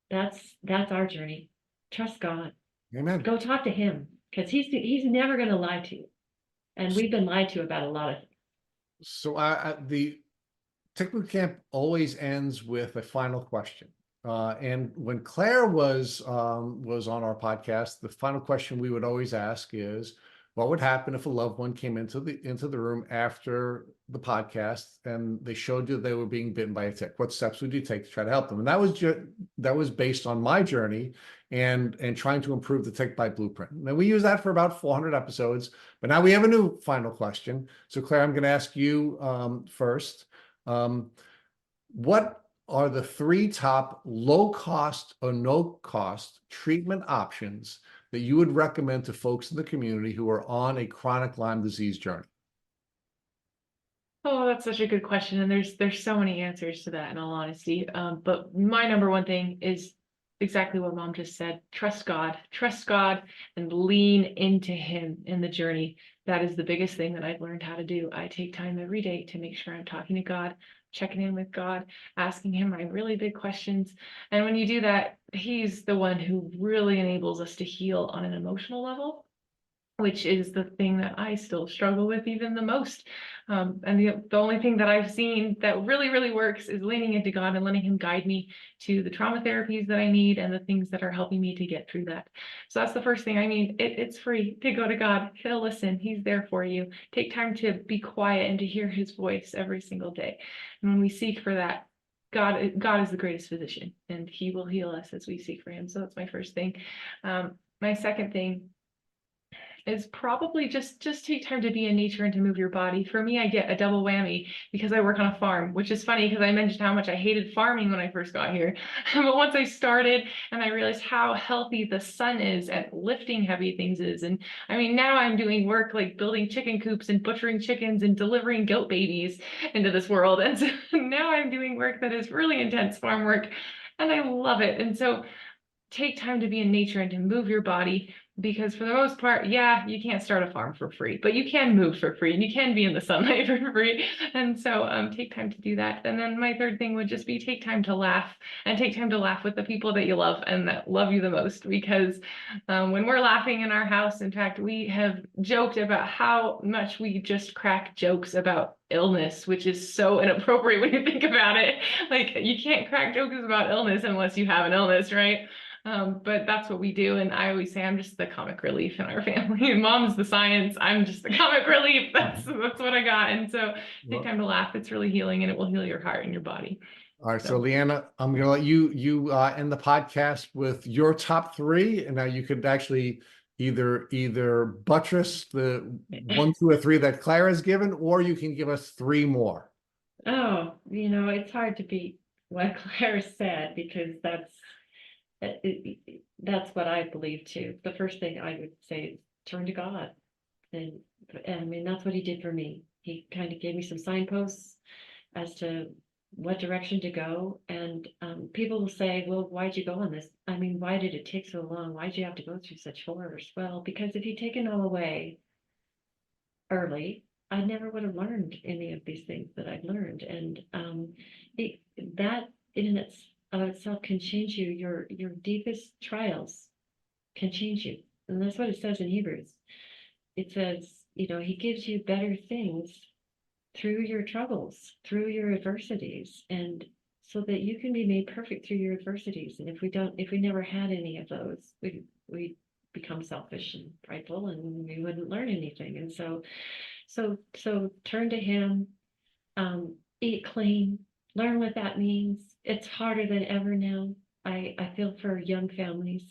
That's our journey. Trust God. Amen. Go talk to him, because he's never going to lie to you. And we've been lied to about a lot of things. So the Tick Boot Camp always ends with a final question. And when Claire was on our podcast, the final question we would always ask is, what would happen if a loved one came into the room after the podcast and they showed you they were being bitten by a tick? What steps would you take to try to help them? And that was based on my journey and trying to improve the tick bite blueprint. Now we use that for about 400 episodes, but now we have a new final question. So Claire, I'm going to ask you first. What are the 3 top low cost or no cost treatment options that you would recommend to folks in the community who are on a chronic Lyme disease journey? Oh, that's such a good question. And there's so many answers to that in all honesty. But my number one thing is exactly what Mom just said. Trust God and lean into Him in the journey. That is the biggest thing that I've learned how to do. I take time every day to make sure I'm talking to God, checking in with God, asking Him my really big questions. And when you do that, He's the one who really enables us to heal on an emotional level, which is the thing that I still struggle with even the most. And the only thing that I've seen that really, really works is leaning into God and letting Him guide me to the trauma therapies that I need and the things that are helping me to get through that. So that's the first thing. I mean, it's free to go to God. He'll listen. He's there for you. Take time to be quiet and to hear His voice every single day. And when we seek for that, God is the greatest physician, and He will heal us as we seek for Him. So that's my first thing. My second thing is probably just take time to be in nature and to move your body. For me, I get a double whammy because I work on a farm, which is funny because I mentioned how much I hated farming when I first got here. But once I started and I realized how healthy the sun is at lifting heavy things is. And I mean, now I'm doing work like building chicken coops and butchering chickens and delivering goat babies into this world. And so now I'm doing work that is really intense farm work, and I love it. And so take time to be in nature and to move your body, because for the most part, yeah, you can't start a farm for free, but you can move for free and you can be in the sunlight for free. And so take time to do that. And then my third thing would just be take time to laugh, and take time to laugh with the people that you love and that love you the most, because when we're laughing in our house, in fact, we have joked about how much we just crack jokes about illness, which is so inappropriate when you think about it. Like, you can't crack jokes about illness unless you have an illness, right? But that's what we do. And I always say I'm just the comic relief in our family. Mom's the science. I'm just the comic relief. That's what I got. And so take time to laugh. It's really healing, and it will heal your heart and your body. All right, so Leanna, I'm going to let you end the podcast with your top three, and now you could actually either buttress the 1, 2, or 3 that Claire has given, or you can give us 3 more. Oh, it's hard to beat what Claire said, because that's what I believe too. The first thing I would say is turn to God. And I mean, that's what He did for me. He kind of gave me some signposts as to what direction to go. And people will say, well, why'd you go on this? I mean, why did it take so long? Why'd you have to go through such horrors? Well, because if you'd taken all away early, I never would have learned any of these things that I've learned. And that in itself can change you. Your deepest trials can change you. And that's what it says in Hebrews. It says, He gives you better things through your troubles, through your adversities, and so that you can be made perfect through your adversities. And if we never had any of those, we become selfish and prideful, and we wouldn't learn anything. And so turn to Him, eat clean, learn what that means. It's harder than ever now. I feel for young families,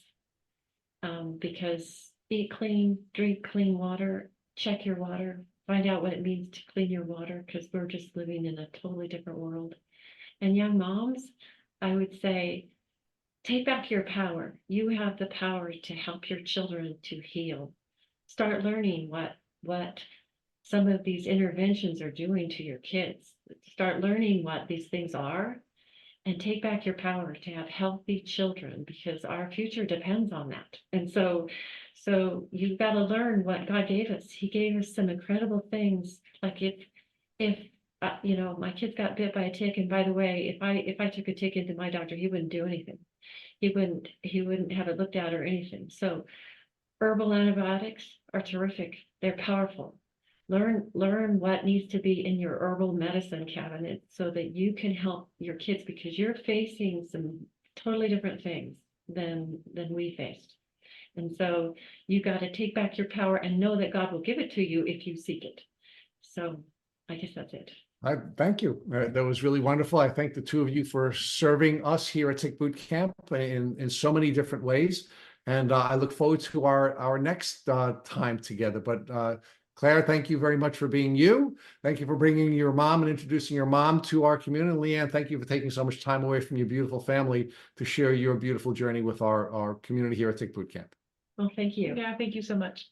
because eat clean, drink clean water, check your water, find out what it means to clean your water, because we're just living in a totally different world. And young moms, I would say, take back your power. You have the power to help your children to heal. Start learning what some of these interventions are doing to your kids. Start learning what these things are, and take back your power to have healthy children, because our future depends on that. And so you've got to learn what God gave us. He gave us some incredible things. Like if my kids got bit by a tick, and by the way, if I took a tick into my doctor, he wouldn't do anything. He wouldn't have it looked at or anything. So herbal antibiotics are terrific. They're powerful. Learn what needs to be in your herbal medicine cabinet so that you can help your kids, because you're facing some totally different things than we faced. And so you got to take back your power and know that God will give it to you if you seek it. So I guess that's it. Thank you. That was really wonderful. I thank the two of you for serving us here at Tick Boot Camp in so many different ways. And I look forward to our next time together. But Claire, thank you very much for being you. Thank you for bringing your mom and introducing your mom to our community. And Leanne, thank you for taking so much time away from your beautiful family to share your beautiful journey with our community here at Tick Boot Camp. Well, thank you. Yeah, thank you so much.